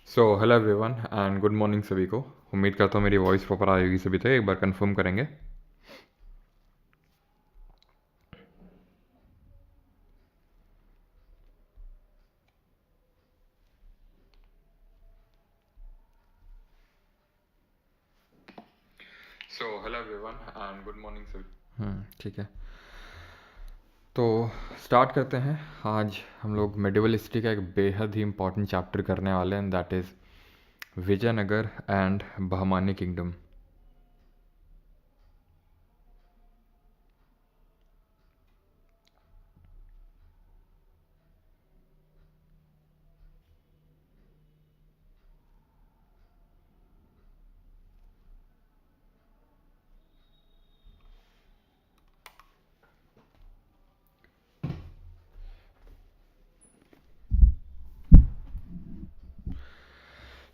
So hello everyone and good morning सभी को। उम्मीद करता हूँ मेरी वॉइस प्रॉपर आएगी सभी तक। एक बार कंफर्म करेंगे। So hello everyone and good morning सभी। ठीक है, तो स्टार्ट करते हैं। आज हम लोग मेडिवल हिस्ट्री का एक बेहद ही इम्पॉर्टेंट चैप्टर करने वाले हैं, that is Vijayanagar and Bahmani kingdom.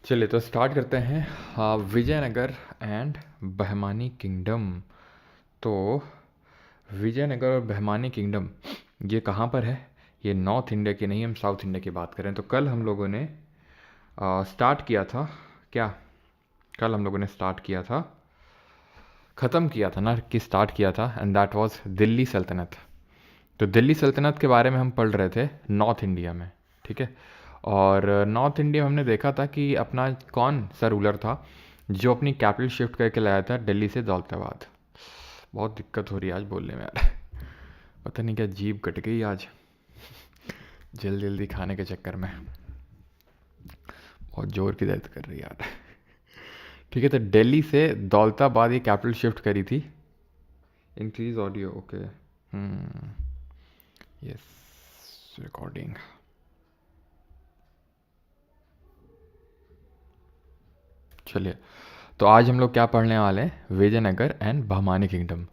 चलिए तो स्टार्ट करते हैं। Vijayanagar and Bahmani kingdom. तो विजयनगर और बहमानी किंगडम ये कहाँ पर है? ये नॉर्थ इंडिया की नहीं, हम साउथ इंडिया की बात करें तो कल हम लोगों ने स्टार्ट किया था क्या? कल हम लोगों ने स्टार्ट किया था, ख़त्म किया था ना कि स्टार्ट किया था, एंड दैट वाज दिल्ली सल्तनत। तो दिल्ली सल्तनत के बारे में हम पढ़ रहे थे नॉर्थ इंडिया में, ठीक है। और नॉर्थ इंडिया में हमने देखा था कि अपना कौन सा रूलर था जो अपनी कैपिटल शिफ्ट करके लाया था दिल्ली से दौलताबाद। बहुत दिक्कत हो रही है आज बोलने में यार, पता नहीं क्या जीभ कट गई आज जल्दी जल्दी खाने के चक्कर में, बहुत जोर की दर्द कर रही है यार। ठीक है, तो दिल्ली से दौलताबाद ये कैपिटल शिफ्ट करी थी। Increase audio, okay. Yes, recording. चलिए, तो आज हम लोग क्या पढ़ने वाले हैं? Vijayanagar and Bahmani kingdom.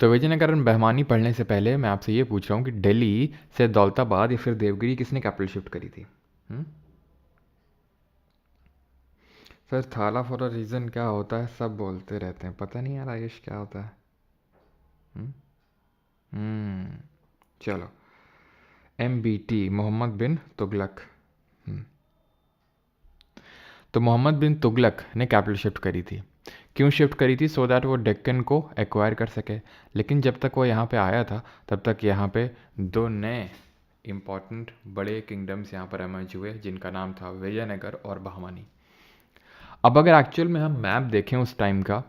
तो विजयनगर एंड बहमानी पढ़ने से पहले मैं आपसे ये पूछ रहा हूँ कि दिल्ली से दौलताबाद या फिर देवगिरी किसने कैपिटल शिफ्ट करी थी? सर थाला फॉर अ रीज़न क्या होता है सब बोलते रहते हैं, पता नहीं यार आयुष क्या होता है। हम्म चलो, MBT मोहम्मद बिन तुगलक। तो मोहम्मद बिन तुगलक ने कैपिटल शिफ्ट करी थी। क्यों शिफ्ट करी थी? सो दैट वो डेक्कन को एक्वायर कर सके। लेकिन जब तक वो यहाँ पे आया था तब तक यहाँ पे दो नए इम्पॉर्टेंट बड़े किंगडम्स यहाँ पर एमर्ज हुए जिनका नाम था विजयनगर और बहमानी। अब अगर एक्चुअल में हम मैप देखें उस टाइम का,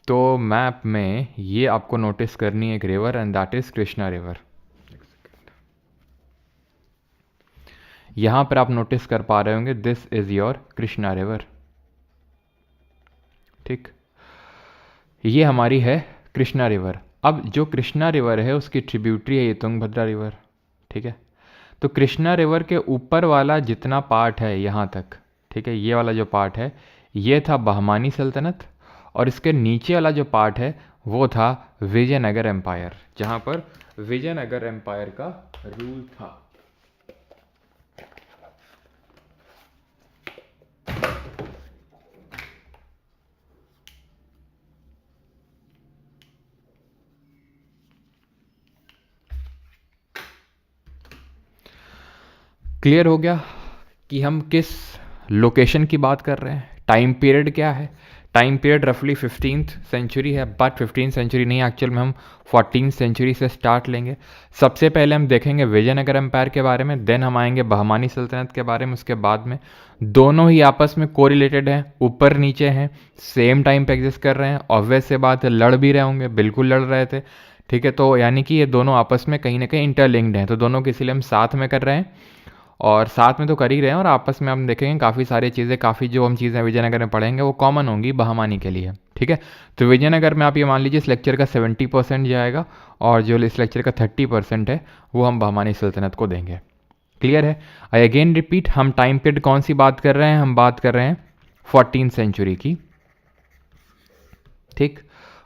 तो मैप में ये आपको नोटिस करनी है एक river, and that is Krishna river. यहाँ पर आप नोटिस कर पा रहे होंगे, this is your Krishna river. ठीक, ये हमारी है कृष्णा रिवर। अब जो कृष्णा रिवर है उसकी ट्रिब्यूटरी है ये तुंगभद्रा रिवर, ठीक है। तो कृष्णा रिवर के ऊपर वाला जितना पार्ट है यहाँ तक, ठीक है, ये वाला जो पार्ट है ये था बहमानी सल्तनत, और इसके नीचे वाला जो पार्ट है वो था विजयनगर एम्पायर, जहाँ पर विजयनगर एम्पायर का रूल था। क्लियर हो गया कि हम किस लोकेशन की बात कर रहे हैं? टाइम पीरियड क्या है? टाइम पीरियड रफली 15th सेंचुरी है, बट 15th सेंचुरी नहीं, एक्चुअल में हम 14th सेंचुरी से स्टार्ट लेंगे। सबसे पहले हम देखेंगे विजयनगर एम्पायर के बारे में, देन हम आएंगे बहमानी सल्तनत के बारे में, उसके बाद में। दोनों ही आपस में कोरिलेटेड हैं, ऊपर नीचे हैं, सेम टाइम पे एग्जिस्ट कर रहे हैं। ऑब्वियस से बात है, लड़ भी रहे होंगे, बिल्कुल लड़ रहे थे, ठीक है। तो यानी कि ये दोनों आपस में कहीं ना कहीं इंटरलिंक्ड हैं, तो दोनों को इसीलिए हम साथ में कर रहे हैं, और साथ में तो कर ही रहे हैं, और आपस में हम देखेंगे काफ़ी सारी चीज़ें, काफ़ी जो हम चीज़ें विजयनगर में पढ़ेंगे वो कॉमन होंगी बहमानी के लिए, ठीक है। तो विजयनगर में आप ये मान लीजिए इस लेक्चर का 70% जाएगा, और जो इस लेक्चर का 30% है वो हम बहमानी सल्तनत को देंगे। क्लियर है? आई अगेन रिपीट, हम टाइम पीरियड कौन सी बात कर रहे हैं? हम बात कर रहे हैं 14th सेंचुरी की, ठीक।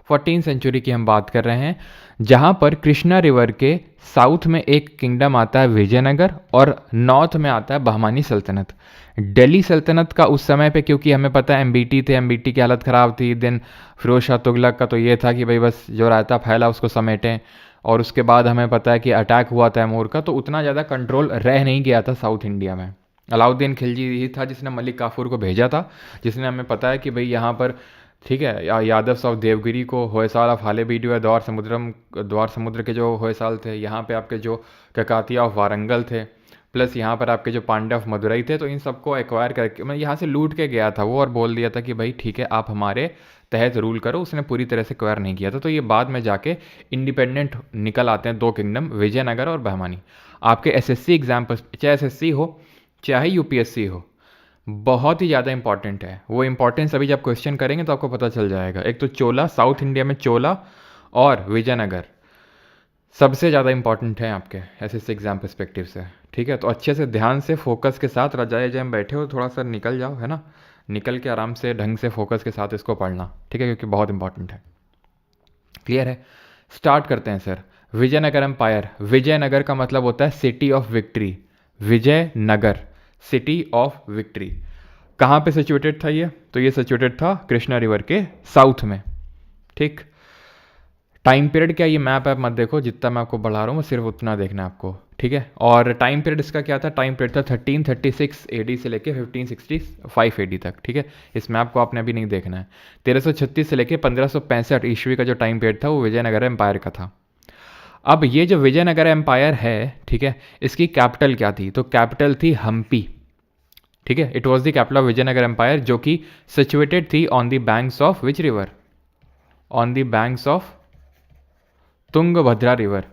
14th सेंचुरी की हम बात कर रहे हैं, जहाँ पर कृष्णा रिवर के साउथ में एक किंगडम आता है विजयनगर, और नॉर्थ में आता है बहमानी सल्तनत। दिल्ली सल्तनत का उस समय पे, क्योंकि हमें पता है MBT थे, MBT की हालत ख़राब थी, देन फिरोज शाह तुगलक का तो ये था कि भाई बस जो रायता फैला उसको समेटें, और उसके बाद हमें पता है कि अटैक हुआ तैमूर का, तो उतना ज़्यादा कंट्रोल रह नहीं गया था साउथ इंडिया में, अलाउद्दीन खिलजी ही था जिसने मलिक काफूर को भेजा था, जिसने हमें पता है कि भाई यहाँ पर ठीक है यादव ऑफ देवगिरी को होयसाल ऑफ हालेबीडु, द्वार समुद्र के जो होयसाल थे, यहाँ पे आपके जो ककातिया ऑफ वारंगल थे, प्लस यहाँ पर आपके जो पांड्या ऑफ मदुरई थे, तो इन सबको एक्वायर करके मतलब यहाँ से लूट के गया था वो और बोल दिया था कि भाई ठीक है आप हमारे तहत रूल करो। उसने पूरी तरह से एक्वायर नहीं किया था। तो ये बाद में जाके इंडिपेंडेंट निकल आते हैं दो किंगडम, विजयनगर और बहमानी। आपके एसएससी एग्जाम पर, चाहे एसएससी हो चाहे यूपीएससी हो, बहुत ही ज़्यादा इंपॉर्टेंट है। वो इंपॉर्टेंस अभी जब क्वेश्चन करेंगे तो आपको पता चल जाएगा। एक तो चोला, साउथ इंडिया में चोला और विजयनगर सबसे ज़्यादा इंपॉर्टेंट है आपके एसएससी एग्जाम पर्सपेक्टिव से। ठीक है, तो अच्छे से ध्यान से फोकस के साथ रजाए जैम बैठे हो, थोड़ा सा निकल जाओ, है ना, निकल के आराम से ढंग से फोकस के साथ इसको पढ़ना। ठीक है, क्योंकि बहुत इंपॉर्टेंट है। क्लियर है? स्टार्ट करते हैं सर। विजयनगर एम्पायर, विजयनगर का मतलब होता है city of victory. Vijayanagar city of victory कहाँ पे सिचुएटेड था ये? तो ये सिचुएटेड था कृष्णा रिवर के साउथ में। ठीक, टाइम पीरियड क्या, ये मैप आप मत देखो, जितना मैं आपको बढ़ा रहा हूँ सिर्फ उतना देखना है आपको। ठीक है, और टाइम पीरियड इसका क्या था? टाइम पीरियड था 1336 एडी से लेके 1565 एडी तक। ठीक है, इस मैप को आपने अभी नहीं देखना है। 1336 से लेके 1565 ईस्वी का जो टाइम पीरियड था वो विजयनगर एम्पायर का था। अब ये जो विजयनगर एम्पायर है, ठीक है, इसकी कैपिटल क्या थी? तो कैपिटल थी हम्पी। ठीक है, it was the capital of Vijayanagar empire, जो कि सिचुएटेड थी on the banks of which river? On the banks of Tungabhadra river.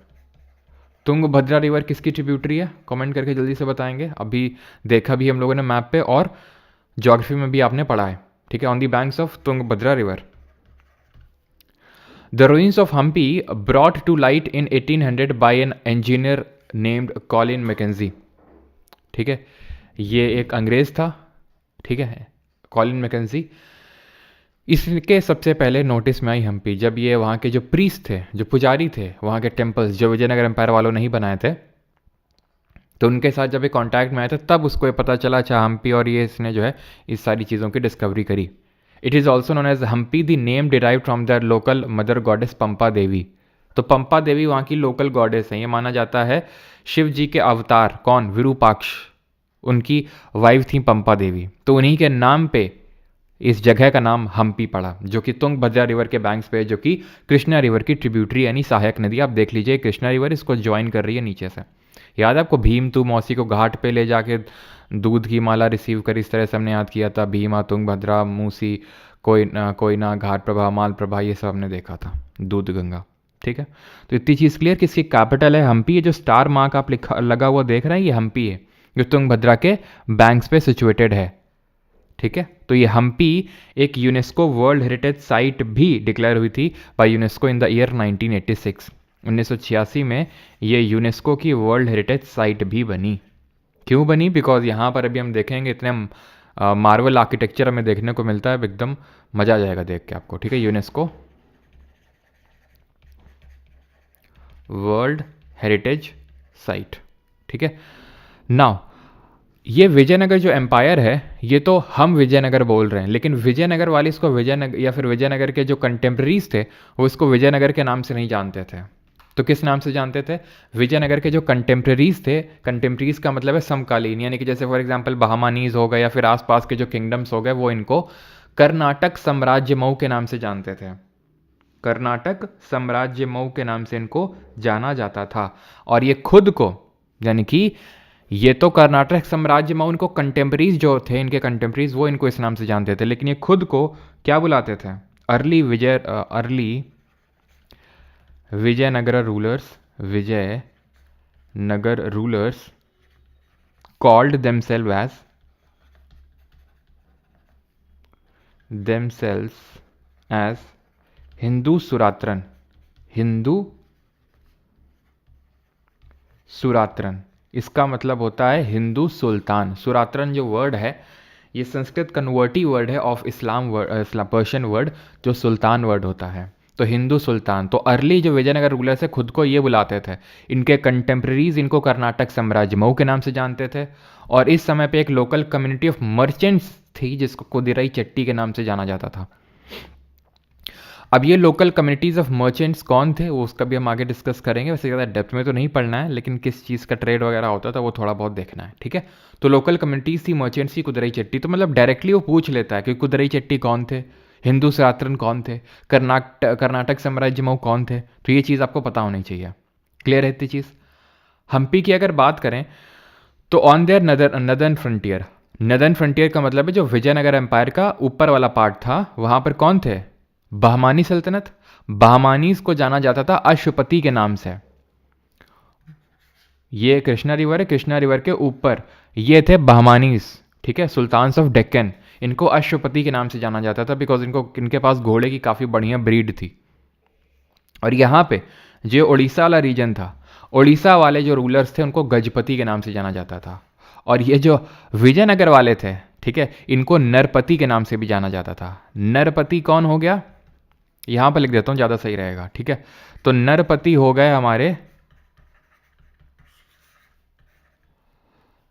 Tungabhadra river किसकी ट्रिब्यूटरी है? कमेंट करके जल्दी से बताएंगे। अभी देखा भी हम लोगों ने मैप पे और ज्योग्राफी में भी आपने पढ़ा है। ठीक है, on the banks of Tungabhadra river. The ruins of Hampi brought to light in 1800 by an engineer named Colin Mackenzie। ठीक है, ये एक अंग्रेज था। ठीक है, कॉलिन मैकेंजी। इसके सबसे पहले नोटिस में आई हम्पी जब ये वहाँ के जो प्रीस्ट थे, जो पुजारी थे, वहाँ के टेम्पल्स जो विजयनगर एम्पायर वालों ने ही बनाए थे, तो उनके साथ जब ये कॉन्टैक्ट में आए थे तब उसको ये पता चला अच्छा हम्पी, और ये इसने जो है इस सारी चीज़ों की डिस्कवरी करी। It is also known as Hampi, the name derive from the local mother goddess Pampa Devi. तो पंपा देवी वहाँ की लोकल गॉडेस हैं। ये माना जाता है शिव जी के अवतार कौन? विरूपाक्ष, उनकी वाइफ थी पंपा देवी। तो उन्हीं के नाम पे इस जगह का नाम हम्पी पड़ा, जो कि तुंगभद्रा रिवर के बैंक्स पे, जो कि कृष्णा रिवर की ट्रिब्यूटरी यानी सहायक नदी। आप देख लीजिए कृष्णा रिवर इसको ज्वाइन कर रही है नीचे से। याद है आपको भीम तू मौसी को घाट पे ले जाके दूध की माला रिसीव कर, इस तरह से हमने याद किया था। भीमा, तुंगभद्रा, मूसी, कोयना, घाट प्रभा, माल प्रभा, ये सब हमने देखा था, दूध गंगा। ठीक है, तो इतनी चीज़ क्लियर कि इसकी कैपिटल है हम्पी। ये जो स्टार मार्क आप लगा हुआ देख रहे हैं ये हम्पी है, जो तुंगभद्रा के बैंक्स पे सिचुएटेड है। ठीक है, तो ये हम्पी एक यूनेस्को वर्ल्ड हेरिटेज साइट भी डिक्लेयर हुई थी by UNESCO in the year 1986। 1986 में ये यूनेस्को की वर्ल्ड हेरिटेज साइट भी बनी। क्यों बनी? बिकॉज यहाँ पर अभी हम देखेंगे इतने मार्वल आर्किटेक्चर हमें देखने को मिलता है, एकदम मजा आ जाएगा देख के आपको। ठीक है, यूनेस्को वर्ल्ड हेरिटेज साइट। ठीक है, नाउ ये विजयनगर जो एम्पायर है, ये तो हम विजयनगर बोल रहे हैं, लेकिन विजयनगर वाले इसको विजयनगर या फिर विजयनगर के जो कंटेम्प्रेरीज थे वो इसको विजयनगर के नाम से नहीं जानते थे। तो किस नाम से जानते थे? विजयनगर के जो कंटेम्प्रेरीज थे, कंटेम्प्रेरीज का मतलब है समकालीन, यानी कि जैसे फॉर एग्जांपल बहामानीज हो गए या फिर आसपास के जो किंगडम्स हो गए, वो इनको कर्नाटक साम्राज्य मऊ के नाम से जानते थे। कर्नाटक साम्राज्य मऊ के नाम से इनको जाना जाता था। और ये खुद को, यानी कि ये तो कर्नाटक साम्राज्य में उनको कंटेम्प्रेरीज जो थे, इनके कंटेम्प्रेरीज, वो इनको इस नाम से जानते थे, लेकिन ये खुद को क्या बुलाते थे? Early Vijayanagara rulers called themselves as Hindu Suratrana. इसका मतलब होता है हिंदू सुल्तान। सुरात्रन जो वर्ड है ये संस्कृत कन्वर्टिव वर्ड है ऑफ इस्लाम पर्शियन वर्ड, जो सुल्तान वर्ड होता है। तो हिंदू सुल्तान। तो अर्ली जो विजयनगर रूलर्स है खुद को ये बुलाते थे, इनके कंटेम्प्रेरीज इनको कर्नाटक साम्राज्य मऊ के नाम से जानते थे। और इस समय पे एक लोकल कम्युनिटी ऑफ मर्चेंट्स थी जिसको कोदिराई चट्टी के नाम से जाना जाता था। अब ये लोकल कम्युनिटीज़ ऑफ मर्चेंट्स कौन थे वो उसका भी हम आगे डिस्कस करेंगे, वैसे ज़्यादा डेप्थ में तो नहीं पढ़ना है, लेकिन किस चीज़ का ट्रेड वगैरह होता था वो थोड़ा बहुत देखना है, ठीक है। तो लोकल कम्युनिटीज़ थी मर्चेंट्स की कुदरई चट्टी, तो मतलब डायरेक्टली वो पूछ लेता है कि कुदरई चट्टी कौन थे, हिंदू सनातन कौन थे, कर्नाटक साम्राज्य में कौन थे, तो ये चीज़ आपको पता होनी चाहिए। क्लियर है इतनी चीज़। हम्पी की अगर बात करें तो on their northern frontier, northern frontier का मतलब है जो विजयनगर एम्पायर का ऊपर वाला पार्ट था, वहां पर कौन थे, बहमानी सल्तनत। बहमानीज को जाना जाता था अशुपति के नाम से। ये कृष्णा रिवर है, कृष्णा रिवर के ऊपर ये थे बहमानीज, ठीक है, सुल्तान्स ऑफ डेक्कन। इनको अशुपति के नाम से जाना जाता था बिकॉज इनके पास घोड़े की काफ़ी बढ़िया ब्रीड थी। और यहाँ पे जो उड़ीसा वाला रीजन था, उड़ीसा वाले जो रूलर्स थे उनको गजपति के नाम से जाना जाता था। और ये जो विजयनगर वाले थे, ठीक है, इनको नरपति के नाम से भी जाना जाता था। नरपति कौन हो गया, यहां पर लिख देता हूं ज़्यादा सही रहेगा, ठीक है। तो नरपति हो गए हमारे,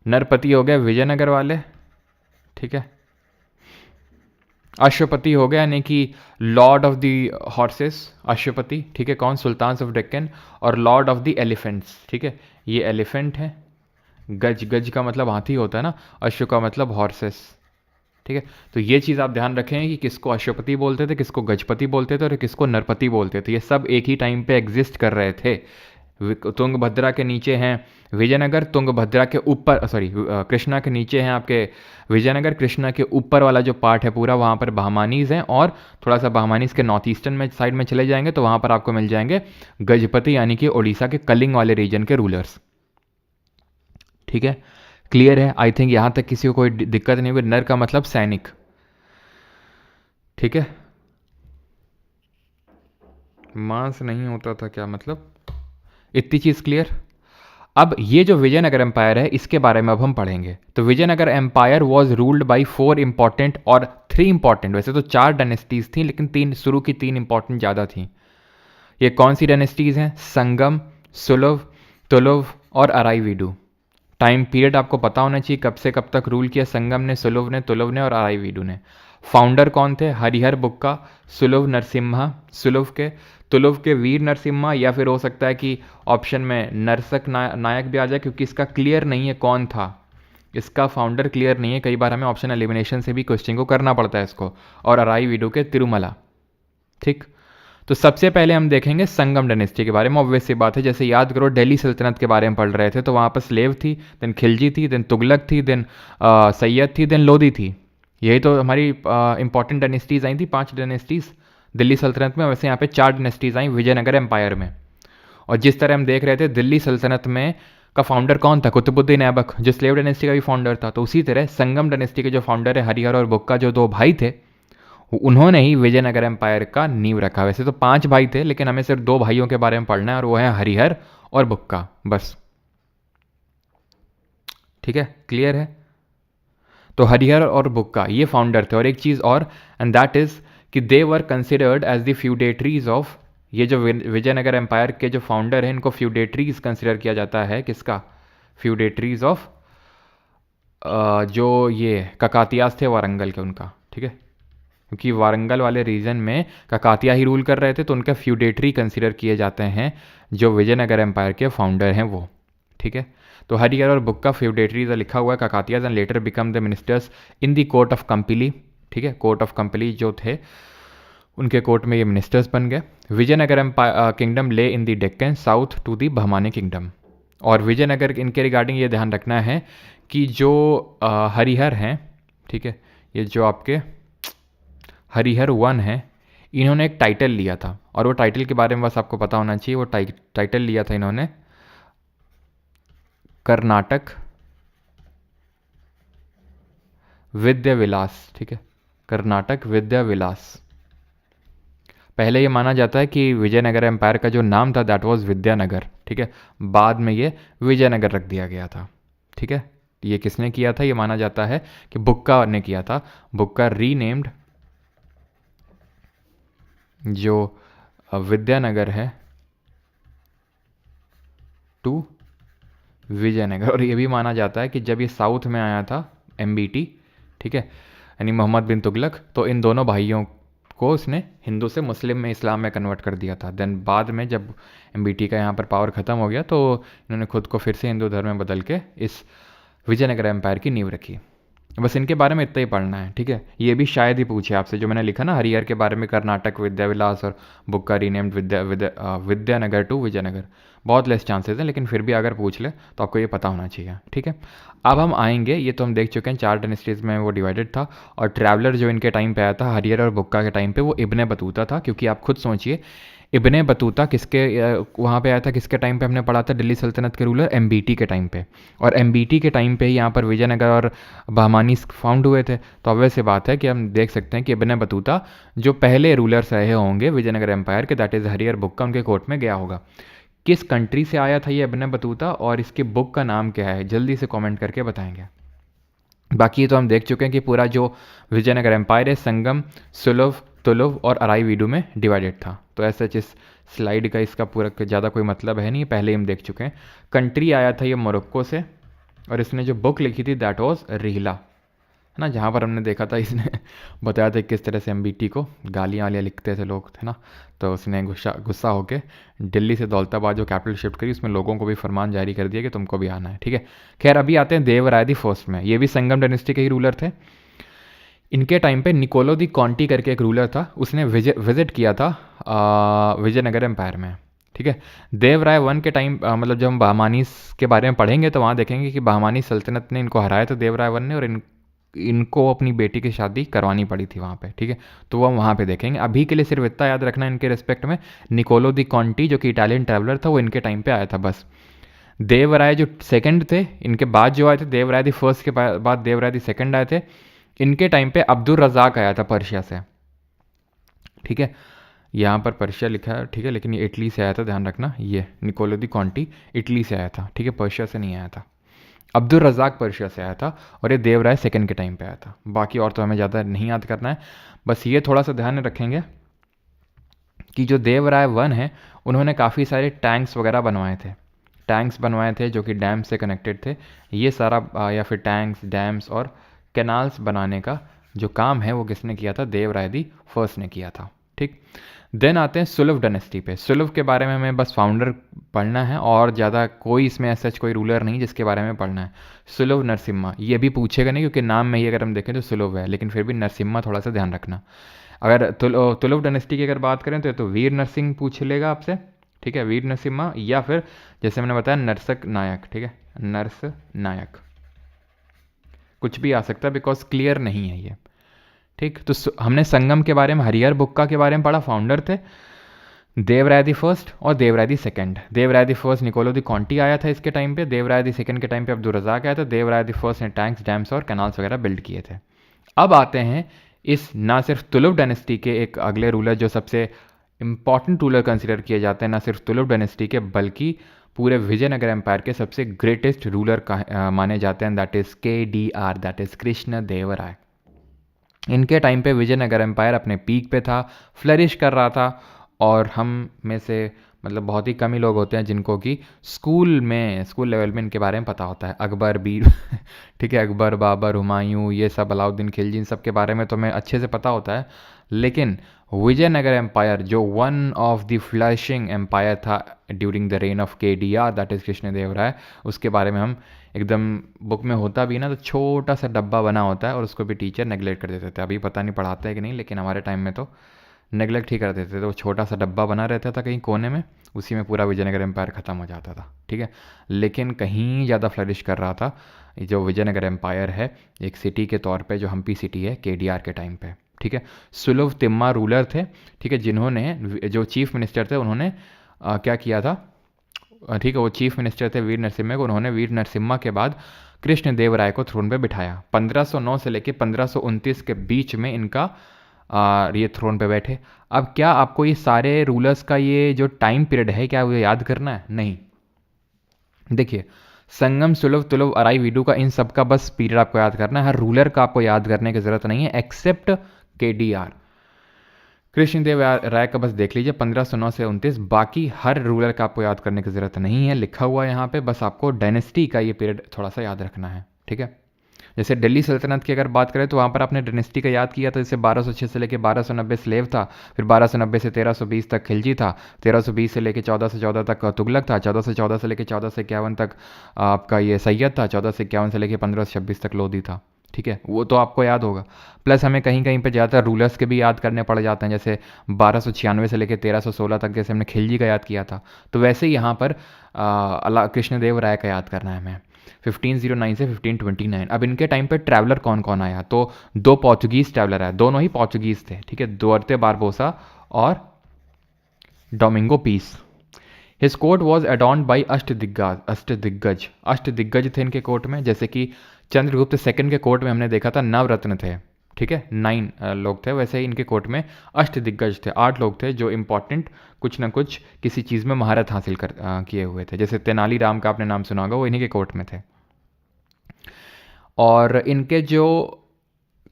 नरपति हो गए विजयनगर वाले, ठीक है। अश्वपति हो गया यानी कि Lord of the horses, Ashwapati, ठीक है, कौन, सुल्तान्स ऑफ डेक्कन। और लॉर्ड ऑफ द एलिफेंट्स, ठीक है, ये एलिफेंट है। गज, गज का मतलब हाथी होता है ना, अश्व का मतलब हॉर्सेस, ठीक है। तो ये चीज़ आप ध्यान रखें कि किसको अश्वपति बोलते थे, किसको गजपति बोलते थे और किसको नरपति बोलते थे। ये सब एक ही टाइम पे एग्जिस्ट कर रहे थे। तुंगभद्रा के नीचे हैं विजयनगर, तुंगभद्रा के ऊपर, सॉरी, कृष्णा के नीचे हैं आपके विजयनगर, कृष्णा के ऊपर वाला जो पार्ट है पूरा वहाँ पर बहमानीज हैं। और थोड़ा सा बहमानीज के नॉर्थ ईस्टर्न में साइड में चले जाएंगे तो वहाँ पर आपको मिल जाएंगे गजपति यानी कि उड़ीसा के कलिंग वाले रीजन के रूलर्स, ठीक है। क्लियर है, आई थिंक यहाँ तक किसी को कोई दिक्कत नहीं हुई। नर का मतलब सैनिक, ठीक है। मांस नहीं होता था क्या मतलब, इतनी चीज़ क्लियर। अब ये जो विजयनगर एम्पायर है इसके बारे में अब हम पढ़ेंगे। तो Vijayanagar empire was ruled by 4 important और 3 इंपॉर्टेंट, वैसे तो 4 डायनेस्टीज थी लेकिन शुरू की 3 इंपॉर्टेंट ज़्यादा थी। ये कौन सी डायनेस्टीज हैं, संगम, सुलभ, तुलुव और अराईवीडू। टाइम पीरियड आपको पता होना चाहिए कब से कब तक रूल किया संगम ने, सुलभ ने, तुलुव ने और अराईवीडू ने। फाउंडर कौन थे, हरिहर बुक्का, सुलभ नरसिम्हा, सुलभ के, तुलुव के वीर नरसिम्हा, या फिर हो सकता है कि ऑप्शन में नरसक नायक भी आ जाए क्योंकि इसका क्लियर नहीं है कौन था, इसका फाउंडर क्लियर नहीं है। कई बार हमें ऑप्शन एलिमिनेशन से भी क्वेश्चन को करना पड़ता है इसको। और अराईवीडू के तिरुमला, ठीक। तो सबसे पहले हम देखेंगे संगम डायनेस्टी के बारे में। ऑब्वियस सी बात है, जैसे याद करो दिल्ली सल्तनत के बारे में पढ़ रहे थे तो वहाँ पर स्लेव थी, देन खिलजी थी, देन तुगलक थी, देन सैयद थी, देन लोधी थी। यही तो हमारी इंपॉर्टेंट डायनेस्टीज आई थी, 5 डायनेस्टीज दिल्ली सल्तनत में। वैसे यहाँ पे 4 डायनेस्टीज आई विजयनगर एम्पायर में। और जिस तरह हम देख रहे थे दिल्ली सल्तनत में का फाउंडर कौन था, कुतुबुद्दीन ऐबक, जो स्लेव डायनेस्टी का भी फाउंडर था। तो उसी तरह संगम डायनेस्टी के जो फाउंडर है हरिहर और बुक्का, जो 2 भाई थे, उन्होंने ही विजयनगर एम्पायर का नींव रखा। वैसे तो 5 भाई थे लेकिन हमें सिर्फ 2 भाइयों के बारे में पढ़ना है और वो है हरिहर और बुक्का, बस, ठीक है। क्लियर है, तो हरिहर और बुक्का ये फाउंडर थे। और एक चीज़ और, एंड दैट इज कि they were considered as the feudatories of, ये जो विजयनगर एम्पायर के जो फाउंडर हैं इनको फ्यूडेटरीज कंसिडर किया जाता है। किसका, फ्यूडेटरीज ऑफ जो ये ककातियास थे वारंगल के, उनका, ठीक है। क्योंकि वारंगल वाले रीजन में ककातिया ही रूल कर रहे थे तो उनका फ्यूडेटरी कंसिडर किए जाते हैं जो विजयनगर एम्पायर के फाउंडर हैं वो, ठीक है। तो हरिहर और बुक्का फ्यूडेटरीज लिखा हुआ है, Kakatiyas and later become the ministers in the court of Kampili, ठीक है। कोर्ट ऑफ कंपिली जो थे उनके कोर्ट में ये मिनिस्टर्स बन गए। Vijayanagar empire kingdom lay in the Deccan south to the Bahmani kingdom. और विजयनगर इनके रिगार्डिंग ये ध्यान रखना है कि जो हरिहर हैं, ठीक है, ये जो आपके हरिहर 1 है, इन्होंने एक टाइटल लिया था और वो टाइटल के बारे में बस आपको पता होना चाहिए। वो टाइटल लिया था इन्होंने कर्नाटक विद्या विलास, ठीक है, कर्नाटक विद्या विलास। पहले ये माना जाता है कि विजयनगर एम्पायर का जो नाम था दैट वाज विद्यानगर, ठीक है। बाद में ये विजयनगर रख दिया गया था, ठीक है। ये किसने किया था, ये माना जाता है कि बुक्का ने किया था। बुक्का रीनेम्ड जो विद्यानगर है टू विजयनगर। और ये भी माना जाता है कि जब ये साउथ में आया था MBT, ठीक है, यानी मोहम्मद बिन तुगलक, तो इन दोनों भाइयों को उसने हिंदू से मुस्लिम में, इस्लाम में कन्वर्ट कर दिया था। देन बाद में जब एमबीटी का यहाँ पर पावर ख़त्म हो गया तो इन्होंने खुद को फिर से हिंदू धर्म में बदल के इस विजयनगर एम्पायर की नींव रखी। बस इनके बारे में इतना ही पढ़ना है, ठीक है। ये भी शायद ही पूछे आपसे, जो मैंने लिखा ना हरिहर के बारे में, कर्नाटक विद्याविलास और बुक का रीनेम्ड विद्यानगर टू विजयनगर, बहुत लेस चांसेस हैं, लेकिन फिर भी अगर पूछ ले तो आपको ये पता होना चाहिए, ठीक है। अब हम आएंगे, ये तो हम देख चुके हैं 4 डायनेस्टीज में वो डिवाइडेड था, और ट्रैवलर जो इनके टाइम पे आया था हरिहर और बुक्का के टाइम पे, वो इब्ने बतूता था। क्योंकि आप खुद सोचिए, इब्ने बतूता किसके वहाँ पे आया था, किसके टाइम पे हमने पढ़ा था, दिल्ली सल्तनत के रूलर एमबीटी के टाइम पे, और एमबीटी के टाइम पे ही यहाँ पर विजयनगर और बहमानी फाउंड हुए थे। तो अब वैसे बात है कि हम देख सकते हैं कि इब्ने बतूता जो पहले रूलर्स रहे होंगे विजयनगर एम्पायर के, दैट इज़ हरिहर बुक्का, उनके कोर्ट में गया होगा। किस कंट्री से आया था ये इब्ने बतूता और इसकी बुक का नाम क्या है, जल्दी से कमेंट करके बताएंगे। बाकी तो हम देख चुके हैं कि पूरा जो विजयनगर एम्पायर है संगम, सुलभ, तुलुव और अराईवीडू में डिवाइडेड था। तो ऐसा इस स्लाइड का इसका पूरा ज़्यादा कोई मतलब है नहीं, पहले हम देख चुके हैं। कंट्री आया था ये मोरक्को से, और इसने जो बुक लिखी थी दैट वाज रिहला, है ना, जहाँ पर हमने देखा था इसने बताया था किस तरह से एमबीटी को गालियाँ वालियाँ लिखते थे लोग, थे ना। तो उसने गुस्सा होकर दिल्ली से दौलताबाद जो कैपिटल शिफ्ट करी, उसमें लोगों को भी फरमान जारी कर दिया कि तुमको भी आना है, ठीक है। खैर अभी आते हैं देवराय दी फर्स्ट में। ये भी संगम डायनेस्टी के ही रूलर थे। इनके टाइम पे निकोलो दी कॉन्टी करके एक रूलर था, उसने विजिट किया था विजयनगर एम्पायर में, ठीक है। देवराय वन के टाइम मतलब जब हम बहमानी के बारे में पढ़ेंगे तो वहाँ देखेंगे कि बहमानी सल्तनत ने इनको हराया था देवराय वन ने, और इनको अपनी बेटी की शादी करवानी पड़ी थी वहाँ पे, ठीक है। तो वो वहाँ पे देखेंगे। अभी के लिए सिर्फ इतना याद रखना इनके रिस्पेक्ट में, निकोलो दी कॉन्टी जो कि इटालियन ट्रैवलर था, वो इनके टाइम पे आया था बस। देवराय जो सेकंड थे, इनके बाद जो आए थे, देवराय दी फर्स्ट के बाद देवराय दी सेकंड आए थे, इनके टाइम पे अब्दुल रज़ाक आया था पर्शिया से, ठीक है। यहाँ पर पर्शिया लिखा है, ठीक है, लेकिन ये इटली से आया था, ध्यान रखना। ये निकोलो दी कॉन्टी इटली से आया था, ठीक है, पर्शिया से नहीं आया था। अब्दुल रज़ाक पर्शिया से आया था, और ये देवराय सेकंड के टाइम पे आया था। बाकी और तो हमें ज़्यादा नहीं याद करना है, बस ये थोड़ा सा ध्यान रखेंगे कि जो देवराय वन है उन्होंने काफ़ी सारे टैंक्स वगैरह बनवाए थे जो कि डैम से कनेक्टेड थे। ये सारा या फिर टैंक्स, डैम्स और कैनाल्स बनाने का जो काम है वो किसने किया था, देवराय दी फर्स्ट ने किया था, ठीक। देन आते हैं सुलभ डायनेस्टी पे। सुलभ के बारे में हमें बस फाउंडर पढ़ना है, और ज़्यादा कोई इसमें ऐसा कोई रूलर नहीं जिसके बारे में पढ़ना है। सुलभ नरसिम्हा, ये भी पूछेगा नहीं क्योंकि नाम में ही अगर हम देखें तो सुलभ है, लेकिन फिर भी नरसिम्हा थोड़ा सा ध्यान रखना। अगर तुलुव डायनेस्टी की अगर बात करें तो वीर नरसिंह पूछ लेगा आपसे, ठीक है, वीर नरसिम्हा, या फिर जैसे मैंने बताया नरसक नायक, ठीक है, नरस नायक, कुछ भी आ सकता है बिकॉज क्लियर नहीं है ये, ठीक। तो हमने संगम के बारे में, हरिहर बुक्का के बारे में पढ़ा, फाउंडर थे देवराय दी फर्स्ट और Devaraya the second. Devaraya the first Nicolo de Conti आया था इसके टाइम पे, देवराय दी सेकंड के टाइम पे अब्दुल रज़ाक आया था। देवराय दी फर्स्ट ने टैंक्स, डैम्स और कैनाल्स वगैरह बिल्ड किए थे। अब आते हैं इस ना सिर्फ तुलुव डायनेस्टी के एक अगले रूलर जो सबसे इंपॉर्टेंट रूलर कंसिडर किए जाते हैं, ना सिर्फ तुलुव डायनेस्टी के बल्कि पूरे विजयनगर एम्पायर के सबसे ग्रेटेस्ट रूलर माने जाते हैं, that is KDR, that is Krishna Devaraya. इनके टाइम पे विजयनगर एम्पायर अपने पीक पे था, फ्लरिश कर रहा था, और हम में से मतलब बहुत ही कम ही लोग होते हैं जिनको कि स्कूल लेवल में इनके बारे में पता होता है। अकबर, बीर ठीक है, अकबर, बाबर, हुमायूं, ये सब, अलाउद्दीन खिलजी, इन सब के बारे में तो हमें अच्छे से पता होता है। लेकिन विजयनगर एम्पायर जो one of the flourishing empire था during the reign of KDR, that is Krishnadevaraya, उसके बारे में हम एकदम बुक में होता भी ना तो छोटा सा डब्बा बना होता है, और उसको भी टीचर नेगलेक्ट कर देते थे। अभी पता नहीं पढ़ाते हैं कि नहीं, लेकिन हमारे टाइम में तो नेगलेक्ट ही कर देते थे। तो छोटा सा डब्बा बना रहता था कहीं कोने में, उसी में पूरा विजयनगर एम्पायर ख़त्म हो जाता था, ठीक है। लेकिन कहीं ज़्यादा फ्लरिश कर रहा था जो विजयनगर एम्पायर है एक सिटी के तौर पे, जो हम्पी सिटी है, KDR के टाइम पे, ठीक है। सुलभ तिम्मा रूलर थे, ठीक है, जिन्होंने, जो चीफ मिनिस्टर थे, उन्होंने क्या किया था, ठीक है, वो चीफ मिनिस्टर थे वीर नरसिम्हा को, उन्होंने वीर नरसिम्हा के बाद कृष्ण देवराय को थ्रोन पे बिठाया। 1509 से लेकर 1529 के बीच में इनका ये थ्रोन पे बैठे। अब क्या आपको ये सारे रूलर्स का ये जो टाइम पीरियड है क्या वो याद करना है? नहीं। देखिए, संगम, सुलभ, तुलुव, अराईवीडू का, इन सब का बस पीरियड आपको याद करना है, हर रूलर का आपको याद करने की जरूरत नहीं है एक्सेप्ट KDR। कृष्णदेव राय का बस देख लीजिए 1509 से 29, बाकी हर रूलर का आपको याद करने की ज़रूरत नहीं है, लिखा हुआ है यहाँ पे, बस आपको डायनेस्टी का ये पीरियड थोड़ा सा याद रखना है, ठीक है। जैसे दिल्ली सल्तनत की अगर बात करें तो वहाँ पर आपने डायनेस्टी का याद किया तो जैसे 1206 से लेकर 1290 स्लेव था, फिर 1290 से 1320 तक खिलजी था, 1320 से लेकर 1414 तक तुगलक था, 1414 से लेकर 1451 तक आपका ये सैयद था, 1451 से लेकर 1526 तक लोधी था। ठीक है, वो तो आपको याद होगा। प्लस हमें कहीं कहीं पे ज़्यादातर रूलर्स के भी याद करने पड़ जाते हैं, जैसे 1296 से लेकर 1316 तक जैसे हमने खिलजी का याद किया था, तो वैसे ही यहाँ पर कृष्णदेव राय का याद करना है हमें, 1509 से 1529। अब इनके टाइम पे ट्रैवलर कौन कौन आया, तो दो पोर्चुगीज ट्रैवलर आए, दोनों ही पोर्चुगीज थे। ठीक है, दुआर्ते बारबोसा और Domingo Paes. His court was adorned by Ashtadiggaja थे इनके कोर्ट में, जैसे कि चंद्रगुप्त सेकंड के कोर्ट में हमने देखा था नवरत्न थे। ठीक है, 9 लोग थे, वैसे ही इनके कोर्ट में अष्टदिग्गज थे, 8 लोग थे जो इंपॉर्टेंट कुछ ना कुछ किसी चीज़ में महारत हासिल किए हुए थे। जैसे तेनालीराम का आपने नाम सुना होगा, वो इन्हीं के कोर्ट में थे। और इनके जो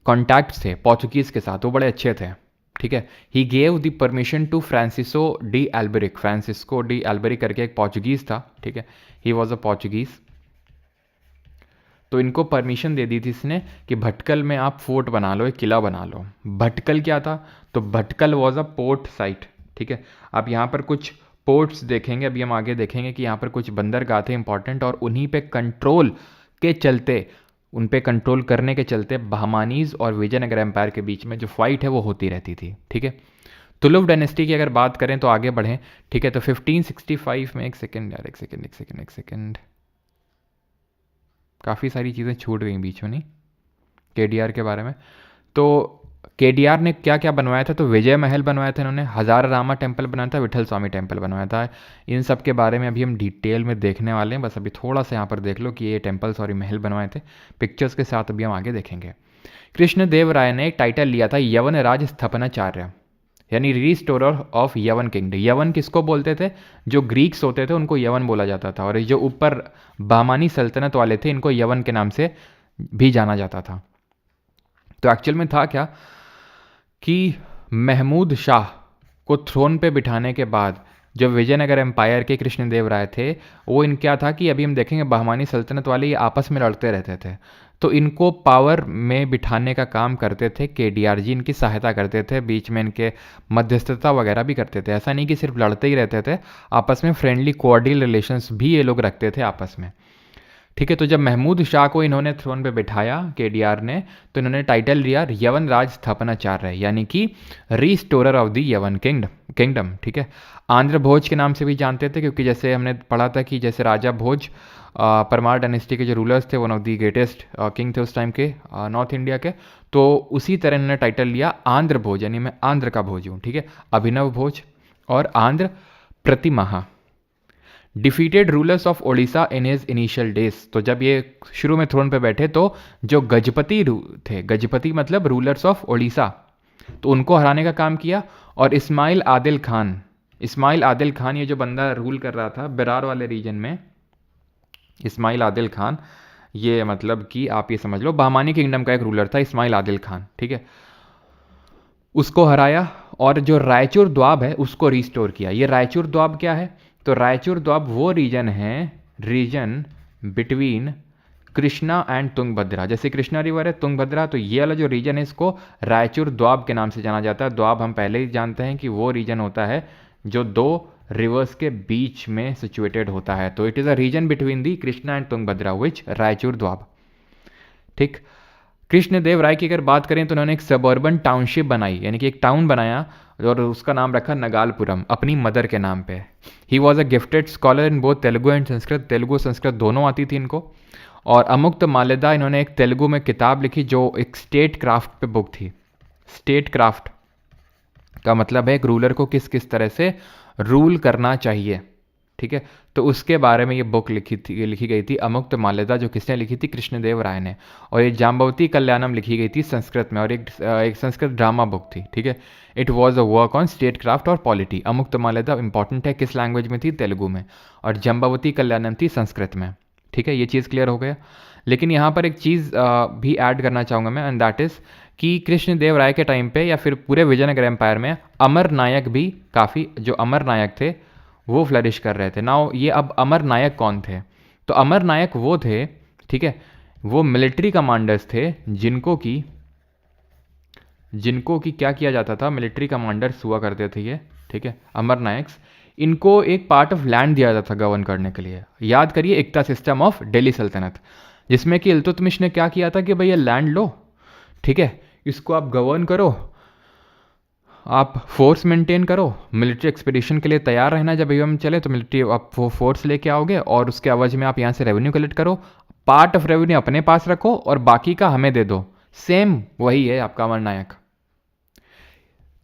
कॉन्टैक्ट्स थे पोर्चुगीज़ के साथ वो बड़े अच्छे थे। ठीक है, he gave the permission to Francisco de Alberic, Francisco de Alberic करके एक पोर्चुगीज़ था। ठीक है, ही वॉज अ पोर्चुगीज़। तो इनको परमिशन दे दी थी इसने कि भटकल में आप फोर्ट बना लो, एक किला बना लो। भटकल क्या था, तो Bhatkal was a port site. ठीक है, आप यहाँ पर कुछ पोर्ट्स देखेंगे, अभी हम आगे देखेंगे कि यहाँ पर कुछ बंदरगाह थे इंपॉर्टेंट, और उन्हीं पे कंट्रोल के चलते, उन पे कंट्रोल करने के चलते बहमानीज और विजयनगर एम्पायर के बीच में जो फाइट है वो होती रहती थी। ठीक है, तुलुव डायनेस्टी की अगर बात करें तो आगे बढ़ें। ठीक है, तो 1565 में, एक सेकेंड, काफ़ी सारी चीज़ें छूट गई बीच में, नहीं, केडीआर के बारे में। तो केडीआर ने क्या क्या बनवाया था, तो विजय महल बनवाया था इन्होंने, हज़ारा रामा टेम्पल बनाया था, विठल स्वामी टेम्पल बनवाया था। इन सब के बारे में अभी हम डिटेल में देखने वाले हैं, बस अभी थोड़ा सा यहाँ पर देख लो कि ये टेम्पल्स और महल बनवाए थे, पिक्चर्स के साथ अभी हम आगे देखेंगे। कृष्णदेव राय ने एक टाइटल लिया था यवन राज स्थापनाचार्य, यानी रिस्टोरर ऑफ यवन किंगडम। यवन किसको बोलते थे, जो ग्रीक्स होते थे उनको यवन बोला जाता था, और जो ऊपर बहमानी सल्तनत वाले थे इनको यवन के नाम से भी जाना जाता था। तो एक्चुअल में था क्या कि महमूद शाह को थ्रोन पे बिठाने के बाद जो विजयनगर एम्पायर के कृष्णदेव राय थे, वो इन क्या था कि अभी हम देखेंगे बहमानी सल्तनत वाले ये आपस में लड़ते रहते थे, तो इनको पावर में बिठाने का काम करते थे केडीआर जी, इनकी सहायता करते थे, बीच में इनके मध्यस्थता वगैरह भी करते थे। ऐसा नहीं कि सिर्फ लड़ते ही रहते थे, आपस में फ्रेंडली कोऑर्डिनल रिलेशंस भी ये लोग रखते थे आपस में। ठीक है, तो जब महमूद शाह को इन्होंने थ्रोन पे बिठाया केडीआर ने, तो इन्होंने टाइटल लिया यवन राज स्थापनाचार्य, यानी कि रिस्टोरर ऑफ द यवन किंगडम। ठीक है, आंध्र भोज के नाम से भी जानते थे, क्योंकि जैसे हमने पढ़ा था कि जैसे राजा भोज परमार डायनेस्टी के जो रूलर्स थे, one of the greatest king थे उस टाइम के नॉर्थ इंडिया के, तो उसी तरह इन्होंने टाइटल लिया आंध्र भोज, यानी मैं आंध्र का भोज हूँ। ठीक है, अभिनव भोज और Andhra Pratimaha. Defeated rulers of Odisha in his initial days, तो जब ये शुरू में थ्रोन पे बैठे तो जो गजपति थे, गजपति मतलब रूलर्स ऑफ ओडिशा, तो उनको हराने का काम किया। और इस्माइल आदिल खान ये जो बंदा रूल कर रहा था बेरार वाले रीजन में, इस्माइल आदिल खान, ये मतलब कि आप ये समझ लो बहमानी किंगडम का एक रूलर था इस्माइल आदिल खान। ठीक है, उसको हराया, और जो रायचूर द्वाब है उसको रिस्टोर किया। ये रायचूर द्वाब क्या है, तो रायचूर द्वाब वो region between Krishna and Tungabhadra, जैसे कृष्णा रिवर है, तुंगभद्रा, तो ये वाला जो रीजन है इसको रायचूर द्वाब के नाम से जाना जाता है। द्वाब हम पहले ही जानते हैं कि वो रीजन होता है जो दो रिवर्स के बीच में सिचुएटेड होता है, तो it is a region between the Krishna and Tungabhadra which Raichur Doab. ठीक, कृष्णदेव राय की अगर बात करें तो उन्होंने एक सबर्बन टाउनशिप बनाई, यानी कि एक टाउन बनाया, और उसका नाम रखा नगालपुरम, अपनी मदर के नाम पे। He was a gifted scholar in both Telugu and Sanskrit, Telugu Sanskrit दोनों आती थी इनको। और अमुक्त मालेदा, इन्होंने एक तेलुगु में किताब लिखी जो एक स्टेट क्राफ्ट पे बुक थी। स्टेट क्राफ्ट का मतलब है एक रूलर को किस किस तरह से रूल करना चाहिए। ठीक है, तो उसके बारे में ये बुक लिखी गई थी अमुक्त माल्यदा, जो किसने लिखी थी, कृष्णदेव राय ने। और ये जाम्बवती कल्याणम लिखी गई थी संस्कृत में, और एक संस्कृत ड्रामा बुक थी। ठीक है, it was a work on state craft और पॉलिटी। अमुक्त माल्यदा इंपॉर्टेंट है, किस लैंग्वेज में थी, तेलुगु में, और जाम्बवती कल्याणम थी संस्कृत में। ठीक है, ये चीज़ क्लियर हो गया। लेकिन यहाँ पर एक चीज़ भी ऐड करना चाहूँगा मैं, एंड दैट इज़ कि कृष्णदेव राय के टाइम पे या फिर पूरे विजयनगर एम्पायर में अमर नायक भी काफ़ी, जो अमर नायक थे वो फ्लरिश कर रहे थे। नाउ ये अब अमर नायक कौन थे, तो अमर नायक वो थे, ठीक है, वो मिलिट्री कमांडर्स थे जिनको कि क्या किया जाता था, मिलिट्री कमांडर्स हुआ करते थे ये, ठीक है, अमर नायक्स। इनको एक पार्ट ऑफ लैंड दिया जाता था गवर्न करने के लिए। याद करिए इक्ता सिस्टम ऑफ दिल्ली सल्तनत, जिसमें कि इल्तुतमिश ने क्या किया था कि भाई ये लैंड लो, ठीक है, इसको आप गवर्न करो, आप फोर्स मेंटेन करो, मिलिट्री एक्सपीडिशन के लिए तैयार रहना, जब हम चले तो मिलिट्री आप वो फोर्स लेके आओगे और उसके एवज में आप यहाँ से रेवेन्यू कलेक्ट करो, पार्ट ऑफ रेवेन्यू अपने पास रखो और बाकी का हमें दे दो। सेम वही है आपका अमर नायक।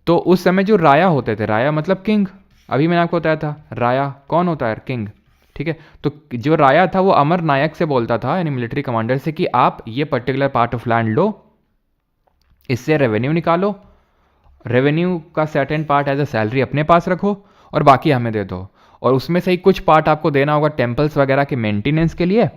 तो उस समय जो राया होते थे, राया मतलब किंग, अभी मैंने आपको बताया था राया कौन होता है, किंग, ठीक है। तो जो राया था वो अमर नायक से बोलता था, यानी मिलिट्री कमांडर से, कि आप ये पर्टिकुलर पार्ट ऑफ लैंड लो, इससे रेवेन्यू निकालो, रेवेन्यू का certain part as a salary अपने पास रखो और बाकी हमें दे दो, और उसमें से ही कुछ पार्ट आपको देना होगा टेम्पल्स वगैरह के मेंटेनेंस के लिए,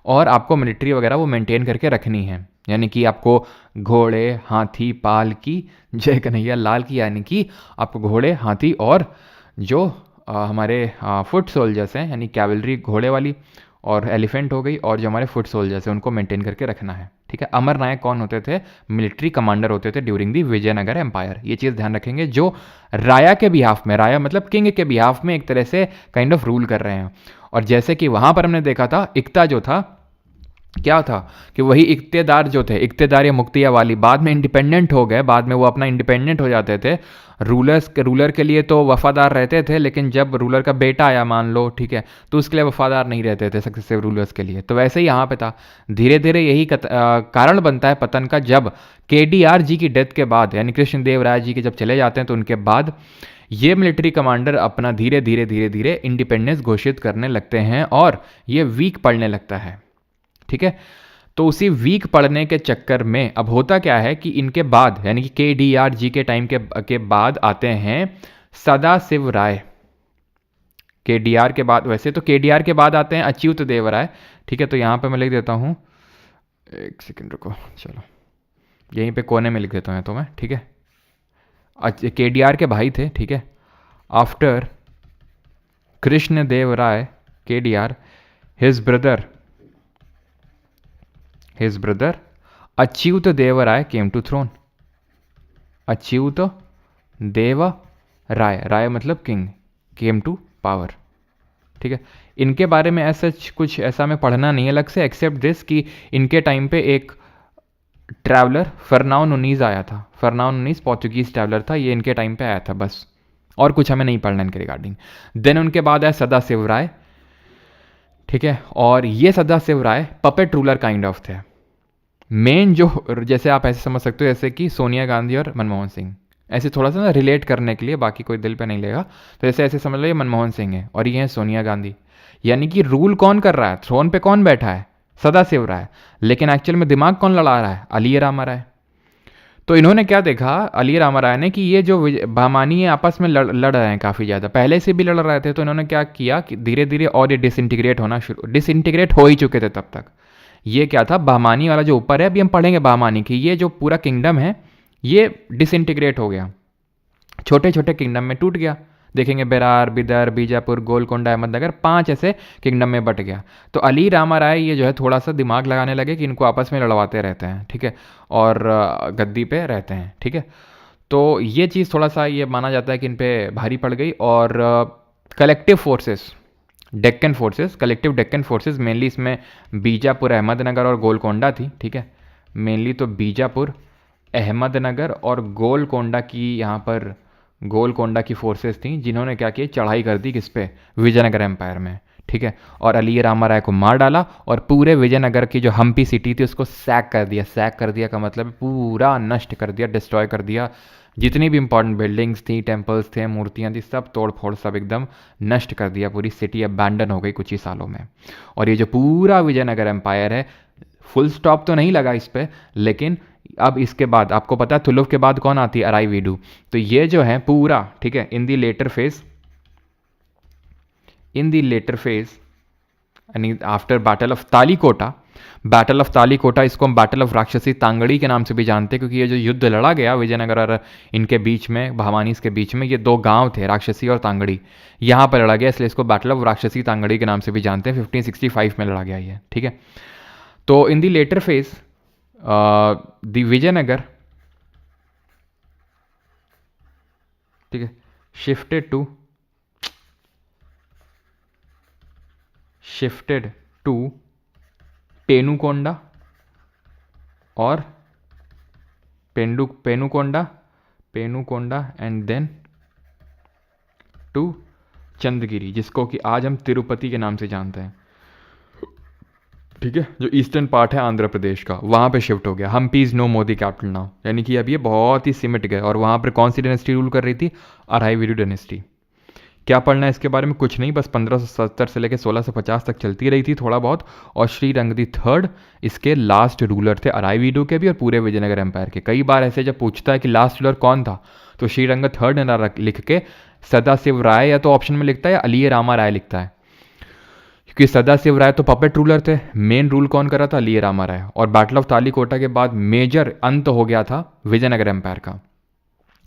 और आपको मिलिट्री वगैरह वो मेंटेन करके रखनी है, यानी कि आपको घोड़े, हाथी, पाल की, जय कन्हैया लाल की, यानी कि आपको घोड़े, हाथी और जो हमारे फुट सोल्जर्स हैं, यानी कैवलरी घोड़े वाली, और एलिफेंट हो गई, और जो हमारे फुट सोल्जर्स हैं उनको मेंटेन करके रखना है, ठीक है। अमर नायक कौन होते थे, मिलिट्री कमांडर होते थे ड्यूरिंग दी विजयनगर एम्पायर। ये चीज़ ध्यान रखेंगे, जो राया के बिहाफ में, राया मतलब किंग के बिहाफ में एक तरह से काइंड ऑफ रूल कर रहे हैं। और जैसे कि वहाँ पर हमने देखा था, इक्ता जो था क्या था कि वही इक्तेदार जो थे, इक्तेदार या मुक्तिया वाली, बाद में इंडिपेंडेंट हो गए, बाद में वो अपना इंडिपेंडेंट हो जाते थे। रूलर के लिए तो वफादार रहते थे, लेकिन जब रूलर का बेटा आया मान लो, ठीक है, तो उसके लिए वफादार नहीं रहते थे सक्सेसिव रूलर्स के लिए। तो वैसे ही यहाँ पे था, धीरे धीरे यही कारण बनता है पतन का, जब KDR जी की डेथ के बाद, यानी कृष्णदेव राय जी के जब चले जाते हैं, तो उनके बाद ये मिलिट्री कमांडर अपना धीरे धीरे इंडिपेंडेंस घोषित करने लगते हैं और ये वीक पड़ने लगता है, ठीक है। तो उसी वीक पड़ने के चक्कर में अब होता क्या है कि इनके बाद, यानी कि KDR जी के टाइम के बाद आते हैं सदाशिव राय। KDR के बाद, वैसे तो KDR के बाद आते हैं अच्युत देव राय, ठीक है। तो यहाँ पे मैं लिख देता हूँ, एक सेकंड रुको, चलो यहीं पे कोने में लिख देता हूँ तो मैं, ठीक है। KDR के भाई थे, ठीक है। After Krishna Deva Raya KDR, his brother Achyuta Deva Raya came to throne. Achyuta Deva Raya, Raya मतलब किंग, केम टू पावर, ठीक है। इनके बारे में ऐसा कुछ ऐसा में पढ़ना नहीं है अलग से, एक्सेप्ट दिस कि इनके टाइम पे एक ट्रैवलर फर्नाओ नुनीज आया था। फर्नाओ नुनीज पोर्चुगीज ट्रैवलर था, ये इनके टाइम पे आया था, बस और कुछ हमें नहीं पढ़ना इनके रिगार्डिंग। देन उनके बाद आया सदाशिव राय, ठीक है। और ये सदाशिव राय पपेट रूलर काइंड ऑफ थे। मेन जो, जैसे आप ऐसे समझ सकते हो जैसे कि सोनिया गांधी और मनमोहन सिंह, ऐसे थोड़ा सा ना रिलेट करने के लिए, बाकी कोई दिल पे नहीं लेगा, तो जैसे ऐसे समझ लो ये मनमोहन सिंह है और ये है सोनिया गांधी। यानी कि रूल कौन कर रहा है, थ्रोन पे कौन बैठा है, सदाशिव राय, लेकिन एक्चुअल में दिमाग कौन लड़ा रहा है, अली रामा राय। तो इन्होंने क्या देखा, अली रामा राय ने, कि ये जो बहमानी है आपस में लड़ रहे हैं काफ़ी ज़्यादा, पहले से भी लड़ रहे थे। तो इन्होंने क्या किया कि धीरे धीरे और ये डिसइंटीग्रेट हो ही चुके थे तब तक। ये क्या था, बहमानी वाला जो ऊपर है, अभी हम पढ़ेंगे बहमानी की, ये जो पूरा किंगडम है ये डिसइंटीग्रेट हो गया, छोटे छोटे किंगडम में टूट गया। देखेंगे बेरार, बिदर, बीजापुर, गोलकोंडा, अहमदनगर, 5 ऐसे किंगडम में बट गया। तो अली रामा राय ये जो है थोड़ा सा दिमाग लगाने लगे कि इनको आपस में लड़वाते रहते हैं, ठीक है, और गद्दी पे रहते हैं, ठीक है। तो ये चीज़ थोड़ा सा ये माना जाता है कि इन पर भारी पड़ गई। और collective forces, collective Deccan forces, mainly इसमें बीजापुर, अहमदनगर और गोलकोंडा थी, ठीक है। मेनली तो बीजापुर, अहमदनगर और गोलकोंडा की, यहाँ पर गोलकोंडा की फोर्सेस थी, जिन्होंने क्या किया, चढ़ाई कर दी किस पे, विजयनगर एम्पायर में, ठीक है। और अली रामा राय को मार डाला और पूरे विजयनगर की जो हम्पी सिटी थी उसको सैक कर दिया। सैक कर दिया का मतलब पूरा नष्ट कर दिया, डिस्ट्रॉय कर दिया। जितनी भी इंपॉर्टेंट बिल्डिंग्स थी, टेम्पल्स थे, मूर्तियाँ थी, सब तोड़ फोड़, सब एकदम नष्ट कर दिया। पूरी सिटी अबैंडन हो गई कुछ ही सालों में। और ये जो पूरा विजयनगर एम्पायर है, फुल स्टॉप तो नहीं लगा इस पर, लेकिन अब इसके बाद आपको पता है तुलुव के बाद कौन आती है, अराईवीडू। तो ये जो है पूरा, ठीक है, इन दी लेटर फेज यानी आफ्टर बैटल ऑफ तालीकोटा, इसको हम बैटल ऑफ राक्षसी तांगड़ी के नाम से भी जानते हैं, क्योंकि ये जो युद्ध लड़ा गया विजयनगर और इनके बीच में, भवानीस के बीच में, ये 2 गांव थे, राक्षसी और तांगड़ी, यहाँ पर लड़ा गया, इसलिए इसको बैटल ऑफ राक्षसी तांगड़ी के नाम से भी जानते हैं। 1565 में लड़ा गया ये, ठीक है। तो in the later phase the Vijayanagar, ठीक है, शिफ्टेड टू पेनुकोंडा और Penukonda and then to Chandragiri, जिसको कि आज हम तिरुपति के नाम से जानते हैं, ठीक है, जो ईस्टर्न पार्ट है आंध्र प्रदेश का, वहाँ पे शिफ्ट हो गया। Hampi is no more the capital now, यानी कि अब ये बहुत ही सिमट गए। और वहाँ पर कौन सी डायनेस्टी रूल कर रही थी? अराईवीडू डायनेस्टी। क्या पढ़ना है इसके बारे में? कुछ नहीं, बस 1570 से लेकर 1650 तक चलती रही थी थोड़ा बहुत। और श्रीरंगदी थर्ड इसके लास्ट रूलर थे, अराईवीडू के भी और पूरे विजयनगर एम्पायर के। कई बार ऐसे जब पूछता है कि लास्ट रूलर कौन था, तो श्रीरंग थर्ड ने लिख के सदाशिव राय या तो ऑप्शन में लिखता है या अलिय रामा राय लिखता है, क्योंकि सदाशिव राय तो पपेट रूलर थे, मेन रूल कौन कर रहा था? अलिय रामा राय। और बैटल ऑफ तालीकोटा के बाद मेजर अंत हो गया था विजयनगर एम्पायर का।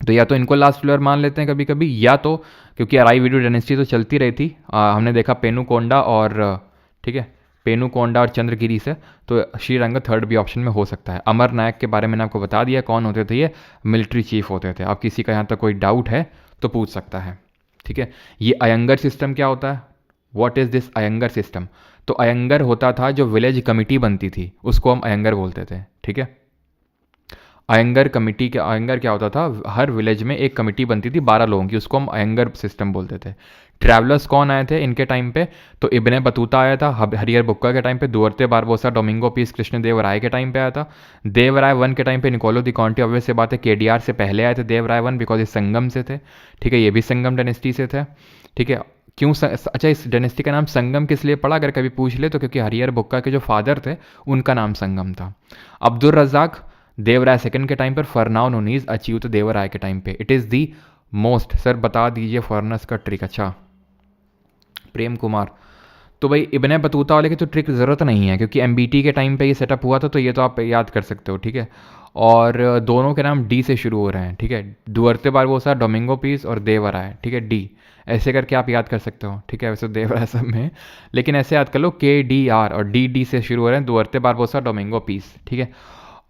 तो या तो इनको लास्ट रूलर मान लेते हैं कभी कभी, या तो क्योंकि अराईवीडू डायनेस्टी तो चलती रही थी, हमने देखा पेनुकोंडा और, ठीक है, पेनुकोंडा और चंद्रगिरी से, तो श्रीरंग थर्ड भी ऑप्शन में हो सकता है। अमर नायक के बारे में आपको बता दिया कौन होते थे, ये मिलिट्री चीफ होते थे। अब किसी का यहाँ तक कोई डाउट है तो पूछ सकता है, ठीक है। ये अयंगर सिस्टम क्या होता है? What is this Ayangar system? तो अयंगर होता था जो विलेज कमिटी बनती थी, उसको हम अयंगर बोलते थे, ठीक है। अयंगर कमिटी के, अयंगर क्या होता था? हर विलेज में एक कमिटी बनती थी 12 लोगों की, उसको हम अयंगर सिस्टम बोलते थे। ट्रैवलर्स कौन आए थे इनके टाइम पे? तो इब्ने बतूता आया था हरिहर बुक्का के टाइम पे, दुअर्ते बारबोसा डोमिंगो पीस कृष्णदेव राय के टाइम पे आया था, देवराय वन के टाइम पे निकोलो दी कॉन्टी, ऑब्वियस से बात है केडीआर से पहले आए थे देवराय वन, बिकॉज ये संगम से थे, ठीक है, ये भी संगम डायनेस्टी से थे, ठीक है। क्यों अच्छा, इस डायनेस्टी का नाम संगम किस लिए पड़ा अगर कभी पूछ ले तो? क्योंकि हरिहर बुक्का के जो फादर थे उनका नाम संगम था। अब्दुल रज्जाक देवराय सेकंड के टाइम पर, फरनाओ नूनीज अच्युत देवराय के टाइम पे। It is the most, sir बता दीजिए फॉरनर्स का ट्रिक। अच्छा, प्रेम कुमार, तो भाई इब्ने बतूता वाले की तो ट्रिक ज़रूरत नहीं है, क्योंकि एमबीटी के टाइम पे ये सेटअप हुआ था, तो ये तो आप याद कर सकते हो, ठीक है। और दोनों के नाम डी से शुरू हो रहे हैं, ठीक है, दुअर्ते बारबोसा, डोमिंगो पीस और देवराय, ठीक है, डी ऐसे करके आप याद कर सकते हो, ठीक है। वैसे देवराय सब में, लेकिन ऐसे याद कर लो KDR और डी से शुरू हो रहे हैं, दुअर्ते बारबोसा, डोमिंगो पीस, ठीक है।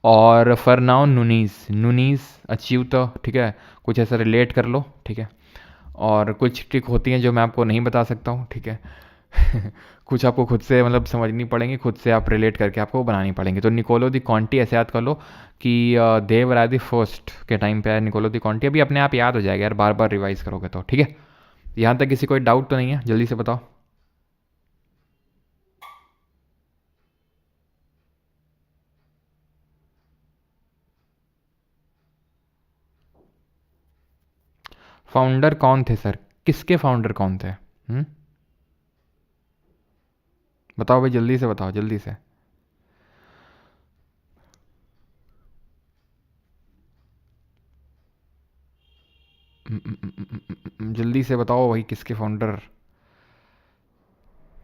और फरनाओ नूनीज अच्युत, ठीक है, कुछ ऐसा रिलेट कर लो, ठीक है। और कुछ ट्रिक होती हैं जो मैं आपको नहीं बता सकता हूँ, ठीक है। कुछ आपको खुद से मतलब समझनी पड़ेंगी, खुद से आप रिलेट करके आपको बनानी पड़ेंगी। तो निकोलो दी कॉन्टी ऐसे याद कर लो कि देवराय दी फर्स्ट के टाइम पे है निकोलो दी कॉन्टी, अभी अपने आप याद हो जाएगा यार, बार बार रिवाइज करोगे तो, ठीक है। यहाँ तक किसी कोई डाउट तो नहीं है? जल्दी से बताओ। फाउंडर कौन थे सर? किसके फाउंडर कौन थे? बताओ भाई, जल्दी से बताओ, जल्दी से। जल्दी से बताओ भाई, किसके फाउंडर?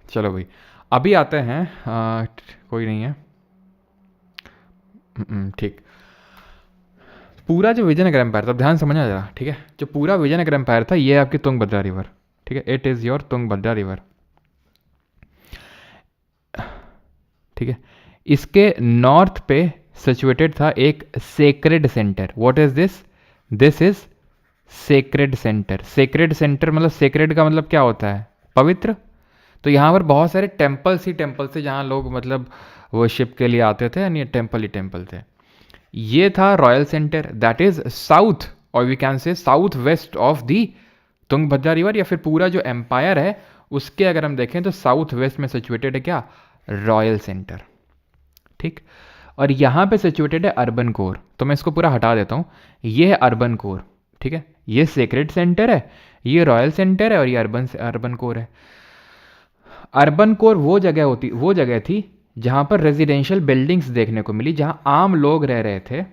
चलो भाई, अभी आते हैं, कोई नहीं है, ठीक। पूरा जो विजयनगर एम्पायर था, ध्यान समझना जरा, ठीक है, जो पूरा विजयनगर एम्पायर था ये आपकी तुंगभद्रा रिवर, ठीक है, it is your Tungabhadra river, ठीक है। इसके नॉर्थ पे सिचुएटेड था एक sacred centre. What is this? This is sacred centre. Sacred centre मतलब, सेक्रेड का मतलब क्या होता है? पवित्र। तो यहाँ पर बहुत सारे टेम्पल्स ही टेम्पल थे जहाँ लोग मतलब वर्शिप के लिए आते थे, यानी टेम्पल ही टेम्पल थे। ये था royal centre, that is south, और we can say south west of the Tungabhadra river, या फिर पूरा जो एम्पायर है उसके अगर हम देखें तो साउथ वेस्ट में सिचुएटेड है क्या? रॉयल सेंटर, ठीक। और यहाँ पे सिचुएटेड है अर्बन कोर, तो मैं इसको पूरा हटा देता हूँ। ये है अर्बन कोर, ठीक है, ये सेक्रेड सेंटर है, ये रॉयल सेंटर है, और ये अर्बन कोर है। अर्बन कोर वो जगह थी जहाँ पर रेजिडेंशियल बिल्डिंग्स देखने को मिली, जहाँ आम लोग रह रहे थे,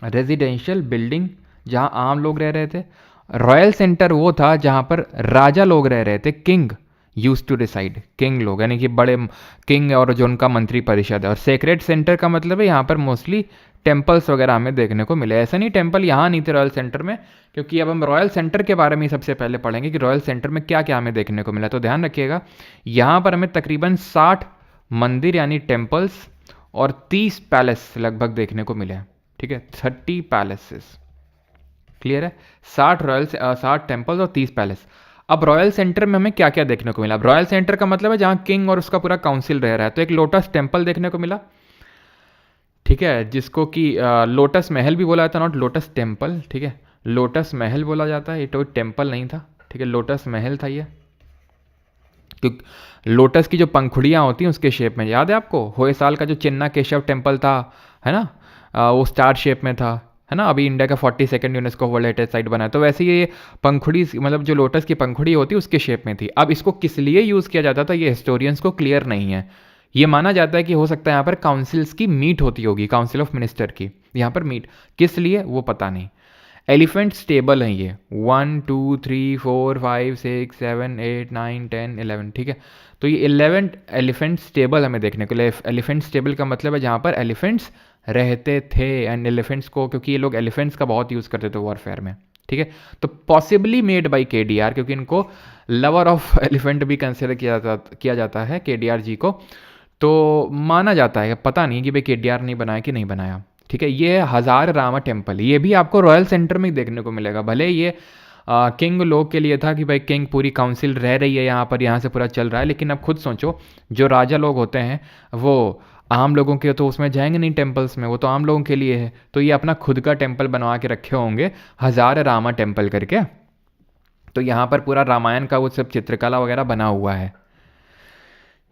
रेजिडेंशियल बिल्डिंग जहाँ आम लोग रह रहे थे। रॉयल सेंटर वो था जहाँ पर राजा लोग रह रहे थे, king use to decide, king लोग, यानी कि बड़े किंग और जो उनका मंत्री परिषद है। और सेक्रेड सेंटर का मतलब है यहाँ पर मोस्टली टेम्पल्स वगैरह हमें देखने को मिले। ऐसा नहीं टेम्पल यहाँ नहीं थे रॉयल सेंटर में, क्योंकि अब हम रॉयल सेंटर के बारे में सबसे पहले पढ़ेंगे कि रॉयल सेंटर में क्या क्या हमें देखने को मिला। तो ध्यान रखिएगा, यहाँ पर हमें तकरीबन 60 मंदिर यानी टेम्पल्स और 30 पैलेस लगभग देखने को मिले हैं, ठीक है, 30 पैलेसेस, क्लियर है, 60 टेम्पल्स और 30 पैलेस। अब रॉयल सेंटर में हमें क्या क्या देखने को मिला? अब रॉयल सेंटर का मतलब है जहां किंग और उसका पूरा काउंसिल रह रहा है। तो एक लोटस टेम्पल देखने को मिला, ठीक है, जिसको कि लोटस महल भी बोला जाता है, नॉट लोटस टेम्पल, ठीक है, लोटस महल बोला जाता है, ये तो टेम्पल नहीं था, ठीक है, लोटस महल था ये, क्योंकि लोटस की जो पंखुड़ियाँ होती हैं उसके शेप में, याद है आपको होयसाल का जो चिन्ना केशव टेम्पल था, है ना, वो स्टार शेप में था, है ना, अभी इंडिया का 42nd UNESCO world heritage site बना है, तो वैसे ये पंखुड़ी मतलब जो लोटस की पंखुड़ी होती है उसके शेप में थी। अब इसको किस लिए यूज़ किया जाता था ये हिस्टोरियंस को क्लियर नहीं है। ये माना जाता है कि हो सकता है यहाँ पर काउंसिल्स की मीट होती होगी, काउंसिल ऑफ मिनिस्टर की यहाँ पर मीट, किस लिए वो पता नहीं। एलिफेंट स्टेबल हैं ये 1 2 3 4 5 6 7 8 9 10 11, ठीक है, तो ये 11 एलिफेंट स्टेबल हमें देखने को लिए। एलिफेंट स्टेबल का मतलब है जहाँ पर एलिफेंट्स रहते थे, एंड एलिफेंट्स को, क्योंकि ये लोग एलिफेंट्स का बहुत यूज़ करते थे वॉरफेयर में, ठीक है, तो पॉसिबली मेड बाई KDR, क्योंकि इनको लवर ऑफ एलिफेंट भी कंसिडर किया जाता है KDR जी को, तो माना जाता है, पता नहीं कि भाई KDR नहीं बनाया कि नहीं बनाया, ठीक है। ये है हजार रामा टेम्पल, ये भी आपको रॉयल सेंटर में ही देखने को मिलेगा। भले ये किंग लोग के लिए था कि भाई किंग पूरी काउंसिल रह रही है यहाँ पर, यहाँ से पूरा चल रहा है, लेकिन अब खुद सोचो जो राजा लोग होते हैं वो आम लोगों के तो उसमें जाएंगे नहीं टेम्पल्स में, वो तो आम लोगों के लिए है, तो ये अपना खुद का टेम्पल बनवा के रखे होंगे हजार रामा टेम्पल करके। तो यहाँ पर पूरा रामायण का वो सब चित्रकला वगैरह बना हुआ है।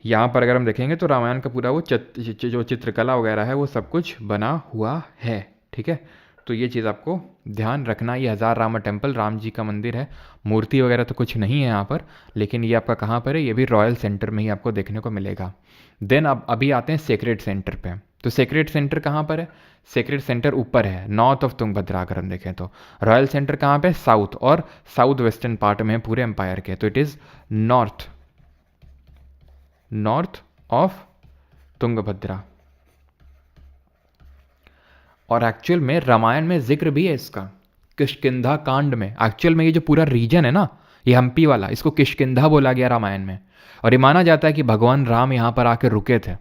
यहाँ पर अगर हम देखेंगे तो रामायण का पूरा वो जो चित्रकला वगैरह है वो सब कुछ बना हुआ है, ठीक है। तो ये चीज़ आपको ध्यान रखना। ये हजार रामा टेम्पल राम जी का मंदिर है, मूर्ति वगैरह तो कुछ नहीं है यहाँ पर, लेकिन ये आपका कहाँ पर है, ये भी रॉयल सेंटर में ही आपको देखने को मिलेगा। देन अब अभी आते हैं सेक्रेड सेंटर पे। तो सेक्रेड सेंटर कहाँ पर है? सेक्रेड सेंटर ऊपर है, नॉर्थ ऑफ तुंगभद्रा अगर हम देखें तो। रॉयल सेंटर कहाँ पे? साउथ, और साउथ वेस्टर्न पार्ट में है पूरे एम्पायर के, तो it is north of Tungabhadra. और एक्चुअल में रामायण में जिक्र भी है इसका, किष्किंधा कांड में। एक्चुअल में ये जो पूरा रीजन है ना, ये हम्पी वाला, इसको किष्किंधा बोला गया रामायण में। और ये माना जाता है कि भगवान राम यहाँ पर आकर रुके थे।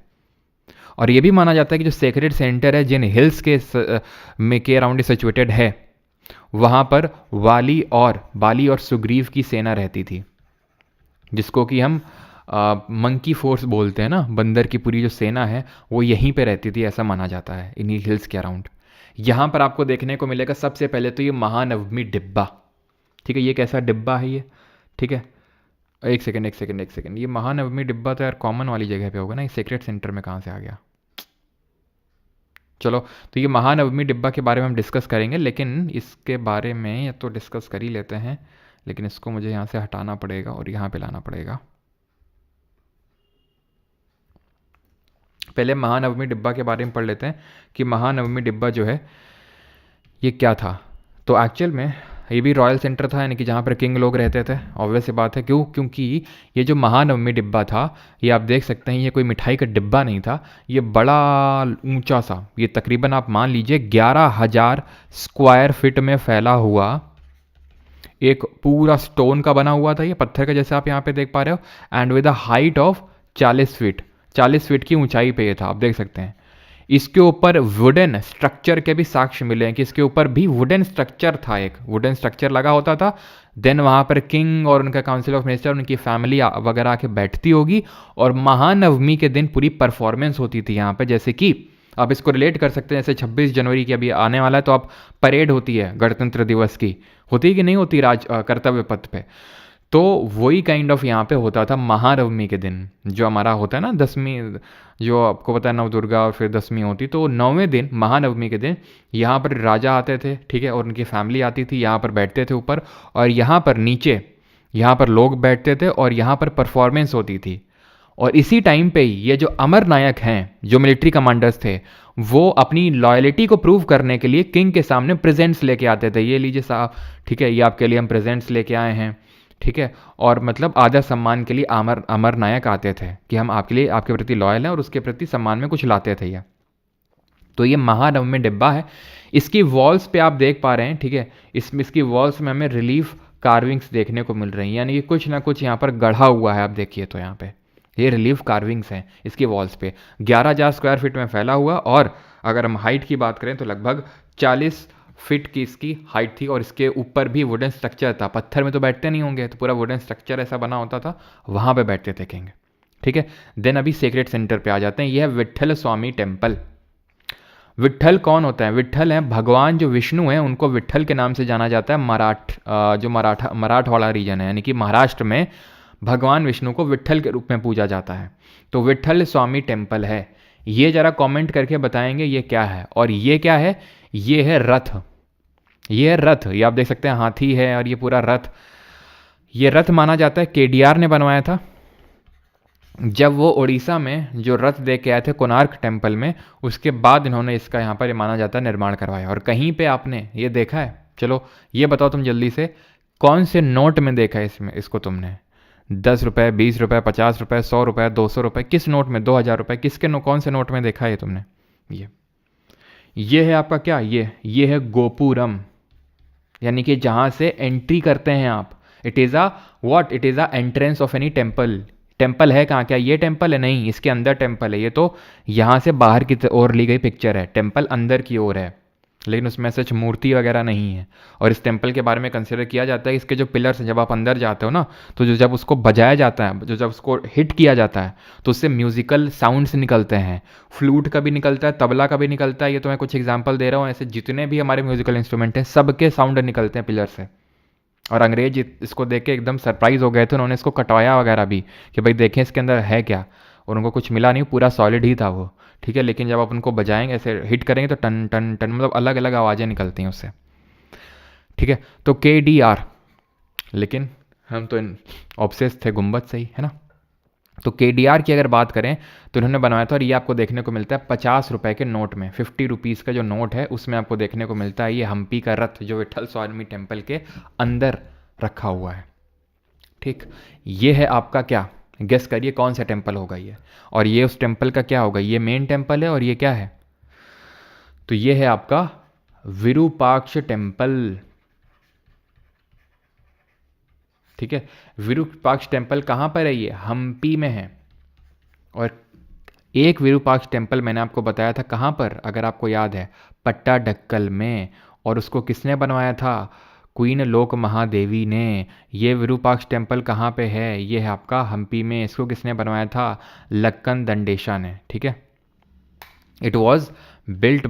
और ये भी माना जाता है कि जो सेक्रेड सेंटर है जिन हिल्स के अराउंड सिचुएटेड है, वहाँ पर बाली और सुग्रीव की सेना रहती थी, जिसको कि हम मंकी फोर्स बोलते हैं ना। बंदर की पूरी जो सेना है वो यहीं पे रहती थी, ऐसा माना जाता है इन्हीं हिल्स के अराउंड। यहाँ पर आपको देखने को मिलेगा सबसे पहले तो ये महानवमी डिब्बा, ठीक है। ये कैसा डिब्बा है ये, ठीक है, एक सेकंड, ये महानवमी डिब्बा तो यार कॉमन वाली जगह पे होगा ना, ये सेक्रेट सेंटर में कहाँ से आ गया? चलो, तो ये महानवमी डिब्बा के बारे में हम डिस्कस करेंगे, लेकिन इसके बारे में या तो डिस्कस कर ही लेते हैं, लेकिन इसको मुझे यहाँ से हटाना पड़ेगा और यहाँ पे लाना पड़ेगा। पहले महानवमी डिब्बा के बारे में पढ़ लेते हैं कि महानवमी डिब्बा जो है ये क्या था। तो एक्चुअल में ये भी रॉयल सेंटर था, यानी कि जहाँ पर किंग लोग रहते थे। ऑब्वियस सी बात है, क्योंकि ये जो महानवमी डिब्बा था, ये आप देख सकते हैं, ये कोई मिठाई का डिब्बा नहीं था, ये बड़ा ऊंचा सा, ये तकरीबन आप मान लीजिए 11,000 स्क्वायर फीट में फैला हुआ एक पूरा स्टोन का बना हुआ था, ये पत्थर का, जैसे आप यहाँ पे देख पा रहे हो, and with a height of 40 feet की ऊंचाई पे ये था, आप देख सकते हैं। इसके ऊपर वुडन स्ट्रक्चर के भी साक्ष्य मिले हैं कि इसके ऊपर भी वुडन स्ट्रक्चर था, एक वुडन स्ट्रक्चर लगा होता था। देन वहाँ पर किंग और उनका काउंसिल ऑफ मिनिस्टर, उनकी फैमिली वगैरह आके बैठती होगी, और महानवमी के दिन पूरी परफॉर्मेंस होती थी यहाँ पे। जैसे कि आप इसको रिलेट कर सकते हैं, जैसे 26 जनवरी की अभी आने वाला है, तो आप परेड होती है गणतंत्र दिवस की, होती है कि नहीं होती कर्तव्य पथ पे, तो वही काइंड ऑफ यहाँ पे होता था महानवमी के दिन। जो हमारा होता है ना दसवीं, जो आपको पता है नव दुर्गा और फिर दसवीं होती, तो 9वें दिन महानवमी के दिन यहाँ पर राजा आते थे, ठीक है, और उनकी फैमिली आती थी, यहाँ पर बैठते थे ऊपर, और यहाँ पर नीचे यहाँ पर लोग बैठते थे, और यहाँ पर परफॉर्मेंस होती थी। और इसी टाइम पे ही ये जो अमर नायक हैं, जो मिलिट्री कमांडर्स थे, वो अपनी लॉयलिटी को प्रूव करने के लिए किंग के सामने प्रेजेंट्स लेके आते थे। ये लीजिए साहब, ठीक है, ये आपके लिए हम प्रेजेंट्स लेके आए हैं, ठीक है। और मतलब आदर सम्मान के लिए अमर नायक आते थे कि हम आपके लिए, आपके प्रति लॉयल हैं, और उसके प्रति सम्मान में कुछ लाते थे ये। तो ये महानवमी डिब्बा है। इसकी वॉल्स पे आप देख पा रहे हैं, ठीक है, इसकी वॉल्स में हमें रिलीफ कार्विंग्स देखने को मिल रही हैं, यानी कि कुछ ना कुछ यहाँ पर गढ़ा हुआ है। आप देखिए तो यहाँ पे ये रिलीफ कार्विंग्स हैं इसकी वॉल्स पे। 11,000 स्क्वायर फीट में फैला हुआ, और अगर हम हाइट की बात करें तो लगभग 40 फीट की इसकी हाइट थी, और इसके ऊपर भी वुडन स्ट्रक्चर था। पत्थर में तो बैठते नहीं होंगे, तो पूरा वुडन स्ट्रक्चर ऐसा बना होता था, वहाँ पे बैठते थे किंग। ठीक है, देन अभी सीक्रेट सेंटर पे आ जाते हैं। यह है विट्ठल स्वामी टेम्पल। विट्ठल कौन होता है? विट्ठल है भगवान जो विष्णु हैं, उनको विट्ठल के नाम से जाना जाता है। जो मराठवाड़ा रीजन है, यानी कि महाराष्ट्र में भगवान विष्णु को विट्ठल के रूप में पूजा जाता है। तो विट्ठल स्वामी टेम्पल है। ये जरा कमेंट करके बताएंगे ये क्या है। और ये क्या है? ये है रथ। ये है रथ, ये आप देख सकते हैं हाथी है और ये पूरा रथ। ये रथ माना जाता है केडीआर ने बनवाया था। जब वो उड़ीसा में जो रथ दे के आए थे कोणार्क टेम्पल में, उसके बाद इन्होंने इसका यहाँ पर माना जाता है निर्माण करवाया। और कहीं पे आपने ये देखा है? चलो ये बताओ तुम जल्दी से, कौन से नोट में देखा है इसमें इसको तुमने? 10 रुपये, 20 रुपये, 50 रुपये, 100 रुपये, 200 रुपये, किस नोट में? 2000 रुपये, किसके कौन से नोट में देखा है तुमने? ये है आपका क्या? ये है गोपुरम, यानी कि जहाँ से एंट्री करते हैं आप। It is a what? It is a entrance of any temple. Temple है कहाँ? क्या ये टेम्पल है? नहीं, इसके अंदर टेम्पल है। ये तो यहाँ से बाहर की ओर ली गई पिक्चर है, टेम्पल अंदर की ओर है, लेकिन उसमें सच मूर्ति वगैरह नहीं है। और इस टेम्पल के बारे में कंसिडर किया जाता है इसके जो पिलर्स हैं, जब आप अंदर जाते हो ना, तो जब उसको बजाया जाता है, जब उसको हिट किया जाता है, तो उससे म्यूजिकल साउंड्स निकलते हैं। फ्लूट का भी निकलता है, तबला का भी निकलता है। ये तो मैं कुछ एग्जाम्पल दे रहा हूँ, ऐसे जितने भी हमारे म्यूजिकल इंस्ट्रूमेंट हैं सबके साउंड निकलते हैं पिलर से। और अंग्रेज इसको देख के एकदम सरप्राइज हो गए थे, उन्होंने इसको कटवाया वगैरह भी कि भाई देखें इसके अंदर है क्या। और उनको कुछ मिला नहीं, पूरा सॉलिड ही था वो। ठीक है, लेकिन जब आप उनको बजाएंगे, ऐसे हिट करेंगे, तो टन टन टन मतलब अलग अलग आवाज़ें निकलती हैं उससे। ठीक है, तो KDR, लेकिन हम तो ऑब्सेस थे गुम्बद से ही, है ना। तो KDR की अगर बात करें तो इन्होंने बनवाया था, और ये आपको देखने को मिलता है 50 रुपये के नोट में। 50 रुपीज़ का जो नोट है उसमें आपको देखने को मिलता है ये हम्पी का रथ, जो विट्ठल स्वामी टेम्पल के अंदर रखा हुआ है। ठीक, ये है आपका क्या? गेस करिए कौन सा टेम्पल होगा ये। और ये उस टेम्पल का क्या होगा? ये मेन टेम्पल है, और ये क्या है? तो ये है आपका विरूपाक्ष टेम्पल। ठीक है, विरूपाक्ष टेम्पल कहाँ पर है? ये हम्पी में है। और एक विरूपाक्ष टेम्पल मैंने आपको बताया था कहाँ पर, अगर आपको याद है, पट्टाडक्कल में। और उसको किसने बनवाया था? क्वीन लोक महादेवी ने। ये विरूपाक्ष टेम्पल कहाँ पे है? ये है आपका हम्पी में। इसको किसने बनवाया था? लक्कन दंडेशा ने। ठीक है, इट वॉज बिल्ट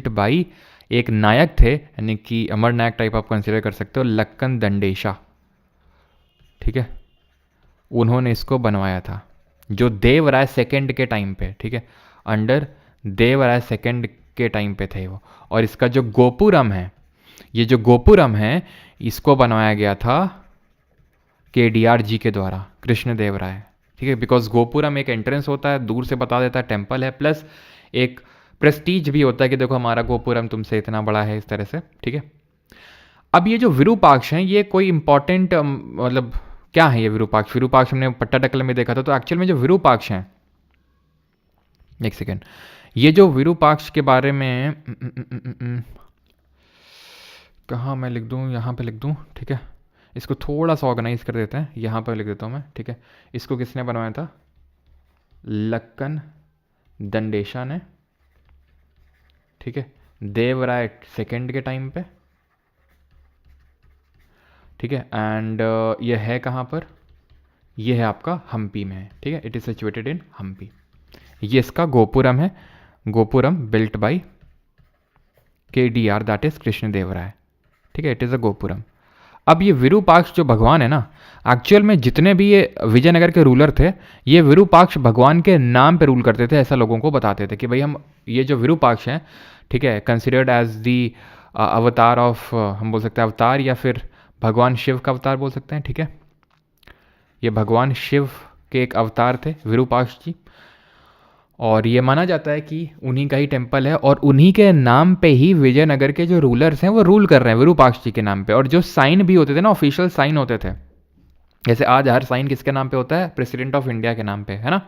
बाई एक नायक थे, यानी कि अमर नायक टाइप आप कंसिडर कर सकते हो, लक्कन दंडेशा। ठीक है, उन्होंने इसको बनवाया था, जो देवराय सेकंड के टाइम पे। ठीक है, अंडर देवराय सेकंड के टाइम पे थे वो। और इसका जो गोपुरम है, ये जो गोपुरम है, इसको बनवाया गया था KDR जी के द्वारा, कृष्ण देव राय। ठीक है, बिकॉज गोपुरम एक एंट्रेंस होता है, दूर से बता देता है टेम्पल है, प्लस एक प्रेस्टीज भी होता है कि देखो हमारा गोपुरम तुमसे इतना बड़ा है, इस तरह से। ठीक है, अब ये जो विरूपाक्ष हैं, ये कोई इंपॉर्टेंट मतलब क्या है ये विरूपाक्ष? विरूपाक्ष हमने पट्टाडकल में देखा था। तो एक्चुअल में जो विरूपाक्ष हैं, एक सेकेंड, ये जो विरूपाक्ष के बारे में कहाँ मैं लिख दूँ? यहाँ पे लिख दूँ। ठीक है, इसको थोड़ा सा ऑर्गेनाइज कर देते हैं, यहाँ पर लिख देता हूँ मैं। ठीक है, इसको किसने बनवाया था? लक्कन दंडेशा ने। ठीक है, देवराय सेकंड के टाइम पे। ठीक है, एंड ये है कहाँ पर? ये है आपका हम्पी में है। ठीक है, it is situated in Hampi. ये इसका गोपुरम है, gopuram built by KDR, that is Krishna Deva Raya. ठीक है, इट इज़ अ गोपुरम। अब ये विरूपाक्ष जो भगवान है ना, एक्चुअल में जितने भी ये विजयनगर के रूलर थे, ये विरूपाक्ष भगवान के नाम पे रूल करते थे, ऐसा लोगों को बताते थे कि भाई हम ये जो विरूपाक्ष हैं, ठीक है, कंसिडर्ड एज दी अवतार ऑफ, हम बोल सकते हैं अवतार, या फिर भगवान शिव का अवतार बोल सकते हैं। ठीक है, ये भगवान शिव के एक अवतार थे विरूपाक्ष जी, और ये माना जाता है कि उन्हीं का ही टेम्पल है, और उन्हीं के नाम पे ही विजयनगर के जो रूलर्स हैं वो रूल कर रहे हैं, विरूपाक्ष जी के नाम पे। और जो साइन भी होते थे ना, ऑफिशियल साइन होते थे, जैसे आज हर साइन किसके नाम पे होता है? प्रेसिडेंट ऑफ इंडिया के नाम पे, है ना।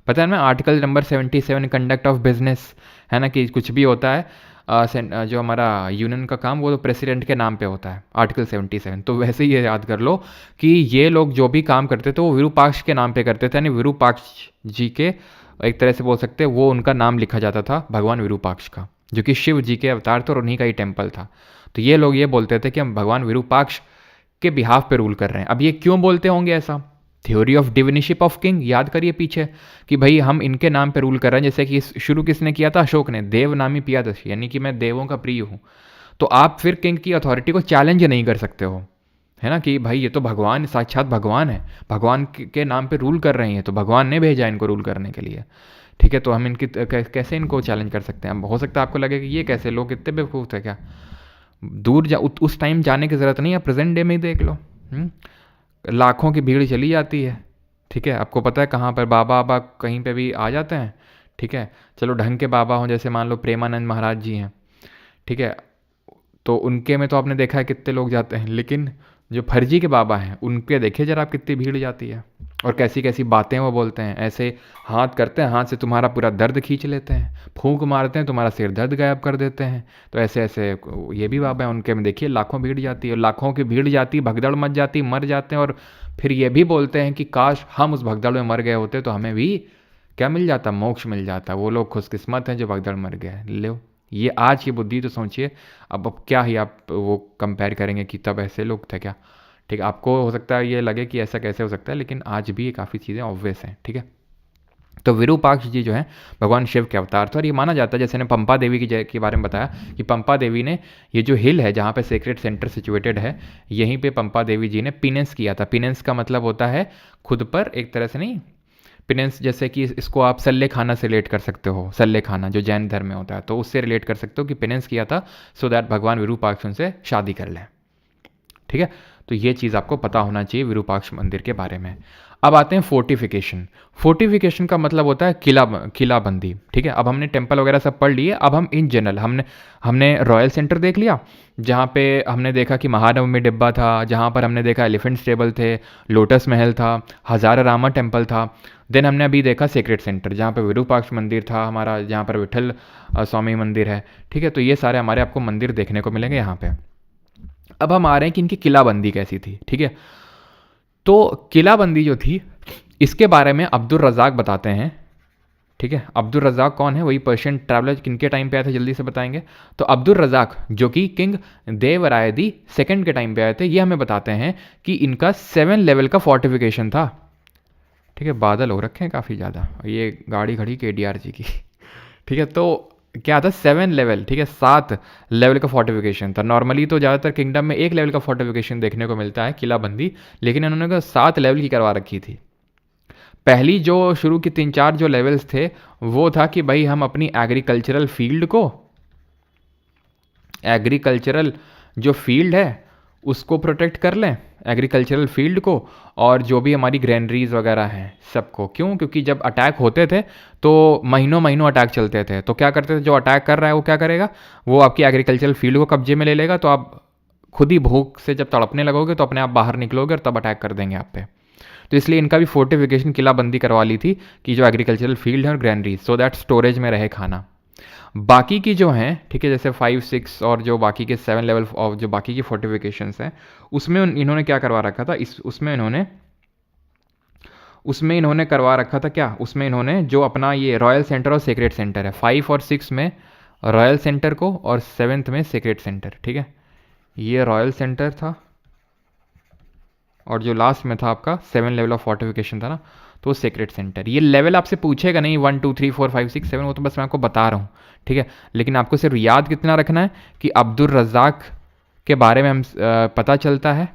पता है ना article number 77 conduct of business, है ना, कि कुछ भी होता है जो हमारा यूनियन का काम वो तो प्रेसिडेंट के नाम पे होता है, आर्टिकल 77। तो वैसे ही ये याद कर लो कि ये लोग जो भी काम करते थे वो विरूपाक्ष के नाम पे करते थे, यानी विरूपाक्ष जी के एक तरह से बोल सकते हैं वो उनका नाम लिखा जाता था भगवान विरूपाक्ष का, जो कि शिव जी के अवतार थे और उन्हीं का ही टेम्पल था। तो ये लोग ये बोलते थे कि हम भगवान विरूपाक्ष के बिहाफ पे रूल कर रहे हैं। अब ये क्यों बोलते होंगे ऐसा? थ्योरी ऑफ डिविनिशिप ऑफ किंग याद करिए पीछे, कि भाई हम इनके नाम पे रूल कर रहे हैं। जैसे कि शुरू किसने किया था? अशोक ने, देव नामी पियादशी, यानी कि मैं देवों का प्रिय हूँ। तो आप फिर किंग की अथॉरिटी को चैलेंज नहीं कर सकते हो, है ना, कि भाई ये तो भगवान, साक्षात भगवान है, भगवान के नाम पे रूल कर रहे हैं, तो भगवान ने भेजा इनको रूल करने के लिए, ठीक है। तो हम इनकी कैसे इनको चैलेंज कर सकते हैं? हो सकता है आपको लगे कि ये कैसे, लोग इतने बेवकूफ़ थे क्या? दूर उस टाइम जाने की ज़रूरत नहीं है, प्रेजेंट डे में ही देख लो। लाखों की भीड़ चली जाती है, ठीक है। आपको पता है कहाँ पर बाबा कहीं पे भी आ जाते हैं, ठीक है। चलो ढंग के बाबा हों, जैसे मान लो प्रेमानंद महाराज जी हैं, ठीक है, तो उनके में तो आपने देखा है कितने लोग जाते हैं। लेकिन जो फर्जी के बाबा हैं उनके देखिए जरा आप कितनी भीड़ जाती है, और कैसी कैसी बातें वो बोलते हैं। ऐसे हाथ करते हैं, हाथ से तुम्हारा पूरा दर्द खींच लेते हैं, फूंक मारते हैं, तुम्हारा सिर दर्द गायब कर देते हैं। तो ऐसे ऐसे ये भी बाबा हैं, उनके में देखिए लाखों भीड़ जाती है, लाखों की भीड़ जाती, भगदड़ मच जाती, मर जाते हैं, और फिर ये भी बोलते हैं कि काश हम उस भगदड़ में मर गए होते तो हमें भी क्या मिल जाता? मोक्ष मिल जाता। वो लोग खुशकिस्मत हैं जो भगदड़ मर गए। लो, ये आज की बुद्धि तो सोचिए। अब क्या ही आप वो कंपेयर करेंगे कि तब ऐसे लोग थे क्या? ठीक है, आपको हो सकता है ये लगे कि ऐसा कैसे हो सकता है, लेकिन आज भी ये काफ़ी चीज़ें ऑब्वियस हैं, ठीक है। तो विरूपाक्ष जी जो है भगवान शिव के अवतार थे, और ये माना जाता है, जैसे ने पंपा देवी के बारे में बताया कि पंपा देवी ने ये जो हिल है जहाँ पे सेक्रेट सेंटर सिचुएटेड है, यहीं पे पंपा देवी जी ने पिनेंस किया था। पिनेंस का मतलब होता है खुद पर एक तरह से नहीं, पिनेंस जैसे कि इसको आप सल्ले खाना से रिलेट कर सकते हो, सल्ले खाना जो जैन धर्म में होता है, तो उससे रिलेट कर सकते हो कि पिनेंस किया था सो दैट भगवान विरूपाक्ष उनसे शादी कर लें, ठीक है। तो ये चीज़ आपको पता होना चाहिए विरूपाक्ष मंदिर के बारे में। अब आते हैं फोर्टिफिकेशन। फोर्टिफिकेशन का मतलब होता है किलाबंदी, ठीक है। अब हमने टेम्पल वगैरह सब पढ़ लिए, अब हम इन जनरल हमने रॉयल सेंटर देख लिया, जहाँ पे हमने देखा कि महानवमी डिब्बा था, जहाँ पर हमने देखा एलिफेंट स्टेबल थे, लोटस महल था, हजारारामा टेम्पल था। देन हमने अभी देखा सेक्रेट सेंटर, जहाँ पे विरूपाक्ष मंदिर था हमारा, जहाँ पर विठल स्वामी मंदिर है, ठीक है। तो ये सारे हमारे आपको मंदिर देखने को मिलेंगे यहाँ पे। अब हम आ रहे हैं कि इनकी किलाबंदी कैसी थी, ठीक है। तो किलाबंदी जो थी इसके बारे में अब्दुल रज़ाक बताते हैं, ठीक है। अब्दुल रज़ाक कौन है? वही पर्शियन ट्रैवलर किनके टाइम पे आए थे, जल्दी से बताएंगे। तो अब्दुल रज़ाक जो कि किंग देवरायदी सेकंड के टाइम पे आए थे, ये हमें बताते हैं कि इनका 7 लेवल का फोर्टिफिकेशन था, ठीक है। बादल हो रखे हैं काफ़ी ज़्यादा, ये गाड़ी खड़ी KDR जी की, ठीक है। तो क्या था? 7 लेवल, ठीक है, 7 लेवल का फोर्टिफिकेशन था। नॉर्मली तो ज़्यादातर किंगडम में 1 लेवल का फोर्टिफिकेशन देखने को मिलता है, किलाबंदी, लेकिन इन्होंने 7 लेवल की करवा रखी थी। पहली जो शुरू की 3-4 जो लेवल्स थे वो था कि भाई हम अपनी एग्रीकल्चरल जो फील्ड है उसको प्रोटेक्ट कर लें, एग्रीकल्चरल फील्ड को, और जो भी हमारी ग्रैनरीज वगैरह हैं सबको। क्यों? क्योंकि जब अटैक होते थे तो महीनों महीनों अटैक चलते थे, तो क्या करते थे, जो अटैक कर रहा है वो क्या करेगा, वो आपकी एग्रीकल्चरल फील्ड को कब्जे में ले लेगा, तो आप खुद ही भूख से जब तड़पने लगोगे तो अपने आप बाहर निकलोगे और तब अटैक कर देंगे आप पे। तो इसलिए इनका भी फोर्टिफिकेशन किलाबंदी करवा ली थी कि जो एग्रीकल्चरल फील्ड है और ग्रैनरीज, सो दैट स्टोरेज में रहे खाना। बाकी की जो हैं, ठीक है, जैसे 5, 6 और जो बाकी के 7 लेवल ऑफ जो बाकी की फोर्टिफिकेशंस हैं, उसमें इन्होंने क्या करवा रखा था, उसमें इन्होंने करवा रखा था क्या, उसमें इन्होंने जो अपना ये रॉयल सेंटर और सेक्रेट सेंटर है, 5 और 6 में रॉयल सेंटर को और 7th में सेक्रेट सेंटर, ठीक है। ये रॉयल सेंटर था और जो लास्ट में था आपका 7 लेवल ऑफ फोर्टिफिकेशन था ना, तो सेक्रेट सेंटर। ये लेवल आपसे पूछेगा नहीं 1 2 3 4 5 6 7, वो तो बस मैं आपको बता रहा हूँ, ठीक है। लेकिन आपको सिर्फ याद कितना रखना है कि अब्दुल रज़ाक के बारे में हम पता चलता है,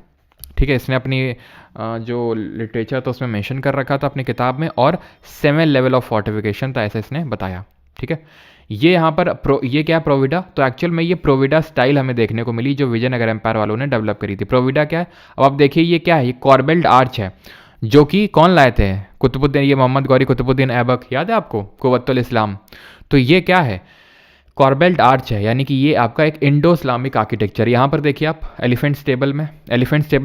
ठीक है। इसने अपनी जो लिटरेचर था उसमें मेंशन कर रखा था अपनी किताब में, और 7 लेवल ऑफ फोर्टिफिकेशन था, ऐसा इसने बताया, ठीक है। ये यहाँ पर ये क्या है, प्रोविडा। तो एक्चुअल में ये प्रोविडा स्टाइल हमें देखने को मिली जो विजयनगर एम्पायर वालों ने डेवलप करी थी। प्रोविडा क्या है, अब आप देखिए ये क्या है, ये कॉर्बेल्ड आर्च है, जो कि कौन लाए थे, कुतुबुद्दीन, ये मोहम्मद गौरी कुतुबुद्दीन ऐबक, याद है आपको, कुव्वतुल इस्लाम। तो ये क्या है, कॉर्बेल्ट आर्च है, यानी कि ये आपका एक इंडो इस्लामिक आर्किटेक्चर। यहाँ पर देखिए आप एलिफेंट स्टेबल में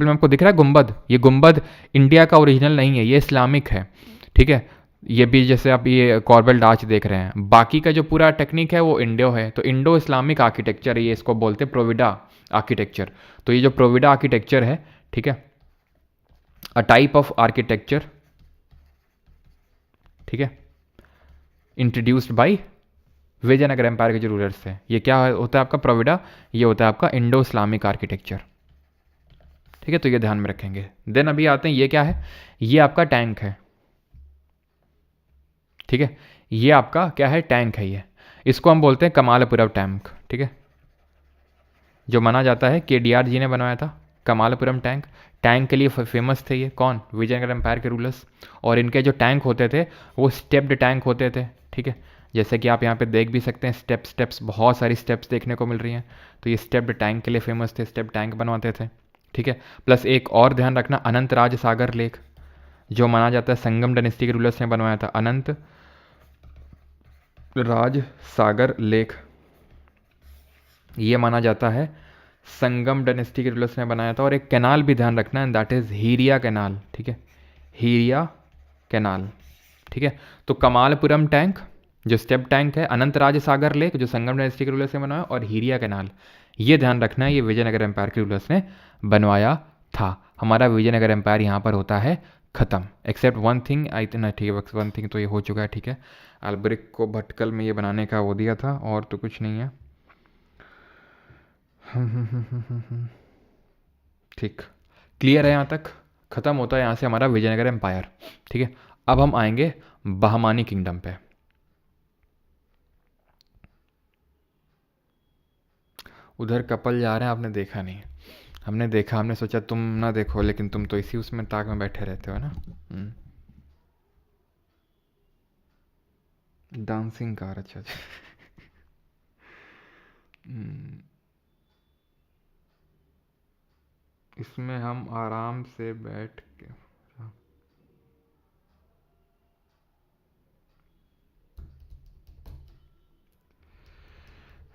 आपको दिख रहा है गुंबद, ये गुंबद इंडिया का ओरिजिनल नहीं है, ये इस्लामिक है, ठीक है। ये भी जैसे आप ये कॉर्बेल आर्च देख रहे हैं, बाकी का जो पूरा टेक्निक है वो इंडो है, तो इंडो इस्लामिक आर्किटेक्चर है, ये इसको बोलते हैं प्रोविडा आर्किटेक्चर। तो ये जो प्रोविडा आर्किटेक्चर है, ठीक है, अ टाइप ऑफ आर्किटेक्चर, ठीक है, इंट्रोड्यूस्ड बाय विजयनगर एम्पायर के जो रूलर्स थे। ये क्या होता है आपका प्रोविडा, ये होता है आपका इंडो इस्लामिक आर्किटेक्चर, ठीक है, तो ये ध्यान में रखेंगे। देन अभी आते हैं, ये क्या है, ये आपका टैंक है, ठीक है, ये आपका क्या है, टैंक है, ये इसको हम बोलते हैं कमालपुरम टैंक, ठीक है, जो माना जाता है केडीआर जी ने बनवाया था कमालपुरम टैंक। टैंक के लिए फेमस थे ये कौन, विजयनगर एम्पायर के रूलर्स। और इनके जो टैंक होते थे वो स्टेप्ड टैंक होते थे, ठीक है, जैसे कि आप यहाँ पे देख भी सकते हैं, स्टेप्स बहुत सारी स्टेप्स देखने को मिल रही हैं। तो ये स्टेप्ड टैंक के लिए फेमस थे, स्टेप टैंक बनवाते थे, ठीक है। प्लस एक और ध्यान रखना, अनंत राज सागर लेक, जो माना जाता है संगम डायनेस्टी के रूलर्स ने बनवाया था, अनंत राज सागर लेक, ये माना जाता है संगम डायनेस्टी के रूलर्स ने बनाया था। और एक कैनाल भी ध्यान रखना है, दैट इज हीरिया कैनाल, ठीक है, हीरिया कैनाल, ठीक है। तो कमालपुरम टैंक जो स्टेप टैंक है, अनंत राज सागर लेक जो संगम डायनेस्टी के रूलर्स ने बनाया, और हीरिया कैनाल, ये ध्यान रखना है, ये विजयनगर एम्पायर के रूलर्स ने बनवाया था। हमारा विजयनगर एम्पायर यहाँ पर होता है खत्म, except one thing, I think, ठीक है, वन थिंग तो ये हो चुका है, ठीक है। अल्बरिक को भटकल में ये बनाने का वो दिया था, और तो कुछ नहीं है। ठीक, क्लियर है, यहाँ तक खत्म होता है यहाँ से हमारा विजयनगर एम्पायर, ठीक है। अब हम आएंगे बहमानी किंगडम पे। उधर कपल जा रहे हैं, आपने देखा नहीं, हमने देखा, हमने सोचा तुम ना देखो, लेकिन तुम तो इसी उसमें ताक में बैठे रहते हो ना। डांसिंग कार, अच्छा अच्छा। इसमें हम आराम से बैठ के,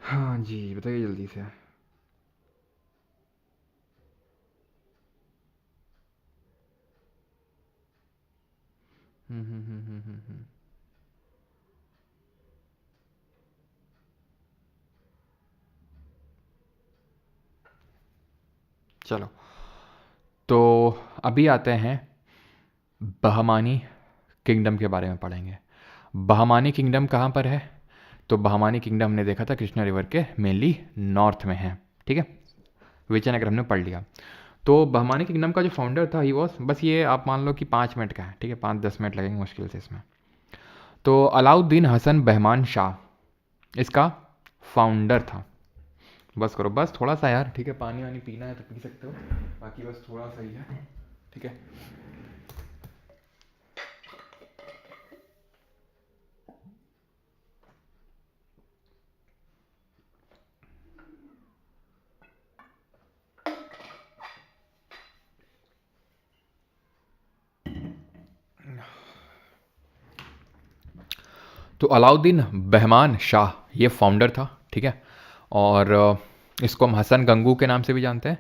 हाँ जी बताइए जल्दी से। चलो, तो अभी आते हैं बहमानी किंगडम के बारे में पढ़ेंगे। बहमानी किंगडम कहाँ पर है, तो बहमानी किंगडम हमने देखा था कृष्णा रिवर के मेनली नॉर्थ में है, ठीक है, विजयनगर हमने पढ़ लिया। तो बहमानी किंगडम का जो फाउंडर था ही वॉज, बस ये आप मान लो कि 5 मिनट का है, ठीक है, 5-10 मिनट लगेंगे मुश्किल से इसमें। तो अलाउद्दीन हसन बहमान शाह इसका फाउंडर था। बस करो, बस थोड़ा सा यार, ठीक है, पानी वानी पीना है तो पी सकते हो, बाकी बस थोड़ा सा ही है, ठीक है। तो अलाउद्दीन बहमान शाह ये फाउंडर था, ठीक है। और इसको हम हसन गंगू के नाम से भी जानते हैं,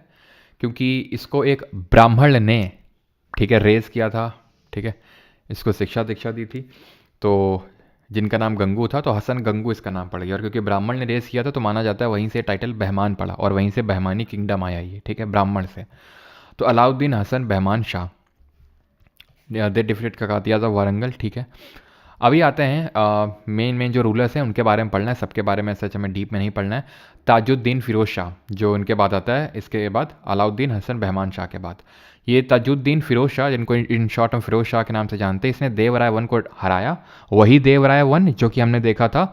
क्योंकि इसको एक ब्राह्मण ने, ठीक है, रेज किया था, ठीक है, इसको शिक्षा दीक्षा दी थी, तो जिनका नाम गंगू था, तो हसन गंगू इसका नाम पड़ गया। और क्योंकि ब्राह्मण ने रेज किया था, तो माना जाता है वहीं से टाइटल बहमान पड़ा, और वहीं से बहमानी किंगडम आया ये, ठीक है, ब्राह्मण से। तो Alauddin Hasan Bahman Shah, they defeated Kakatiyas of Warangal, ठीक है। अभी आते हैं मेन जो रूलर्स हैं उनके बारे में पढ़ना है, सबके बारे में सच हमें डीप में नहीं पढ़ना है। ताजुद्दीन फिरोज शाह जो उनके बाद आता है, इसके बाद अलाउद्दीन हसन बहमान शाह के बाद ये ताजुद्दीन फिरोज शाह, जिनको इन शॉर्ट हम फिरोज शाह के नाम से जानते हैं, इसने देवराय वन को हराया। वही देवराय वन जो कि हमने देखा था,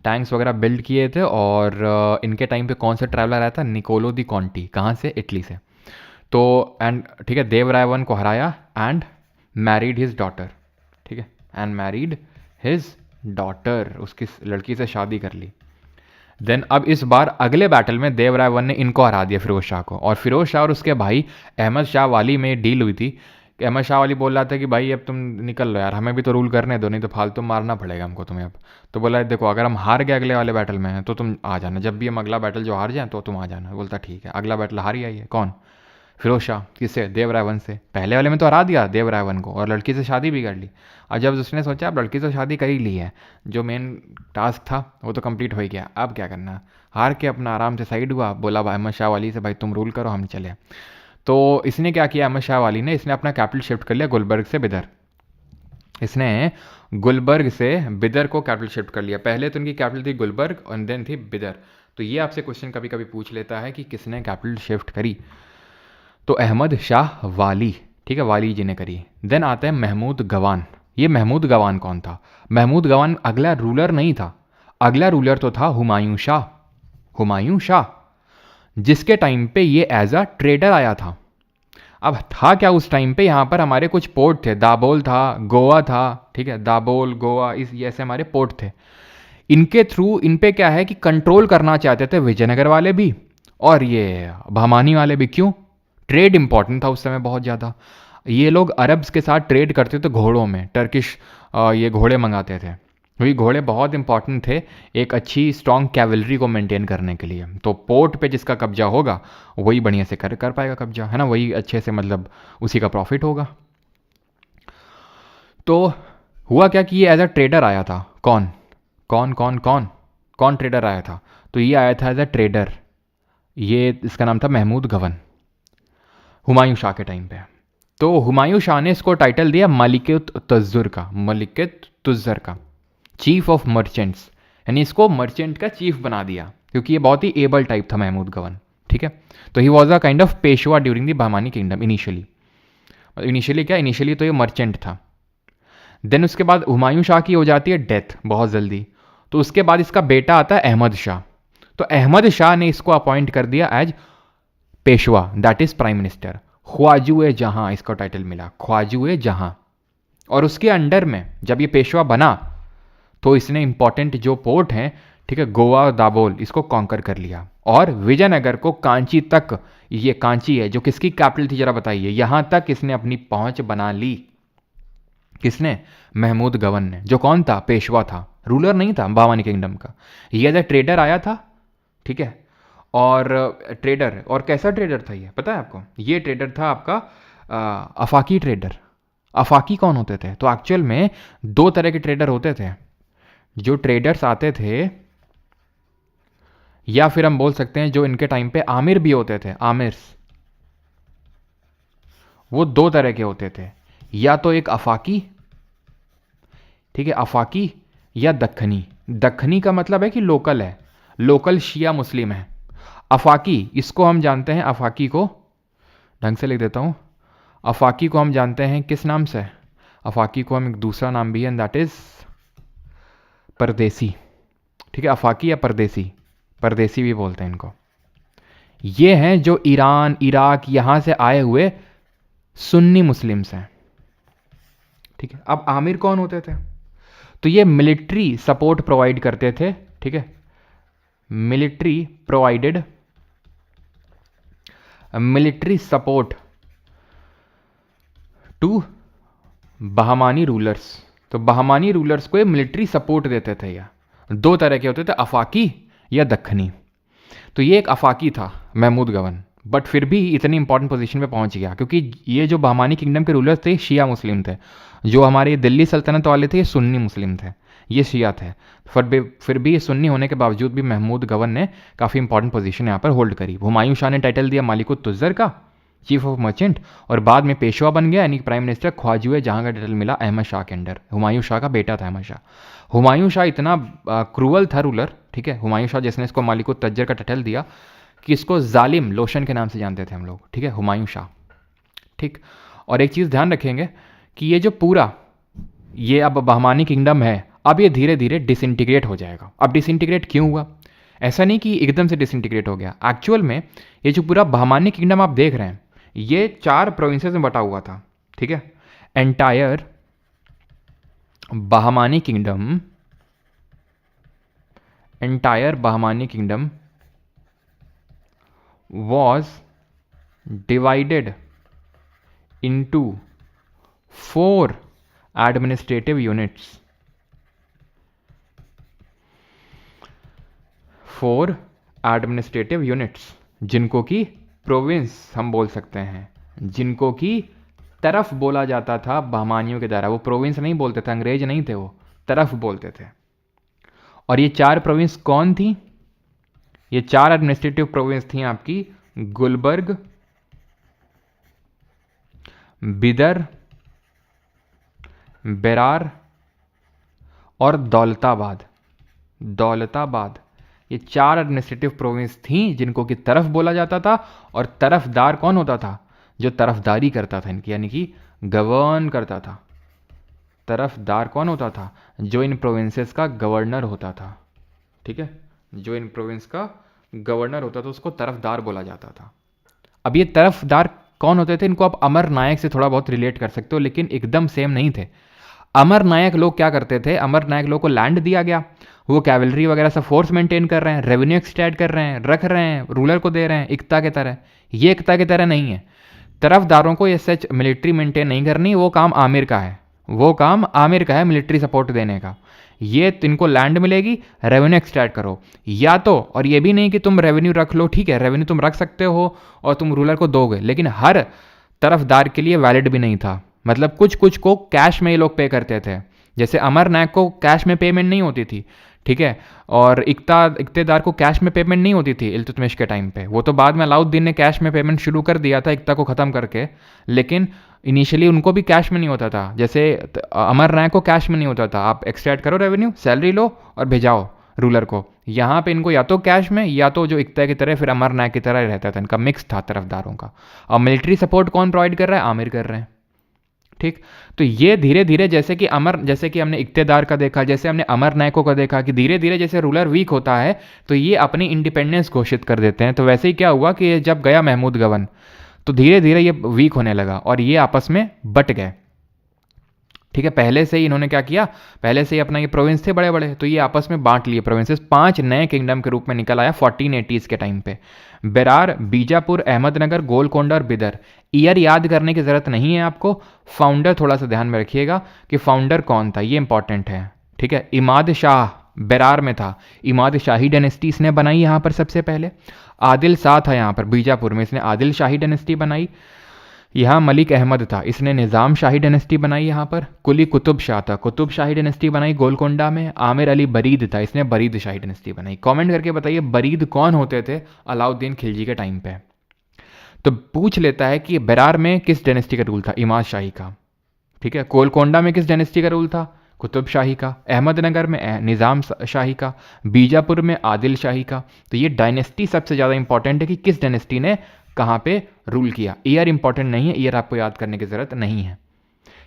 टैंक्स वगैरह बिल्ड किए थे। और इनके टाइम पे कौन सा ट्रैवलर आया था, निकोलो दी कॉन्टी, कहाँ से, इटली से। तो एंड ठीक है, देवराय वन को हराया एंड मैरिड हिज डॉटर, ठीक है, एंड मैरिड हिज डॉटर, उसकी लड़की से शादी कर ली। देन अब इस बार अगले बैटल में देवराय वन ने इनको हरा दिया, फिरोज शाह को। और फिरोज शाह और उसके भाई अहमद शाह वाली में डील हुई थी कि अहमद शाह वाली बोल रहा था कि भाई अब तुम निकल लो यार, हमें भी तो रूल करने दो, नहीं तो फालतू मारना पड़ेगा हमको तुम्हें अब। तो बोला देखो अगर हम हार गए अगले वाले बैटल में तो तुम आ जाना, जब भी हम अगला बैटल जो हार जाए तो तुम आ जाना। बोलता ठीक है, अगला बैटल हार ही आई है, कौन, फिरोज शाह किससे? देव राय वन से। पहले वाले में तो हरा दिया देव राय वन को और लड़की से शादी भी कर ली। और जब उसने सोचा अब लड़की से शादी कर ही ली है, जो मेन टास्क था वो तो कंप्लीट हो ही गया, अब क्या करना। हार के अपना आराम से साइड हुआ, बोला भाई अहमद शाह वाली से भाई तुम रूल करो, हम चले। तो इसने क्या किया अहमद शाह वाली ने, इसने अपना कैपिटल शिफ्ट कर लिया गुलबर्ग से बिदर। इसने गुलबर्ग से बिदर को कैपिटल शिफ्ट कर लिया। पहले तो इनकी कैपिटल थी गुलबर्ग और देन थी बिदर। तो ये आपसे क्वेश्चन कभी कभी पूछ लेता है कि किसने कैपिटल शिफ्ट करी, तो अहमद शाह वाली, ठीक है, वाली जी ने करी। देन आता है महमूद गवान। ये महमूद गवान कौन था? महमूद गवान अगला रूलर नहीं था, अगला रूलर तो था हुमायूं शाह। हुमायूं शाह जिसके टाइम पे ये एज अ ट्रेडर आया था। अब था क्या उस टाइम पे, यहाँ पर हमारे कुछ पोर्ट थे, दाबोल था, गोवा था, ठीक है, दाबोल गोवा इस ये ऐसे हमारे पोर्ट थे। इनके थ्रू इन पे क्या है कि कंट्रोल करना चाहते थे विजयनगर वाले भी और ये बहमानी वाले भी। क्यों? ट्रेड इंपॉर्टेंट था उस समय बहुत ज़्यादा। ये लोग अरब्स के साथ ट्रेड करते थे घोड़ों में, टर्किश ये घोड़े मंगाते थे, क्योंकि घोड़े बहुत इंपॉर्टेंट थे एक अच्छी स्ट्रॉन्ग कैवलरी को मेंटेन करने के लिए। तो पोर्ट पे जिसका कब्जा होगा वही बढ़िया से कर पाएगा कब्जा, है ना, वही अच्छे से मतलब उसी का प्रॉफिट होगा। तो हुआ क्या कि ये एज अ ट्रेडर आया था। कौन कौन कौन कौन कौन ट्रेडर आया था? तो ये आया था एज अ ट्रेडर, ये इसका नाम था महमूद गवन, हुमायूं शाह के टाइम पे। तो हुमायूं शाह ने इसको टाइटल दिया मलिक-उत-तुज़्ज़र का, मलिक-उत-तुज़्ज़र का, चीफ ऑफ मर्चेंट्स, यानी इसको मर्चेंट का चीफ बना दिया, क्योंकि ये बहुत ही एबल टाइप था महमूद गवन, ठीक है। तो he was a kind of Peshwa during the Bahmani kingdom initially. Initially क्या, इनिशियली तो ये मर्चेंट था। देन उसके बाद हुमायूं शाह की हो जाती है डेथ बहुत जल्दी, तो उसके बाद इसका बेटा आता है अहमद शाह। तो अहमद शाह ने इसको अपॉइंट कर दिया as Peshwa, that is prime minister. Khwaja Jahan इसका टाइटल मिला, ख्वाजू जहां। और उसके अंडर में जब ये पेशवा बना तो इसने इंपॉर्टेंट जो पोर्ट हैं, ठीक है, गोवा और दाबोल, इसको कॉन्कर कर लिया और विजयनगर को कांची तक, ये कांची है जो किसकी कैपिटल थी जरा बताइए, यहां तक इसने अपनी पहुंच बना ली। किसने? महमूद गवन ने, जो कौन था? पेशवा था, रूलर नहीं था बहमानी किंगडम का। ये एज ए ट्रेडर आया था, ठीक है। और ट्रेडर, और कैसा ट्रेडर था ये पता है आपको? ये ट्रेडर था आपका अफाकी ट्रेडर। अफाकी कौन होते थे? तो एक्चुअल में दो तरह के ट्रेडर होते थे। जो ट्रेडर्स आते थे, या फिर हम बोल सकते हैं जो इनके टाइम पे आमिर भी होते थे, आमिर्स, वो दो तरह के होते थे। या तो एक अफाकी, ठीक है, अफाकी, या दक्खनी। दक्खनी का मतलब है कि लोकल है, लोकल शिया मुस्लिम है। अफाकी, इसको हम जानते हैं, अफाकी को ढंग से लिख देता हूं, अफाकी को हम जानते हैं किस नाम से? अफाकी को हम एक दूसरा नाम भी है, दैट इज परदेसी, ठीक है, अफाकी या परदेसी, परदेसी भी बोलते हैं इनको। ये हैं जो ईरान, इराक, यहां से आए हुए सुन्नी मुस्लिम्स हैं, ठीक है। अब आमिर कौन होते थे? तो ये मिलिट्री सपोर्ट प्रोवाइड करते थे, ठीक है, military provided, military support to Bahmani rulers. तो बहमानी रूलर्स को ये मिलिट्री सपोर्ट देते थे। या दो तरह के होते थे, अफाकी या दक्खनी। तो ये एक अफाकी था महमूद गवन, बट फिर भी इतनी इंपॉर्टेंट पोजीशन पे पहुंच गया क्योंकि ये जो बहमानी किंगडम के रूलर्स थे शिया मुस्लिम थे। जो हमारे दिल्ली सल्तनत वाले थे ये सुन्नी मुस्लिम थे, ये शिया थे। फिर भी ये सुन्नी होने के बावजूद भी महमूद गवन ने काफ़ी इंपॉर्टेंट पोजीशन यहाँ पर होल्ड करी। हुमायूं शाह ने टाइटल दिया मालिक-उत-तुज़्ज़र का, चीफ ऑफ मर्चेंट, और बाद में पेशवा बन गया, यानी प्राइम मिनिस्टर ख्वाजू जहां का टाइटल मिला अहमद शाह के अंडर। हुमायूं शाह का बेटा था अहमद शाह। हुमायूं शाह इतना क्रूअल था रूलर, ठीक है, हुमायूं शाह जिसने इसको मालिक-उत-तुज़्ज़र का टाइटल दिया, कि इसको जालिम लोशन के नाम से जानते थे हम लोग, ठीक है, हुमायूं शाह, ठीक। और एक चीज़ ध्यान रखेंगे कि ये जो पूरा ये अब बहमानी किंगडम है, अब ये धीरे धीरे डिसइंटीग्रेट हो जाएगा। अब डिसइंटीग्रेट क्यों हुआ? ऐसा नहीं कि एकदम से डिसइंटीग्रेट हो गया। एक्चुअल में ये जो पूरा बहमानी किंगडम आप देख रहे हैं, ये 4 प्रोविंसेस में बटा हुआ था, ठीक है। Entire Bahmani kingdom, entire Bahmani kingdom was divided into 4 administrative units, 4 administrative units, जिनको कि प्रोविंस हम बोल सकते हैं जिनको कि तरफ बोला जाता था बहमानियों के द्वारा। वो प्रोविंस नहीं बोलते थे, अंग्रेज नहीं थे, वो तरफ बोलते थे। और ये 4 प्रोविंस कौन थी? ये 4 एडमिनिस्ट्रेटिव प्रोविंस थी आपकी गुलबर्ग, बिदर, बेरार और दौलताबाद। दौलताबाद, ये 4 एडमिनिस्ट्रेटिव प्रोविंस थी जिनको कि तरफ बोला जाता था। और तरफदार कौन होता था? जो तरफदारी करता था इनकी, यानी कि गवर्न करता था। तरफदार कौन होता था? जो इन प्रोविंसेस का गवर्नर होता था। ठीक है, जो इन प्रोविंस का गवर्नर होता था उसको तरफदार बोला जाता था। अब ये तरफदार कौन होते थे? इनको आप अमर नायक से थोड़ा बहुत रिलेट कर सकते हो, लेकिन एकदम सेम नहीं थे। अमर नायक लोग क्या करते थे? अमर नायक लोग को लैंड दिया गया, वो कैवलरी वगैरह सब फोर्स मेंटेन कर रहे हैं, रेवेन्यू एक्सट्रैक्ट कर रहे हैं, रख रहे हैं, रूलर को दे रहे हैं एकता के तरह। ये एकता की तरह नहीं है। तरफदारों को ये सच मिलिट्री मेंटेन नहीं करनी, वो काम आमिर का है। वो काम आमिर का है मिलिट्री सपोर्ट देने का। ये इनको लैंड मिलेगी, रेवेन्यू एक्सट्रैक्ट करो या तो। और ये भी नहीं कि तुम रेवेन्यू रख लो, ठीक है रेवेन्यू तुम रख सकते हो और तुम रूलर को दोगे, लेकिन हर तरफदार के लिए वैलिड भी नहीं था। मतलब कुछ कुछ को कैश में ये लोग पे करते थे। जैसे अमर नायक को कैश में पेमेंट नहीं होती थी, ठीक है, और इक्तेदार को कैश में पेमेंट नहीं होती थी इल्तुतमिश के टाइम पे। वो तो बाद में अलाउद्दीन ने कैश में पेमेंट शुरू कर दिया था इक्ता को ख़त्म करके, लेकिन इनिशियली उनको भी कैश में नहीं होता था। जैसे अमर नायक को कैश में नहीं होता था, आप एक्सट्रैक्ट करो रेवेन्यू, सैलरी लो और भेजाओ रूलर को। यहाँ पे इनको या तो कैश में या तो जो इक्ता की तरह फिर अमर नायक की तरह रहता था। इनका मिक्स था तरफदारों का। और मिलिट्री सपोर्ट कौन प्रोवाइड कर रहा है? आमिर कर रहे हैं। ठीक, तो ये धीरे धीरे जैसे कि हमने इक्तेदार का देखा, जैसे हमने अमर नायकों का देखा कि धीरे धीरे जैसे रूलर वीक होता है तो ये अपनी इंडिपेंडेंस घोषित कर देते हैं। तो वैसे ही क्या हुआ कि जब गया महमूद गवन तो धीरे धीरे ये वीक होने लगा और ये आपस में बट गए। ठीक है, पहले से ही इन्होंने क्या किया, पहले से ही अपना ये प्रोविंस थे बड़े बड़े, तो ये आपस में बांट लिए प्रोविंसेस। 5 नए किंगडम के रूप में निकल आया 1480s के टाइम पे। बेरार, बीजापुर, अहमदनगर, गोलकोंडा और बिदर। ईयर याद करने की जरूरत नहीं है आपको, फाउंडर थोड़ा सा ध्यान में रखिएगा कि फाउंडर कौन था, ये इंपॉर्टेंट है। ठीक है, इमाद शाह बेरार में था, इमाद शाही डायनेस्टी इसने बनाई यहाँ पर सबसे पहले। आदिल शाह था यहाँ पर बीजापुर में, इसने आदिल शाही डायनेस्टी बनाई। यहाँ मलिक अहमद था, इसने निज़ाम शाही डायनेस्टी बनाई। यहाँ पर कुली कुतुब शाह था, कुतुब शाही डायनेस्टी बनाई गोलकोंडा में। आमिर अली बरीद था, इसने बरीद शाही डायनेस्टी बनाई। कमेंट करके बताइए बरीद कौन होते थे अलाउद्दीन खिलजी के टाइम पे। तो पूछ लेता है कि बेरार में किस डायनेस्टी का रूल था? इमाद शाही का। ठीक है, गोलकोंडा में किस डायनेस्टी का रूल था? कुतुब शाही का। अहमदनगर में निज़ाम शाही का। बीजापुर में आदिल शाही का। तो ये डायनेस्टी सबसे ज़्यादा इंपॉर्टेंट है कि किस डायनेस्टी ने कहाँ पे रूल किया। ईयर इंपॉर्टेंट नहीं है, ईयर आपको याद करने की ज़रूरत नहीं है।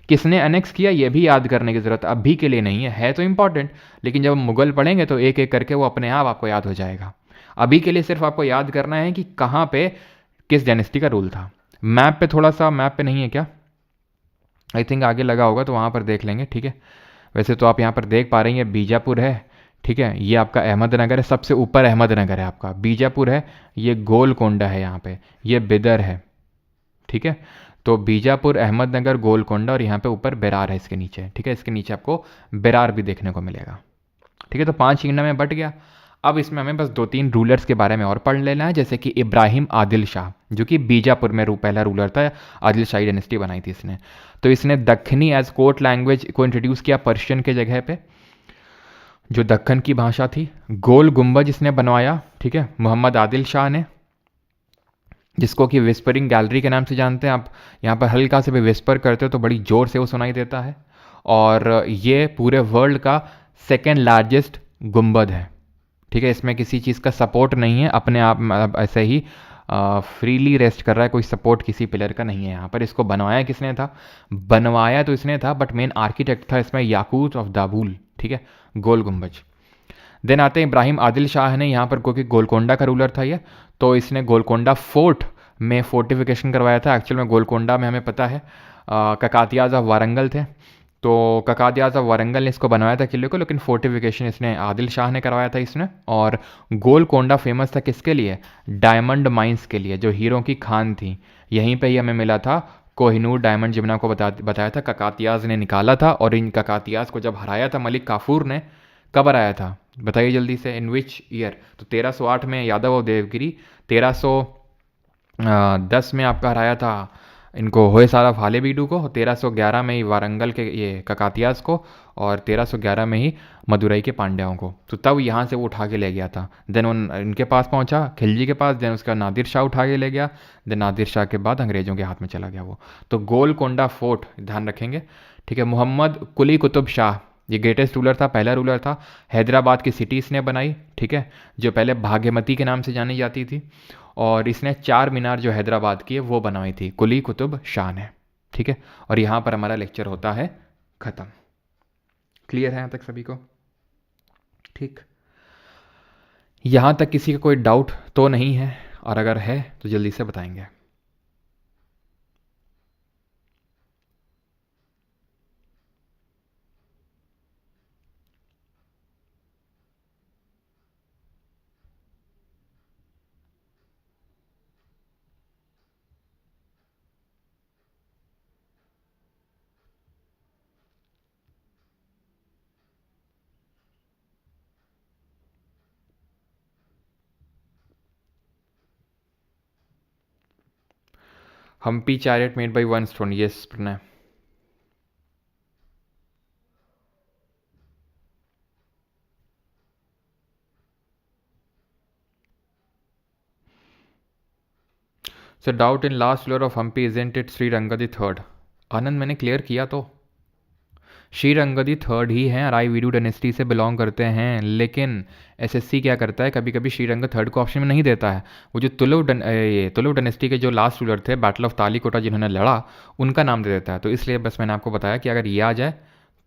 किसने अनेक्स किया ये भी याद करने की ज़रूरत अभी के लिए नहीं है तो इंपॉर्टेंट, लेकिन जब मुगल पढ़ेंगे तो एक एक करके वो अपने आप आपको याद हो जाएगा। अभी के लिए सिर्फ आपको याद करना है कि कहाँ पे किस डायनेस्टी का रूल था। मैप पे थोड़ा सा, मैप पे नहीं है क्या? आई थिंक आगे लगा होगा तो वहाँ पर देख लेंगे। ठीक है, वैसे तो आप यहाँ पर देख पा रहे हैं बीजापुर है, ठीक है, ये आपका अहमदनगर है, सबसे ऊपर अहमदनगर है आपका। बीजापुर है, ये गोलकोंडा है यहाँ पे, ये बिदर है। ठीक है, तो बीजापुर, अहमदनगर, गोलकोंडा और यहाँ पे ऊपर बेरार है इसके नीचे। ठीक है, इसके नीचे आपको बेरार भी देखने को मिलेगा। ठीक है, तो 5 किंगडम में बट गया। अब इसमें हमें बस 2-3 रूलर्स के बारे में और पढ़ लेना है, जैसे कि इब्राहिम आदिल शाह जो कि बीजापुर में पहला रूलर था, आदिल शाही डायनेस्टी बनाई थी इसने। तो इसने दक्खनी एज कोर्ट लैंग्वेज को इंट्रोड्यूस किया पर्शियन के जगह पे, जो दक्खन की भाषा थी। गोल गुंबज इसने बनवाया, ठीक है, मोहम्मद आदिल शाह ने, जिसको कि विस्परिंग गैलरी के नाम से जानते हैं। आप यहाँ पर हल्का से भी विस्पर करते हो तो बड़ी ज़ोर से वो सुनाई देता है। और ये पूरे वर्ल्ड का 2nd लार्जेस्ट गुंबद है। ठीक है, इसमें किसी चीज़ का सपोर्ट नहीं है, अपने आप ऐसे ही फ्रीली रेस्ट कर रहा है, कोई सपोर्ट किसी पिलर का नहीं है यहाँ पर। इसको बनवाया किसने था? बनवाया तो इसने था, बट मेन आर्किटेक्ट था इसमें याकूत ऑफ दाबुल। ठीक है, गोल गुंबज। देन आते हैं इब्राहिम आदिल शाह ने यहाँ पर, क्योंकि गोलकोंडा का रूलर था ये, तो इसने गोलकोंडा फोर्ट में फोर्टिफिकेशन करवाया था। एक्चुअल में गोलकोंडा में हमें पता है ककातियाज ऑफ वारंगल थे, तो ककातियाज ऑफ वारंगल ने इसको बनवाया था किले को, लेकिन फोर्टिफिकेशन इसने आदिल शाह ने करवाया था इसने। और गोलकोंडा फेमस था किसके लिए? डायमंड माइंस के लिए, जो हीरों की खान थी। यहीं पे ही हमें मिला था कोहिनूर डायमंड, जिमना को बताया था ककातियाज ने निकाला था। और इन ककातियाज को जब हराया था मलिक काफूर ने, कब हराया था बताइए जल्दी से, इन विच ईयर? तो 1308 में यादव और देवगिरी, 1300 10 में आपका हराया था इनको होयसाला फालेबीडू को, 1311 में ही वारंगल के ये ककातियास को, और 1311 में ही मदुरई के पांड्याओं को। तो तब यहाँ से वो उठा के ले गया था। देन उन इनके पास पहुँचा खिलजी के पास, देन उसका नादिर शाह उठा के ले गया, देन नादिर शाह के बाद अंग्रेज़ों के हाथ में चला गया वो। तो गोलकोंडा फोर्ट ध्यान रखेंगे, ठीक है। मोहम्मद कुली कुतुब शाह ये ग्रेटेस्ट रूलर था, पहला रूलर था। हैदराबाद की सिटी इसने बनाई, ठीक है, जो पहले भाग्यमती के नाम से जानी जाती थी। और इसने 4 मीनार जो हैदराबाद की है वो बनवाई थी कुली कुतुब शाह ने, ठीक है। और यहाँ पर हमारा लेक्चर होता है ख़त्म। क्लियर है यहाँ तक सभी को? ठीक, यहाँ तक किसी का कोई डाउट तो नहीं है, और अगर है तो जल्दी से बताएंगे। Hampi chariot made by one stone, yes Pranay. So doubt in last ruler of Hampi isn't it Shriranga the third? Anand मैंने क्लियर किया तो, श्रीरंगदी थर्ड ही हैं, रायवीडू डायनेस्टी से बिलोंग करते हैं। लेकिन एसएससी क्या करता है, कभी कभी श्रीरंग थर्ड को ऑप्शन में नहीं देता है। वो जो तुलुव डायनेस्टी के जो लास्ट रूलर थे, बैटल ऑफ तालीकोटा जिन्होंने लड़ा, उनका नाम दे देता है। तो इसलिए बस मैंने आपको बताया कि अगर ये आ जाए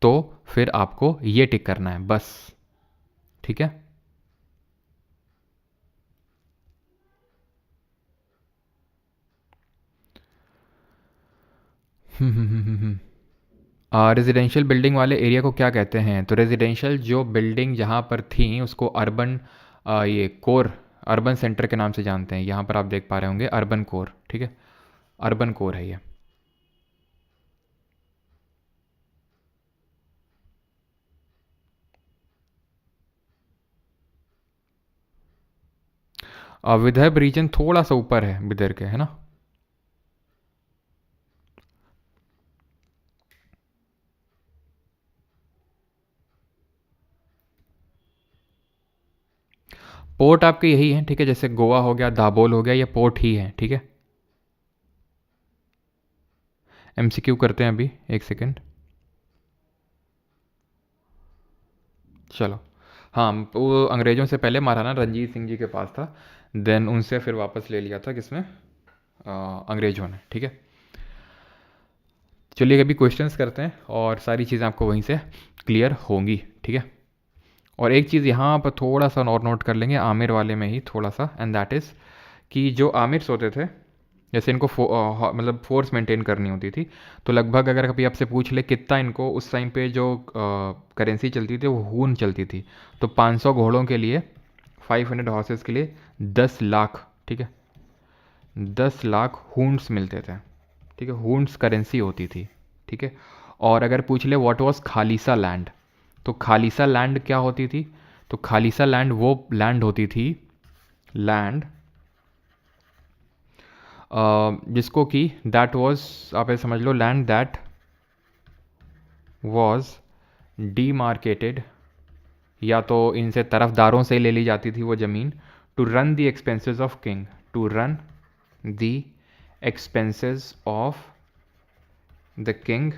तो फिर आपको ये टिक करना है बस, ठीक है। रेजिडेंशियल बिल्डिंग वाले एरिया को क्या कहते हैं? तो रेजिडेंशियल जो बिल्डिंग जहाँ पर थी उसको अर्बन ये कोर, अर्बन सेंटर के नाम से जानते हैं। यहाँ पर आप देख पा रहे होंगे अर्बन कोर, ठीक है, अर्बन कोर है ये। विदर्भ रीजन थोड़ा सा ऊपर है विदर्भ के, है ना। पोर्ट आपके यही है, ठीक है, जैसे गोवा हो गया, दाबोल हो गया, ये पोर्ट ही है, ठीक है। एमसीक्यू करते हैं अभी, एक सेकेंड। चलो, हाँ, वो अंग्रेज़ों से पहले महाराणा रंजीत सिंह जी के पास था, देन उनसे फिर वापस ले लिया था किसने, अंग्रेज़ों ने, ठीक है। चलिए अभी क्वेश्चंस करते हैं और सारी चीज़ें आपको वहीं से क्लियर होंगी, ठीक है। और एक चीज़ यहाँ पर थोड़ा सा और नोट कर लेंगे आमिर वाले में ही थोड़ा सा, एंड दैट इज़ कि जो आमिर्स होते थे, जैसे इनको मतलब फोर्स मेंटेन करनी होती थी, तो लगभग अगर कभी आपसे पूछ ले कितना इनको उस टाइम पे जो करेंसी चलती थी वो हून चलती थी, तो 500 घोड़ों के लिए, 500 हॉर्सेस के लिए 10 लाख, ठीक है, 10 लाख हून्स मिलते थे, ठीक है, हून्स करेंसी होती थी, ठीक है। और अगर पूछ ले व्हाट वाज खालिसा लैंड, तो खालिसा लैंड क्या होती थी? तो खालिसा लैंड वो लैंड होती थी, लैंड जिसको कि दैट वाज, आप ऐसे समझ लो, लैंड दैट वाज डीमार्केटेड, या तो इनसे तरफदारों से ले ली जाती थी वो ज़मीन, to run the expenses of king, to run the expenses of the king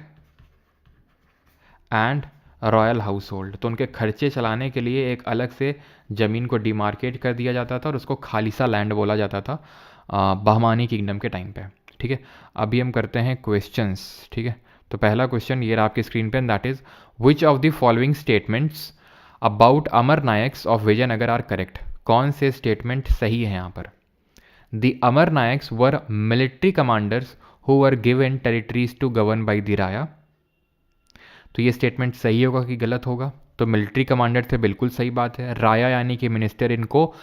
and royal household. तो उनके खर्चे चलाने के लिए एक अलग से ज़मीन को डिमार्केट कर दिया जाता था और उसको खालिसा लैंड बोला जाता था बहमानी किंगडम के टाइम पे, ठीक है। अभी हम करते हैं क्वेश्चंस, ठीक है। तो पहला क्वेश्चन ये रहा आपकी स्क्रीन पे, that is which of the following statements about Amar Nayaks of Vijayanagara are correct? कौन से स्टेटमेंट सही है यहाँ पर? The Amar Nayaks were military commanders who were given territories to govern by the Raya. तो ये स्टेटमेंट सही होगा कि गलत होगा? तो मिलिट्री कमांडर थे, बिल्कुल सही बात है। राया यानी कि मिनिस्टर इनको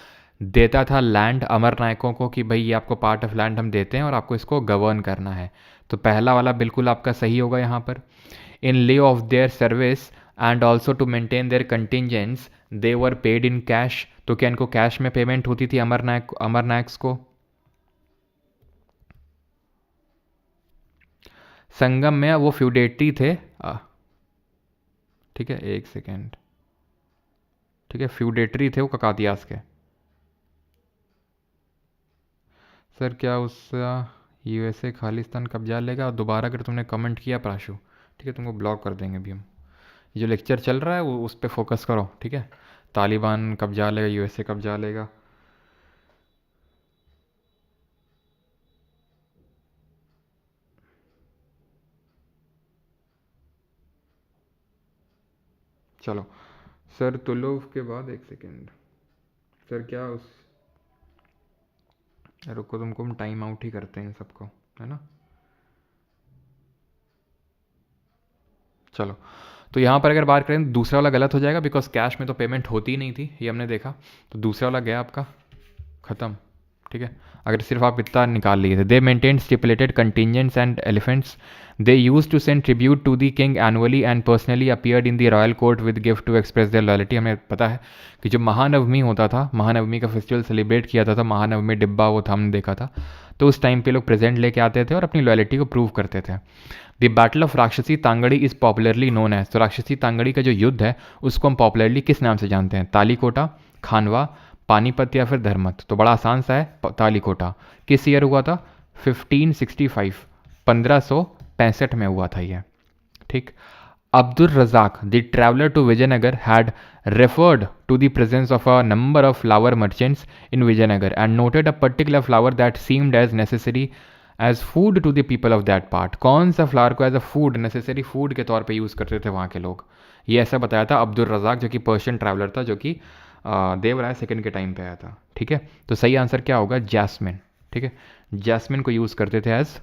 देता था लैंड अमर नायकों को कि भाई ये आपको पार्ट ऑफ लैंड हम देते हैं और आपको इसको गवर्न करना है। तो पहला वाला बिल्कुल आपका सही होगा यहाँ पर। In lieu of their service and also to maintain their contingents they were paid in cash. तो क्या इनको कैश में पेमेंट होती थी अमर नायक्स को? संगम में वो फ्यूडेटरी थे। ठीक है, एक सेकेंड। ठीक है, फ्यूडेटरी थे वो ककादियास के। सर क्या उसका यूएसए खालिस्तान कब्जा लेगा? और दोबारा अगर तुमने कमेंट किया प्राशु, ठीक है, तुमको ब्लॉक कर देंगे अभी हम। ये जो लेक्चर चल रहा है वो उस पर फोकस करो, ठीक है। तालिबान कब्जा लेगा, यूएसए कब्जा लेगा। चलो सर, तुलोव के बाद एक सेकेंड। सर क्या उस, रुको, तुमको हम टाइम आउट ही करते हैं सबको, है ना। चलो, तो यहाँ पर अगर बात करें तो दूसरा वाला गलत हो जाएगा, बिकॉज कैश में तो पेमेंट होती ही नहीं थी, ये हमने देखा। तो दूसरा वाला गया आपका ख़त्म, ठीक है। अगर सिर्फ आप इतना निकाल लिए थे, they maintain stipulated contingents and elephants, they use to send tribute to the king annually and personally appeared in the royal court with gift to express their loyalty. हमें पता है कि जब महानवमी होता था, महानवमी का फेस्टिवल सेलिब्रेट किया था, महानवमी डिब्बा वो था, हमने देखा था, तो उस टाइम पे लोग प्रेजेंट लेके आते थे और अपनी लॉयल्टी को प्रूव करते थे। The battle of Rakshasi Tangadi is popularly known as, तो राक्षसी तांगड़ी का जो युद्ध है उसको हम पॉपुलरली किस नाम से जानते हैं? तालीकोटा, खानवा, पानीपत या फिर धर्मत? तो बड़ा आसान सा है, तालीकोटा। किस ईयर हुआ था? 1565, 1565 में हुआ था ये, ठीक। Abdur Razak, the traveler to Vijayanagar, had referred to the presence of a number of flower merchants in Vijayanagar and noted a particular flower that seemed as necessary as food to the people of that part. कौन सा flower को as a food, necessary food के तौर पे use करते थे वहाँ के लोग? ये ऐसा बताया था अब्दुल रज़ाक, जो कि पर्शियन ट्रैवलर था, जो कि देवराय सेकंड के टाइम पे आया था, ठीक है। तो सही आंसर क्या होगा? जैस्मिन, ठीक है। जैस्मिन को यूज़ करते थे as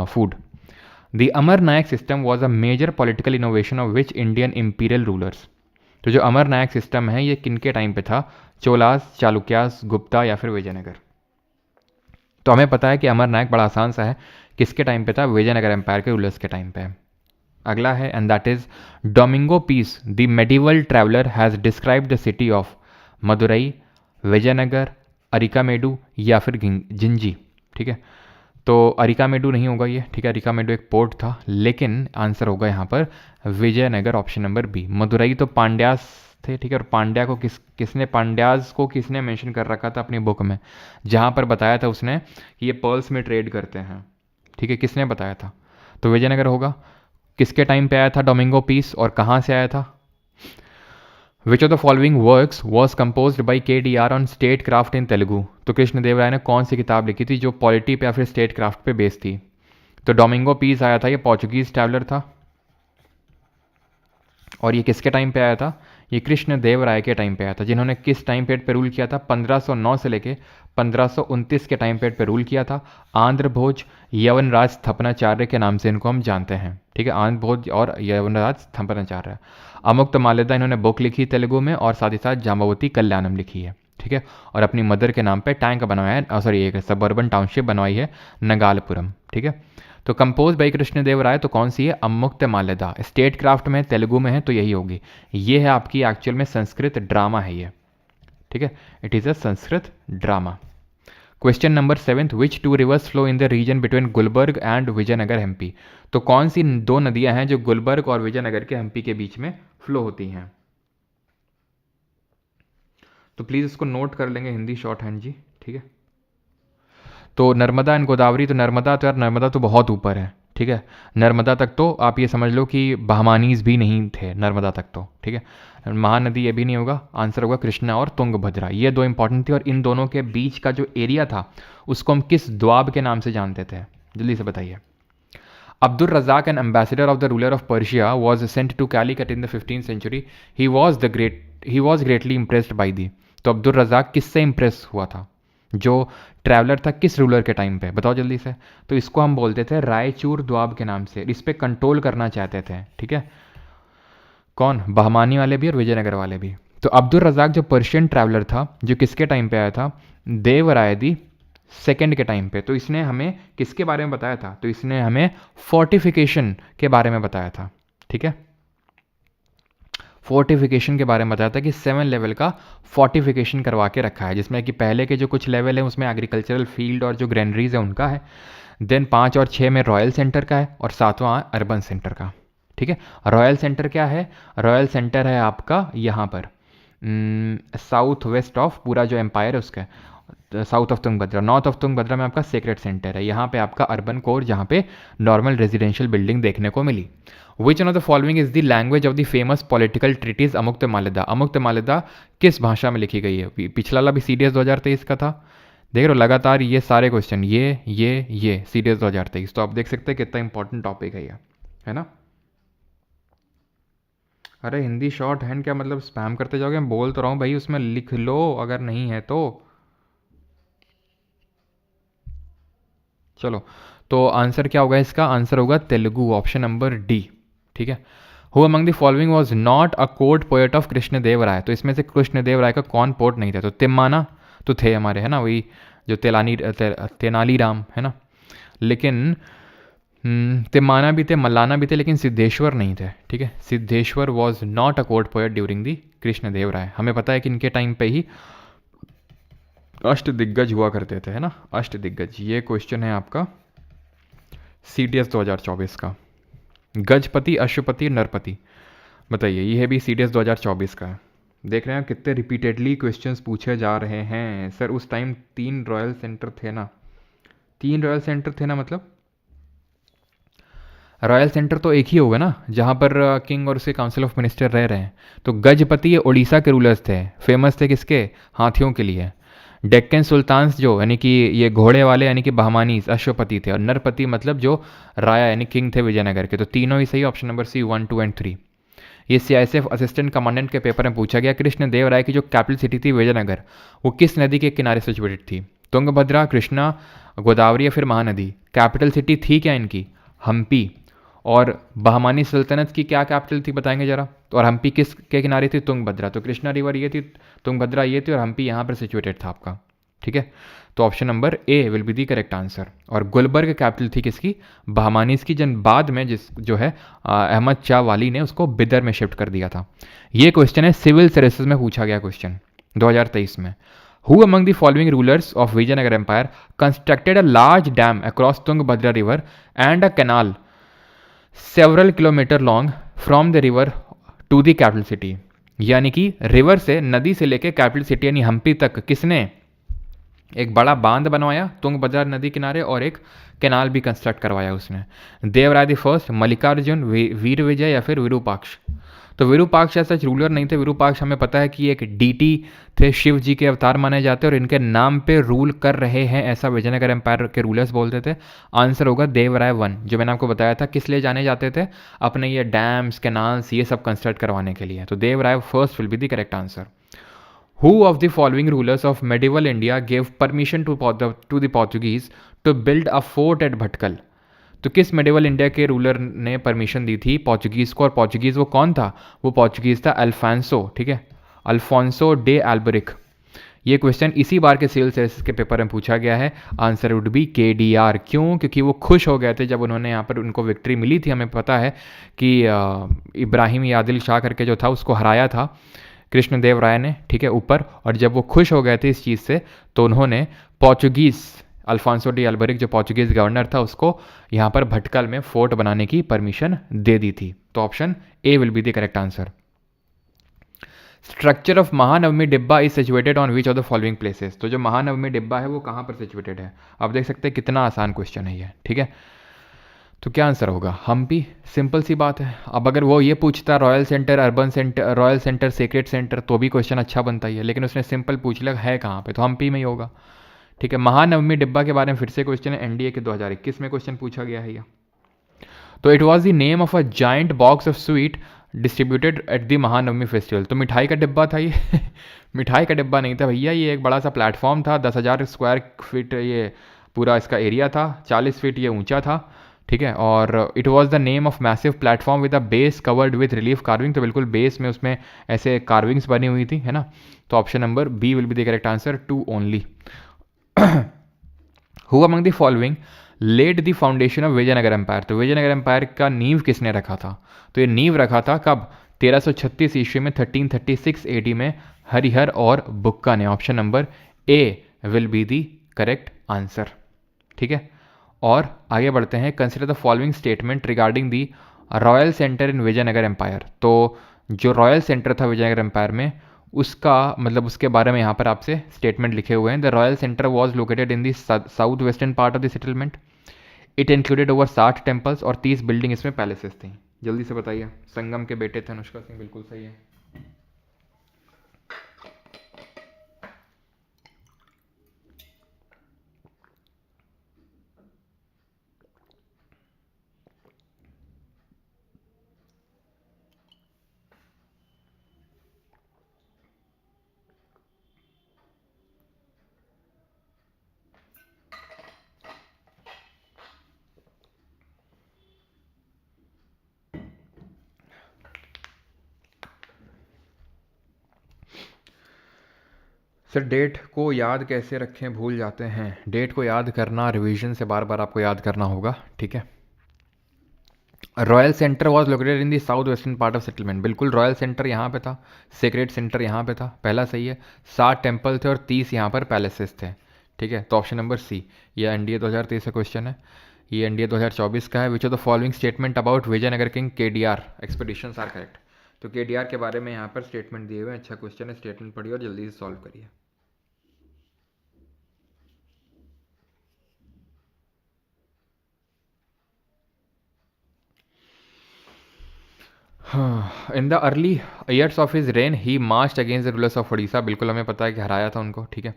food. The Amar Nayak system was a major political innovation of which Indian imperial rulers? तो जो अमर नायक सिस्टम है ये किन के टाइम पे था? चोलास, चालुक्यास, गुप्ता या फिर विजयनगर? तो हमें पता है कि अमर नायक बड़ा आसान सा है, किसके टाइम पे था? विजयनगर एम्पायर के रूलर्स के टाइम पे। अगला है, and that is Domingo Paes the medieval traveller has describe the city of Madurai, Vijayanagara, Arikamedu या फिर जिंजी, ठीक है। तो अरिकामेडू नहीं होगा ये, ठीक है, अरिकामेडू एक पोर्ट था, लेकिन आंसर होगा यहाँ पर Vijayanagar, option number B. Madurai तो पांड्यास थे, ठीक है, और पांड्या को किसने पांड्याज को किसने मेंशन कर रखा था अपनी बुक में, जहाँ पर बताया था उसने कि ये पर्ल्स में ट्रेड करते हैं, ठीक है, किसने बताया था? तो विजयनगर होगा। किसके टाइम पे आया था डोमिंगो पीस और कहाँ से आया था? Which of the following works was compose by KDR on state craft in Telugu? तो कृष्णदेव राय ने कौन सी किताब लिखी थी जो पॉलिटी पे या फिर स्टेट क्राफ्ट पे बेस्ड थी? तो डोमिंगो पीस आया था, ये पोर्चुगीज ट्रैवलर था, और ये किसके टाइम पे आया था? ये कृष्णदेव राय के टाइम पे आया था, जिन्होंने किस टाइम पीरियड पे रूल किया था? 1509 से लेके 1529 के टाइम पीरियड पे रूल किया था। आंध्र भोज, यवनराज स्थपनाचार्य के नाम से इनको हम जानते हैं, ठीक है, आंध्र भोज और यवनराज स्थपनाचार्य। अमुक्त माल्यदा इन्होंने बुक लिखी तेलुगु में, और साथ ही साथ जाम्बवती कल्याणम लिखी है, ठीक है, और अपनी मदर के नाम पे टैंक बनवाया है, सॉरी एक सबर्बन टाउनशिप बनवाई है नगालपुरम, ठीक है। तो कंपोज बाई कृष्णदेव राय, तो कौन सी है? अमुक्त माल्यदा। स्टेट क्राफ्ट में तेलुगु में है तो यही होगी। ये है आपकी एक्चुअल में संस्कृत ड्रामा है ये, ठीक है, it is a Sanskrit drama. Question number 7, which two rivers flow in the region between Gulbarga and Vijayanagar MP? तो कौन सी दो नदियां हैं जो गुलबर्ग और विजयनगर के एमपी के बीच में फ्लो होती हैं? तो प्लीज़ इसको नोट कर लेंगे हिंदी शॉर्ट हैंड जी, ठीक है। तो नर्मदा एंड गोदावरी, तो नर्मदा तो यार, नर्मदा तो बहुत ऊपर है, ठीक है, नर्मदा तक तो आप ये समझ लो कि बहमानीज भी नहीं थे नर्मदा तक तो, ठीक है। महानदी ये भी नहीं होगा, आंसर होगा कृष्णा और तुंगभद्रा, ये दो इंपॉर्टेंट थी, और इन दोनों के बीच का जो एरिया था उसको हम किस द्वाब के नाम से जानते थे? जल्दी से बताइए। Abdur Razak, an ambassador of the ruler of Persia, was sent to Calicut in the 15th century. He was greatly impressed by the, तो अब्दुल रज़ाक किससे इंप्रेस हुआ था? जो ट्रैवलर था किस रूलर के टाइम पे? बताओ जल्दी से। तो इसको हम बोलते थे रायचूर द्वाब के नाम से, इस पे कंट्रोल करना चाहते थे, ठीक है। कौन? बहमानी वाले भी और विजयनगर वाले भी। तो अब्दुल रज़ाक जो पर्शियन ट्रैवलर था, जो किसके टाइम पे आया था? देवरायदी सेकंड के टाइम पे। तो इसने हमें किसके बारे में बताया था? तो इसने हमें फोर्टिफिकेशन के बारे में बताया था, ठीक है, फोर्टिफिकेशन के बारे में बताया था कि 7 लेवल का फोर्टिफिकेशन करवा के रखा है, जिसमें कि पहले के जो कुछ लेवल है उसमें एग्रीकल्चरल फील्ड और जो ग्रेनरीज है उनका है, देन 5 और 6 में रॉयल सेंटर का है और 7वां अर्बन सेंटर का। ठीक है, रॉयल सेंटर क्या है? रॉयल सेंटर है आपका यहाँ पर साउथ वेस्ट ऑफ पूरा जो एम्पायर है उसका, south of Tungabhadra. North of Tungabhadra में आपका सेक्रेट सेंटर है, यहाँ पे आपका अर्बन कोर जहाँ पे नॉर्मल रेजिडेंशियल बिल्डिंग देखने को मिली। Which one of the following is the language of the famous political treatise Amukta Malyada? Amukta Malyada किस भाषा में लिखी गई है? पिछला वाला भी सीडीएस 2023 का था, देख रहे हो लगातार ये सारे क्वेश्चन ये सीडीएस 2023। तो आप देख सकते हैं कितना इंपॉर्टेंट टॉपिक है ये, है ना। अरे हिंदी शॉर्ट हैंड क्या मतलब स्पैम करते जाओगे? मैं बोल तो रहा हूँ भाई, उसमें लिख लो अगर नहीं है तो। चलो, तो आंसर क्या होगा इसका? आंसर होगा तेलुगु, ऑप्शन नंबर डी। ठीक है, who among the following was not a court poet of Krishnadeva Raya? तो इसमें से कृष्णदेव राय का कौन पोर्ट नहीं था? तो तिम्माना तो थे हमारे, है ना, वही जो तेनालीराम है ना, लेकिन तिम्माना भी थे, मल्लाना भी थे, लेकिन सिद्धेश्वर नहीं थे। ठीक है, Siddheshwar was not a court poet during the Krishnadeva Raya. हमें पता है कि इनके टाइम पे ही अष्ट दिग्गज हुआ करते थे, है ना, अष्ट दिग्गज। ये क्वेश्चन है आपका सीडीएस 2024 का। गजपति, अश्वपति, नरपति, बताइए, ये भी सीडीएस 2024 का है। देख रहे हैं कितने रिपीटेडली क्वेश्चंस पूछे जा रहे हैं। सर उस टाइम 3 रॉयल सेंटर थे ना, 3 रॉयल सेंटर थे ना, मतलब रॉयल सेंटर तो एक ही होगा ना जहाँ पर किंग और उसके काउंसिल ऑफ मिनिस्टर रह रहे हैं। तो गजपति ये उड़ीसा के रूलर्स थे, फेमस थे किसके? हाथियों के लिए। डेक्कन सुल्तान्स जो यानी कि ये घोड़े वाले यानी कि बहमानीस अश्वपति थे, और नरपति मतलब जो राया यानी किंग थे विजयनगर के। तो तीनों ही सही, ऑप्शन नंबर सी 1, 2 एंड 3। ये सीआईएसएफ असिस्टेंट कमांडेंट के पेपर में पूछा गया। कृष्णदेव राय की जो कैपिटल सिटी थी विजयनगर, वो किस नदी के किनारे सिचुएटेड थी? तुंगभद्रा, कृष्णा, गोदावरी या फिर महानदी? कैपिटल सिटी थी क्या इनकी? हम्पी। और बहमानी सल्तनत की क्या कैपिटल थी बताएंगे जरा? तो और हम्पी किस के किनारे थी? तुंगभद्रा। तो कृष्णा रिवर ये थी, तुंगभद्रा ये थी, और हम्पी यहाँ पर सिचुएटेड था आपका। ठीक है, तो option number A will be the correct answer. और गुलबर्ग कैपिटल थी किसकी? बहमानीस की, जन बाद में जिस जो है अहमद शाह वाली ने उसको बिदर में शिफ्ट कर दिया था। ये क्वेश्चन है सिविल सर्विसेज में पूछा गया क्वेश्चन 2023 में। Who among the following rulers of Vijayanagar Empire constructed a large dam across Tungabhadra river and a canal several kilometer long from the river to the capital city? यानी कि river से, नदी से लेके कैपिटल सिटी यानी हम्पी तक किसने एक बड़ा बांध बनवाया तुंगभद्रा नदी किनारे, और एक कैनाल भी कंस्ट्रक्ट करवाया उसने? देवराय द फर्स्ट, मल्लिकार्जुन, वीर विजय या फिर विरूपाक्ष? तो विरूपाक्ष ऐसा रूलर नहीं थे। विरूपाक्ष हमें पता है कि एक डीटी थे, शिव जी के अवतार माने जाते हैं, और इनके नाम पे रूल कर रहे हैं ऐसा विजयनगर एम्पायर के रूलर्स बोलते थे। आंसर होगा देवराय 1, जो मैंने आपको बताया था किस लिए जाने जाते थे, अपने ये डैम्स, कैनाल्स, ये सब कंस्ट्रक्ट करवाने के लिए। तो Devaraya first will be the correct answer. Who of the following rulers of medieval India gave permission to the Portuguese to build a fort at Bhatkal? तो किस मेडिवल इंडिया के रूलर ने परमिशन दी थी पोर्चुगीज को? और पोर्चुगीज वो कौन था? वो पोर्चुगीज था अल्फांसो। ठीक है, अल्फोंसो डे एल्बरिक। ये क्वेश्चन इसी बार के सिविल सर्विसेज के पेपर में पूछा गया है। Answer would be KDR। क्यों? क्योंकि वो खुश हो गए थे जब उन्होंने यहाँ पर उनको विक्ट्री मिली थी। हमें पता है कि इब्राहिम यादिल शाह करके जो था उसको हराया था कृष्णदेव राय ने, ठीक है, ऊपर। और जब वो खुश हो गए थे इस चीज़ से, तो उन्होंने पोर्चुगीज़ अल्फांसो डी एल्बरिक जो पोर्चुगीज़ गवर्नर था उसको यहाँ पर भटकल में फोर्ट बनाने की परमिशन दे दी थी। तो option A will be the correct answer. Structure of Mahanavami Dibba is situated on which of the following places? तो जो महानवमी डिब्बा है वो कहाँ पर सिचुएटेड है? आप देख सकते हैं कितना आसान क्वेश्चन है ये। ठीक है, तो क्या आंसर होगा? हम्पी। सिंपल सी बात है। अब अगर वो ये पूछता royal centre, urban centre, royal centre, sacred centre, तो भी क्वेश्चन अच्छा बनता ही है, लेकिन उसने सिंपल पूछ लिया है कहाँ पे, तो हम्पी में ही होगा। ठीक है, महानवमी डिब्बा के बारे में फिर से क्वेश्चन है, एनडीए के 2021 में क्वेश्चन पूछा गया है ये। तो it was the name of a giant box of sweet distributed at the Mahanavami festival. तो मिठाई का डिब्बा था ये मिठाई का डिब्बा नहीं था भैया, ये एक बड़ा सा प्लेटफॉर्म था, 10,000 स्क्वायर फीट ये पूरा इसका एरिया था, 40 फीट ये ऊंचा था। ठीक है, और it was the name of massive platform with a base covered with relief carving. तो बिल्कुल बेस में उसमें ऐसे कार्विंग्स बनी हुई थी, है ना। तो option number B will be the correct answer, 2 only. Who among the following led the foundation of Vijayanagar empire? तो विजयनगर एम्पायर का नींव किसने रखा था? तो ये नींव रखा था कब? 1336 ईस्वी में, 1336 AD में हरिहर और बुक्का ने। Option number A will be the correct answer. ठीक है, और आगे बढ़ते हैं, consider the following statement regarding the royal centre in Vijayanagar empire. तो जो रॉयल सेंटर था विजयनगर एम्पायर में, उसका मतलब उसके बारे में यहाँ पर आपसे स्टेटमेंट लिखे हुए हैं। The royal centre was located in the south western part of the settlement. It included over 60 temples और 30 बिल्डिंग इसमें पैलेसेस थी। जल्दी से बताइए। संगम के बेटे थे अनुष्का सिंह, बिल्कुल सही है। सर डेट को याद कैसे रखें, भूल जाते हैं। डेट को याद करना रिवीजन से बार बार आपको याद करना होगा, ठीक है। Royal centre was located in the south western part of settlement, बिल्कुल रॉयल सेंटर यहाँ पे था, सेक्रेट सेंटर यहाँ पे था, पहला सही है। 60 टेम्पल थे और 30 यहाँ पर पैलेसेस थे, ठीक है। तो ऑप्शन नंबर सी, ये एनडीए 2023 का क्वेश्चन है, ये एनडीए 2024 का है। Which of the following statement about Vijayanagar king KDR expeditions are correct. तो केडीआर के बारे में यहाँ पर स्टेटमेंट दिए हुए हैं। अच्छा क्वेश्चन है, स्टेटमेंट पढ़िए और जल्दी से सॉल्व करिए। In the early years of his rain he marched against the rulers of Orissa, बिल्कुल हमें पता है कि हराया था उनको, ठीक है।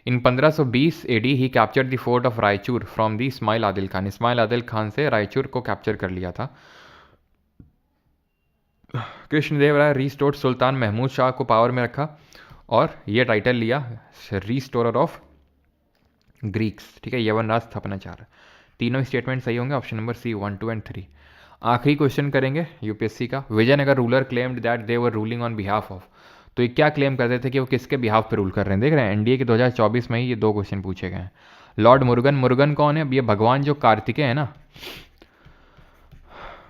In 1520 AD he captured the fort of Raichur from the Ismail Adil Khan, Ismail Adil Khan से रायचूर को कैप्चर कर लिया था। कृष्णदेव राय रिस्टोर्ड सुल्तान महमूद शाह को पावर में रखा और ये टाइटल लिया रिस्टोरर ऑफ ग्रीक्स, ठीक है। यवनराज स्थापनाचार्य। तीनों स्टेटमेंट सही होंगे, ऑप्शन नंबर सी 1, 2 एंड 3। आखिरी क्वेश्चन करेंगे यूपीएससी का। Vijayanagar ruler claimed that they were ruling on behalf of, तो ये क्या क्लेम करते थे कि वो किसके बिहाफ पे रूल कर रहे हैं। देख रहे हैं एनडीए के 2024 में ही ये 2 क्वेश्चन पूछे गए हैं। लॉर्ड मुरुगन, मुरुगन कौन है, ये भगवान जो कार्तिकेय है ना,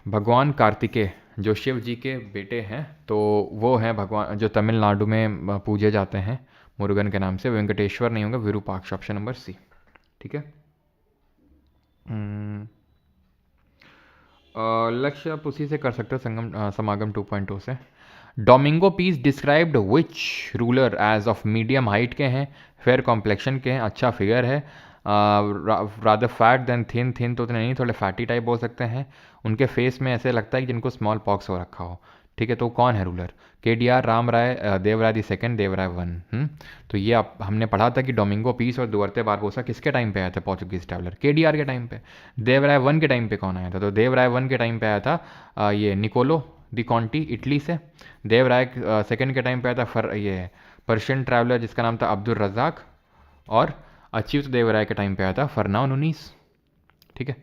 भगवान कार्तिकेय जो शिव जी के बेटे हैं, तो वो हैं भगवान जो तमिलनाडु में पूजे जाते हैं मुरुगन के नाम से। वेंकटेश्वर नहीं होंगे, विरूपाक्ष, ऑप्शन नंबर सी, ठीक है। लक्ष्य आप उसी से कर सकते हो, संगम समागम 2.0 से। Domingo Paes described which ruler as of medium height के हैं, फेयर कॉम्प्लेक्शन के हैं, अच्छा फिगर है, rather fat than thin, thin तो नहीं, थोड़े फैटी टाइप बोल सकते हैं। उनके फेस में ऐसे लगता है कि जिनको स्मॉल पॉक्स हो रखा हो, ठीक है। तो कौन है ruler, KDR, Ram Raya, Devaraya the second, Devaraya one. तो ये आप हमने पढ़ा था कि डोमिंगो पीस और दुअर्ते बारबोसा किसके टाइम पे आया था पोर्चुगीज ट्रैवलर, केडीआर के टाइम पे। देवराय वन के टाइम पे कौन आया था, तो देवराय वन के टाइम पे आया था ये निकोलो दी कॉन्टी इटली से। देवराय सेकंड के टाइम पे आया था ये पर्शियन ट्रैवलर जिसका नाम था अब्दुल रज़ाक। और अच्युत देवराय के टाइम पे आया था फरनाओ नुनीस, ठीक है।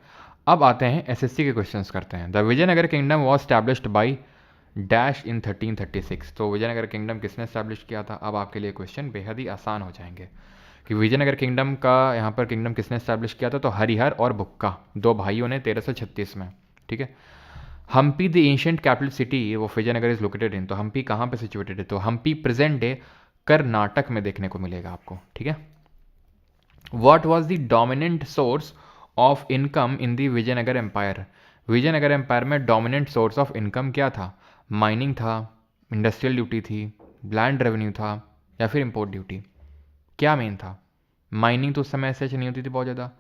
अब आते हैं एसएससी के क्वेश्चंस करते हैं। The Vijayanagar kingdom was established by dash in 1336, तो विजयनगर किंगडम किसने स्टैब्लिश किया था। अब आपके लिए क्वेश्चन बेहद ही आसान हो जाएंगे कि विजयनगर किंगडम का यहाँ पर किंगडम किसने स्टैब्लिश किया था, तो हरिहर और बुक्का 2 भाइयों ने 1336 में, ठीक है। Hampi the ancient capital city वो विजयनगर इज लोकेटेड इन, तो हम्पी कहाँ पे सिचुएटेड है, तो हम्पी प्रेजेंट डे कर्नाटक में देखने को मिलेगा आपको, ठीक है। What was the dominant source of income in the Vijayanagar empire, Vijayanagar empire में डोमिनेंट सोर्स ऑफ इनकम क्या था, माइनिंग था, इंडस्ट्रियल ड्यूटी थी, लैंड रेवेन्यू था, या फिर इंपोर्ट ड्यूटी, क्या मेन था। माइनिंग तो उस समय ऐसे नहीं होती थी बहुत ज़्यादा,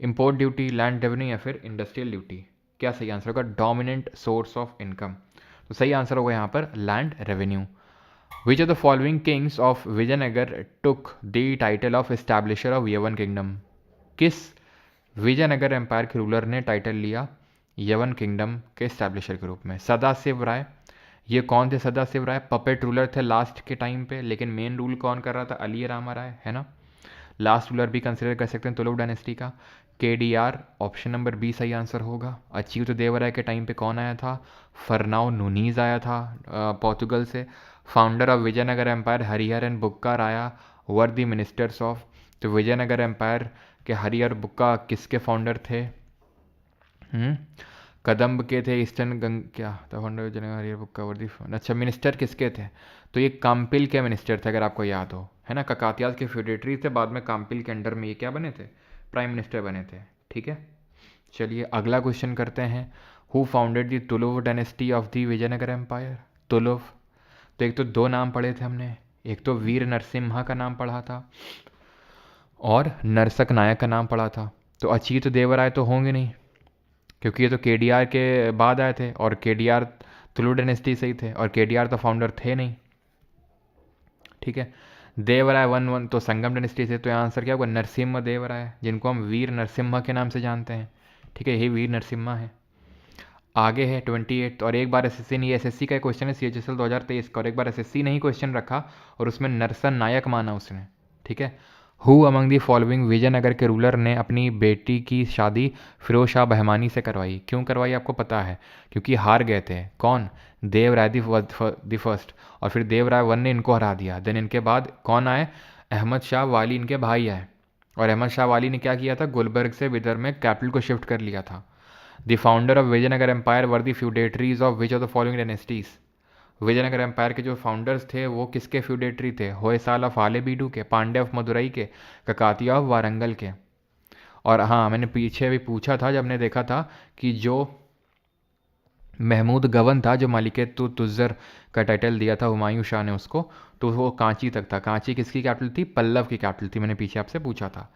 इंपोर्ट ड्यूटी, लैंड रेवेन्यू या फिर इंडस्ट्रियल ड्यूटी। क्या सही आंसर होगा, डोमिनेंट सोर्स ऑफ इनकम। तो सही आंसर होगा यहाँ पर land revenue. Which of the following kings of Vijayanagar took the title of establisher of Yavana kingdom, किस विजयनगर एम्पायर के रूलर ने टाइटल लिया यवन किंगडम के एस्टैब्लिशर के रूप में। सदाशिव राय, ये कौन थे सदाशिव राय, पपेट रूलर थे लास्ट के टाइम पे, लेकिन मेन रूल कौन कर रहा था, अली रामा राय, है ना। लास्ट रूलर भी कंसिडर कर सकते हैं तुलुक डायनेस्टी का। केडीआर, ऑप्शन नंबर बी सही आंसर होगा। अच्युत देवराय के टाइम पे कौन आया था, फरनाओ नुनीज आया था पोर्तुगल से। Founder of Vijayanagar empire Harihara and Bukka Raya were the ministers of, तो विजयनगर एम्पायर के हरिहर बुक्का किसके फाउंडर थे, कदम्ब के थे, ईस्टर्न गंग क्या था फाउंडर विजयनगर, हरिहर बुक्का वर दी, अच्छा मिनिस्टर किसके थे, तो ये काम्पिल के मिनिस्टर थे अगर आपको याद हो, है ना। ककातियाज के फ्यूडेटरी थे, बाद में काम्पिल के अंडर में ये क्या बने थे, प्राइम मिनिस्टर बने थे, ठीक है, चलिए अगला क्वेश्चन करते हैं। Who founded the Tuluva dynasty of the Vijayanagar empire? Tuluva, तो एक तो दो नाम पढ़े थे हमने, एक तो वीर नरसिम्हा का नाम पढ़ा था और नरसक नायक का नाम पढ़ा था। तो अचीत देवराय तो होंगे नहीं, क्योंकि ये तो केडीआर के बाद आए थे और केडीआर तुलुव डायनेस्टी से ही थे और केडीआर तो फाउंडर थे नहीं। ठीक है, देवराय वन तो संगम डायनेस्टी से, तो यहाँ आंसर क्या होगा? नरसिम्हा देवराय, जिनको हम वीर नरसिम्हा के नाम से जानते हैं। ठीक है, यही वीर नरसिम्हा है। आगे है 28, और एक बार एसएससी नहीं, एसएससी का क्वेश्चन है सीएचएसएल 2023 का, और एक बार एसएससी नहीं क्वेश्चन रखा और उसमें नरसन नायक माना उसने। ठीक है, who among the following Vijayanagar के रूलर ने अपनी बेटी की शादी फिरोज शाह बहमानी से करवाई? क्यों करवाई आपको पता है? क्योंकि हार गए थे। कौन? देवराय दी फर्स्ट, और फिर देवराय वन ने इनको हरा दिया। देन इनके बाद कौन आए? अहमद शाह वाली, इनके भाई आए, और अहमद शाह वाली ने क्या किया था? गुलबर्ग से विदर्भ में कैपिटल को शिफ्ट कर लिया था। The founder of Vijayanagar empire were the feudatories of which of the following dynasties? Vijayanagar empire के जो फाउंडर्स थे वो किसके फ्यूडेटरी थे? होयसाल ऑफ आलेबीडू के, पांड्य ऑफ मदुरई के, ककातिया ऑफ वारंगल के। और हाँ, मैंने पीछे भी पूछा था जब ने देखा था कि जो महमूद गवन था, जो मलिक तुज्जर का टाइटल दिया था हुमायूं शाह ने उसको, तो वो कांची तक था। कांची किसकी कैपिटल थी? पल्लव की कैपिटल थी, मैंने पीछे आपसे पूछा था।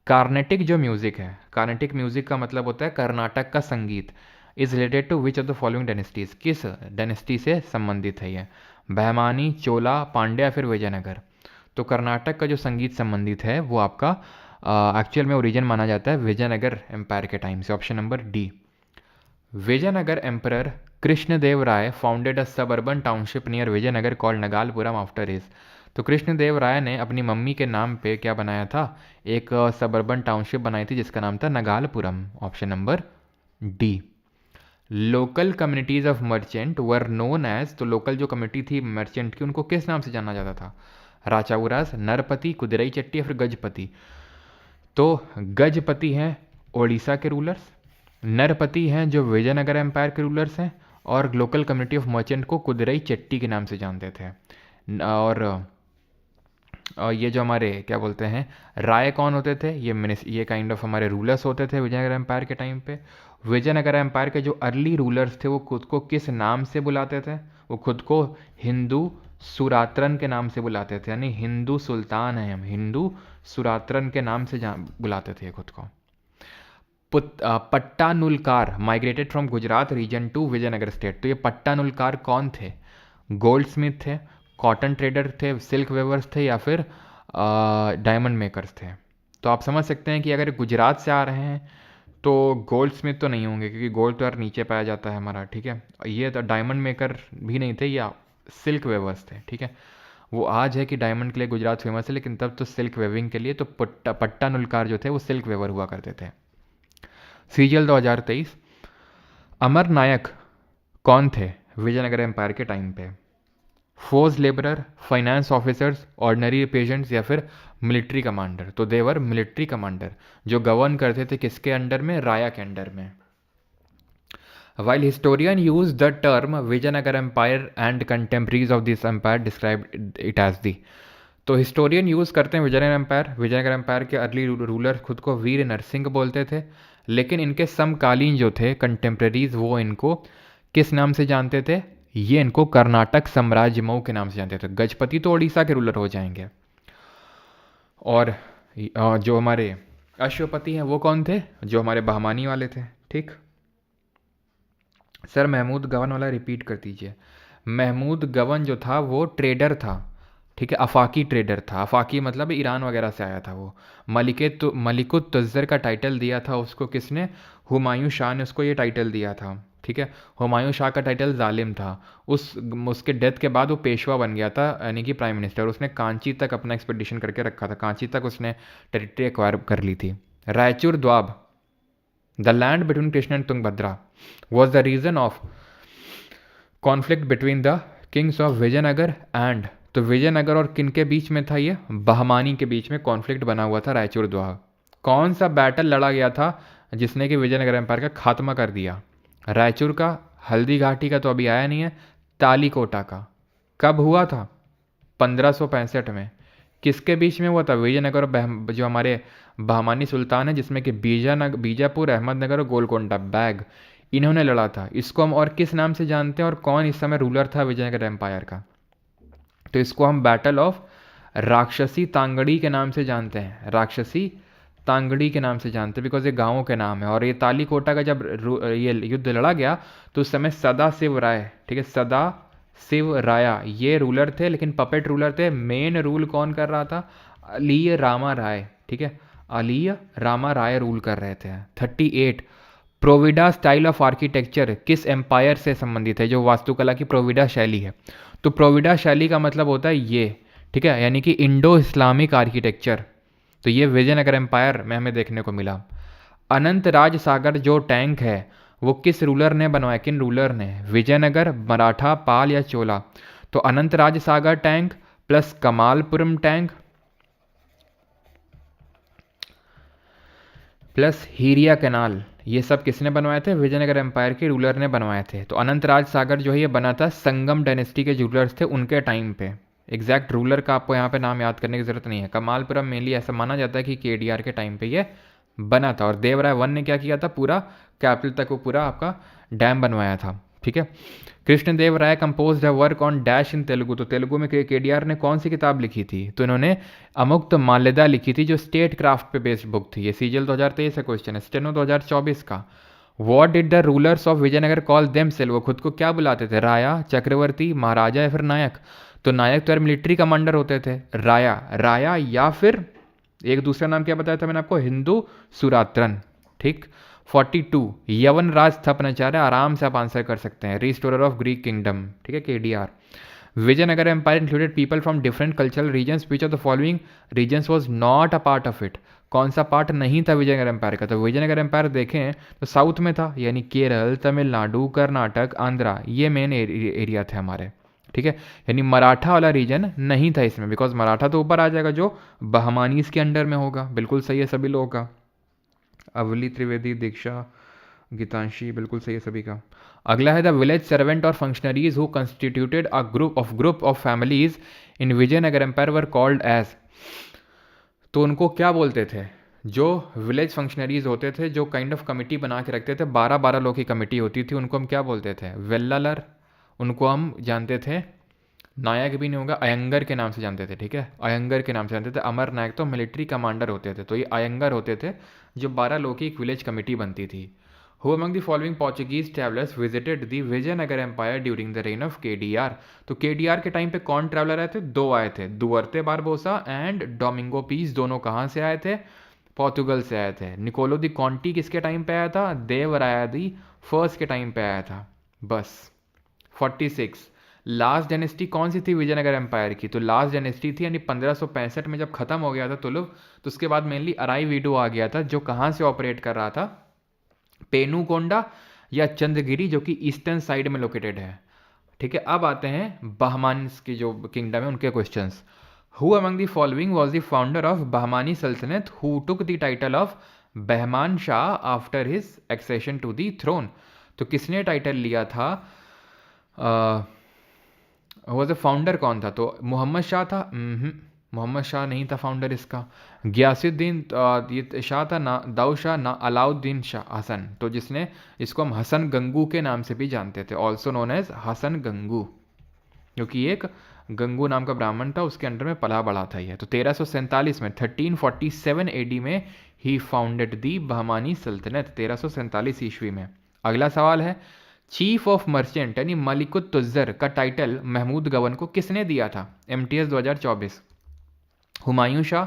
कार्नेटिक जो म्यूजिक है, कार्नेटिक म्यूजिक का मतलब होता है कर्नाटक का संगीत। Is related to which of the following dynasties? किस डायनेस्टी से संबंधित है ये? बहमानी, चोला, पांड्या, फिर विजयनगर। तो कर्नाटक का जो संगीत संबंधित है वो आपका एक्चुअल में ओरिजिन माना जाता है विजयनगर एम्पायर के टाइम से। Option number D. Vijayanagara emperor Krishnadeva Raya founded a suburban township near Vijayanagara called Nagalapuram after his. तो कृष्णदेव राय ने अपनी मम्मी के नाम पे क्या बनाया था? एक सबर्बन टाउनशिप बनाई थी जिसका नाम था Nagalapuram. Option number D. Local communities of merchant were known as, तो लोकल जो कम्युनिटी थी मर्चेंट की, उनको किस नाम से जाना जाता था? राचाउरास, नरपति, कुदिरई चट्टी या फिर गजपति? तो गजपति हैं ओडिशा के रूलर्स, नरपति हैं जो विजयनगर एम्पायर के रूलर्स हैं, और लोकल कम्युनिटी ऑफ मर्चेंट को कुदिरई चट्टी के नाम से जानते थे। और ये जो हमारे क्या बोलते हैं राय कौन होते थे? ये काइंड ऑफ हमारे रूलर्स होते थे विजयनगर एम्पायर के टाइम पे। विजयनगर एम्पायर के जो अर्ली रूलर्स थे वो खुद को किस नाम से बुलाते थे? वो खुद को हिंदू सुरात्रन के नाम से बुलाते थे, यानी हिंदू सुल्तान है हम, हिंदू सुरात्रन के नाम से बुलाते थे खुद को। Pattanulkar migrated from Gujarat region to Vijayanagara state. तो ये पट्टानुलकार कौन थे? गोल्ड स्मिथ थे, कॉटन ट्रेडर थे, सिल्क वेवर्स थे, या फिर डायमंड मेकर्स थे? तो आप समझ सकते हैं कि अगर गुजरात से आ रहे हैं तो गोल्ड स्मिथ तो नहीं होंगे, क्योंकि गोल्ड तो यार नीचे पाया जाता है हमारा। ठीक है, ये तो डायमंड मेकर भी नहीं थे, या सिल्क वेवर्स थे। ठीक है, वो आज है कि डायमंड के लिए गुजरात फेमस है, लेकिन तब तो सिल्क वेविंग के लिए तो पट्टानुलकार जो थे वो सिल्क वेवर हुआ करते थे। सीजीएल 2023। अमर नायक कौन थे विजयनगर एम्पायर के टाइम पे? Force labourer, finance officers, ordinary peasants, या फिर मिलिट्री कमांडर? तो देवर मिलिट्री कमांडर, जो गवर्न करते थे किसके अंडर में? राया के अंडर में। While historian use the term Vijayanagara empire and contemporaries of this empire describe it as the. तो हिस्टोरियन यूज़ करते हैं विजयनगर एम्पायर के अर्ली रूलर खुद को वीर नरसिंह बोलते थे, लेकिन इनके समकालीन जो थे कंटेम्प्रेरीज वो इनको किस नाम से जानते थे? ये इनको कर्नाटक साम्राज्य मऊ के नाम से जानते थे। गजपति तो उड़ीसा के रूलर हो जाएंगे, और जो हमारे अश्वपति हैं वो कौन थे? जो हमारे बहमानी वाले थे। ठीक सर, महमूद गवन वाला रिपीट कर दीजिए। महमूद गवन जो था वो ट्रेडर था। ठीक है, अफाकी ट्रेडर था। अफाकी मतलब ईरान वगैरह से आया था वो। मलिकुत तुज्जर का टाइटल दिया था उसको किसने? हुमायूं शाह ने उसको ये टाइटल दिया था। ठीक है, हुमायूं शाह का टाइटल जालिम था। उसके डेथ के बाद वो पेशवा बन गया था, यानी कि प्राइम मिनिस्टर। उसने कांची तक अपना एक्सपेडिशन करके रखा था, कांची तक उसने टेरिटरी एक्वायर कर ली थी। Raichur Doab, the land between Krishna and Tungabhadra, was the region of conflict between the kings of Vijayanagar and, तो विजयनगर और किन के बीच में था? ये बहमानी के बीच में कॉन्फ्लिक्ट बना हुआ था रायचूर द्वार। कौन सा बैटल लड़ा गया था जिसने कि विजयनगर एम्पायर का खात्मा कर दिया? रायचूर का, हल्दी घाटी का तो अभी आया नहीं है, तालीकोटा का। कब हुआ था? 1565 में। किसके बीच में हुआ था? विजयनगर और जो हमारे बहमानी सुल्तान है, जिसमें कि बीजापुर, अहमदनगर और गोलकोंडा बैग, इन्होंने लड़ा था। इसको हम और किस नाम से जानते हैं और कौन इस समय रूलर था विजयनगर एम्पायर का? तो इसको हम बैटल ऑफ राक्षसी तांगड़ी के नाम से जानते हैं, राक्षसी तांगड़ी के नाम से जानते हैं, बिकॉज ये गाँवों के नाम है। और ये तालीकोटा का जब ये युद्ध लड़ा गया तो उस समय सदा शिव राय, ठीक है, सदा शिव राया ये रूलर थे, लेकिन पपेट रूलर थे। मेन रूल कौन कर रहा था? अलीय रामा राय, ठीक है, अलीय रामा राय रूल कर रहे थे। 38 प्रोविडा स्टाइल ऑफ आर्किटेक्चर किस एम्पायर से संबंधित है? जो वास्तुकला की प्रोविडा शैली है, तो प्रोविडा शैली का मतलब होता है ये, ठीक है, यानी कि इंडो इस्लामिक आर्किटेक्चर। तो ये विजयनगर एम्पायर में हमें देखने को मिला। अनंत राज सागर जो टैंक है वो किस रूलर ने बनवाया? किन रूलर ने? विजयनगर, मराठा, पाल या चोला? तो Anant Raj Sagar tank plus Kamalapuram tank plus Hiriya canal, ये सब किसने बनवाए थे? विजयनगर एम्पायर के रूलर ने बनवाए थे। तो अनंत राज सागर जो है ये बना था संगम डायनेस्टी के रूलर्स थे उनके टाइम पे। एग्जैक्ट रूलर का आपको यहाँ पे नाम याद करने की जरूरत नहीं है। कमालपुरम मेनली ऐसा माना जाता है कि केडीआर के टाइम पे ये बना था। और देवराय वन ने क्या किया था? पूरा कैपिटल तक वो पूरा आपका डैम बनवाया था, ठीक है। Krishnadeva Raya compose a work on dash in Telugu, तो तेलुगु में केडीआर ने कौन सी किताब लिखी थी? तो इन्होंने अमुक्त माल्यदा लिखी थी, जो स्टेट क्राफ्ट पे बेस्ड बुक थी। ये सीजल 2023 का क्वेश्चन है, स्टेनो 2024 का। What did the rulers of Vijayanagar call themselves, वो खुद को क्या बुलाते थे? राया, चक्रवर्ती, महाराजा या फिर नायक? तो नायक तो यार मिलिट्री कमांडर होते थे। राया या फिर एक दूसरा नाम क्या बताया था मैंने आपको? हिंदू सुरात्रन, ठीक। 42 यवन राज स्थापनाचार्य, आराम से आप आंसर कर सकते हैं, रिस्टोरर ऑफ ग्रीक किंगडम, ठीक है, KDR. Vijayanagar empire included people from different cultural regions, which of the following regions was not a part of it, कौन सा पार्ट नहीं था विजयनगर एम्पायर का? तो विजयनगर एम्पायर देखें तो साउथ में था, यानी केरल, तमिलनाडु, कर्नाटक, आंध्रा, ये मेन एरिया थे हमारे, ठीक है। यानी मराठा वाला रीजन नहीं था इसमें, बिकॉज मराठा तो ऊपर आ जाएगा जो बहमानीज के अंडर में होगा। बिल्कुल सही है सभी लोगों का। अवली त्रिवेदी, दीक्षा, गीतांशी, बिल्कुल सही है सभी का। अगला है द विलेज सर्वेंट और functionaries who constituted a group of families in Vijayanagar empire were called as, तो उनको क्या बोलते थे? जो विलेज फंक्शनरीज होते थे, जो काइंड ऑफ कमिटी बना के रखते थे, 12-12 लोग की कमिटी होती थी, उनको हम क्या बोलते थे? वेल्लालर, उनको हम जानते थे, नायक भी नहीं होगा, अयंगर के नाम से जानते थे, ठीक है, अयंगर के नाम से जानते थे। अमर नायक तो मिलिट्री कमांडर होते थे, तो ये अयंगर होते थे, जो 12 लोग की एक विलेज कमेटी बनती थी। Who among the following Portuguese travellers visited the Vijayanagar empire during the reign of KDR, तो केडीआर के टाइम पे कौन ट्रैवलर आए थे? 2 आए थे, Duarte Barbosa and Domingo Paes. दोनों कहाँ से आए थे? पोर्तुगल से आए थे। निकोलो दी कॉन्टी किसके टाइम पे आया था? देवराया दी फर्स्ट के टाइम पे आया था, बस। 46 लास्ट डायनेस्टी कौन सी थी विजयनगर एम्पायर की? तो लास्ट डायनेस्टी थी, यानी 1565 में जब खत्म हो गया था तुलुव, तो उसके बाद मेनली अराईवीडु आ गया था, जो कहाँ से ऑपरेट कर रहा था? पेनुकोंडा या चंद्रगिरी, जो कि ईस्टर्न साइड में लोकेटेड है, ठीक है। अब आते हैं बहमान्स की जो किंगडम है उनके questions. Who among the following was the founder of Bahmani सल्तनत who took the title of Bahman Shah after his accession to the throne, तो किसने टाइटल लिया था? वॉज द फाउंडर कौन था? तो मोहम्मद शाह था? मोहम्मद शाह नहीं था फाउंडर इसका। गयासुद्दीन ये शाह था ना, दाऊद शाह ना, अलाउद्दीन शाह हसन, तो जिसने इसको हम हसन गंगू के नाम से भी जानते थे, also known as Hasan Gangu, क्योंकि एक गंगू नाम का ब्राह्मण था, उसके अंडर में पला बढ़ा था ये। तो 1347 में 1347 एडी में ही फाउंडेड दी बहमानी सल्तनत, 1347 ईस्वी में। अगला सवाल है, चीफ ऑफ मर्चेंट यानी मलिकुत तुज्जर का टाइटल महमूद गवन को किसने दिया था? एमटीएस 2024। हुमायूं शाह,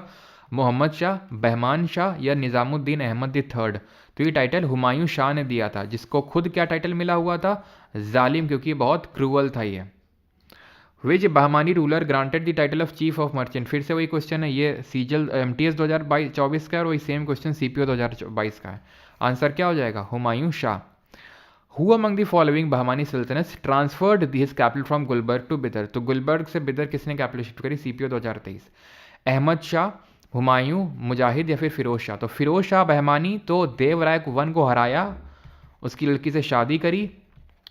मोहम्मद शाह, बहमान शाह या निज़ामुद्दीन अहमद द थर्ड? तो ये टाइटल हुमायूं शाह ने दिया था, जिसको खुद क्या टाइटल मिला हुआ था? जालिम, क्योंकि बहुत क्रूअल था ये। Which Bahmani ruler granted the title of chief of merchant? फिर से वही क्वेश्चन है, ये सीजल एमटीएस 2024 का है और वही सेम क्वेश्चन सीपीओ 2022 का है। आंसर क्या हो जाएगा? Humayun Shah. Who among the following Bahmani सल्तनत transferred his capital from Gulbarga to Bidar? तो गुलबर्ग से बिदर किसने कैपिटल शिफ्ट करी? सीपीओ 2023। अहमद शाह, हुमायूं, मुजाहिद या फिर फिरोज शाह? तो फिरोज शाह बहमानी तो देवराय वन को हराया, उसकी लड़की से शादी करी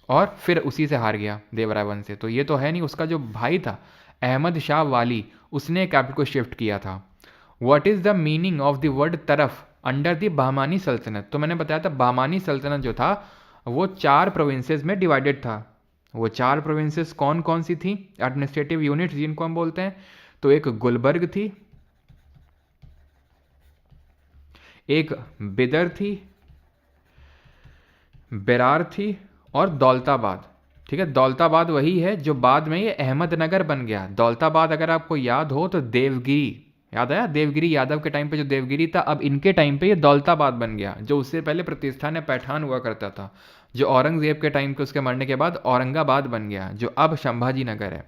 और फिर उसी से हार गया देवराय वन से। तो ये तो है नहीं, उसका जो भाई था अहमद शाह वाली उसने कैपिटल को शिफ्ट किया था। What is the meaning of the word तरफ अंडर द बहमानी सल्तनत? तो मैंने बताया था बहमानी सल्तनत जो था वो 4 प्रोविंसेस में डिवाइडेड था। वो 4 प्रोविंसेस कौन कौन सी थी, एडमिनिस्ट्रेटिव यूनिट्स जिनको हम बोलते हैं? तो एक गुलबर्ग थी, एक बिदर थी, बेरार थी और दौलताबाद। ठीक है, दौलताबाद वही है जो बाद में ये अहमदनगर बन गया। दौलताबाद अगर आपको याद हो तो देवगिरी, याद आया? देवगिरी यादव के टाइम पे जो देवगिरी था, अब इनके टाइम पे ये दौलताबाद बन गया, जो उससे पहले प्रतिष्ठान पैठान हुआ करता था, जो औरंगजेब के टाइम पे उसके मरने के बाद औरंगाबाद बन गया, जो अब संभाजी नगर है।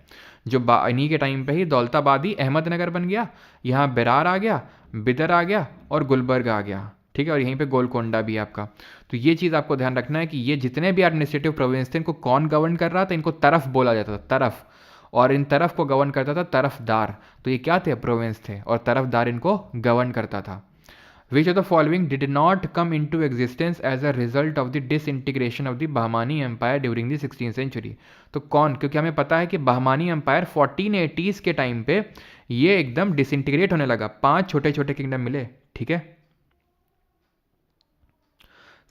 जो इन्हीं के टाइम पे ही दौलताबाद ही अहमदनगर बन गया। यहाँ बेरार आ गया, बिदर आ गया और गुलबर्ग आ गया। ठीक है, और यहीं पे गोलकोंडा भी है आपका। तो ये चीज़ आपको ध्यान रखना है कि ये जितने भी एडमिनिस्ट्रेटिव प्रोविंस थे इनको कौन गवर्न कर रहा था? इनको तरफ बोला जाता था, तरफ। और इन तरफ को गवर्न करता था तरफदार। तो ये क्या थे? प्रोविंस थे, और तरफदार इनको गवर्न करता था। Which of the following did not come in to existence as a result of the disintegration of the Bahmani empire during the 16th century? तो कौन? क्योंकि हमें पता है कि बहमानी एम्पायर 1480s के टाइम पे ये एकदम डिसइंटीग्रेट होने लगा, 5 छोटे छोटे किंगडम मिले। ठीक है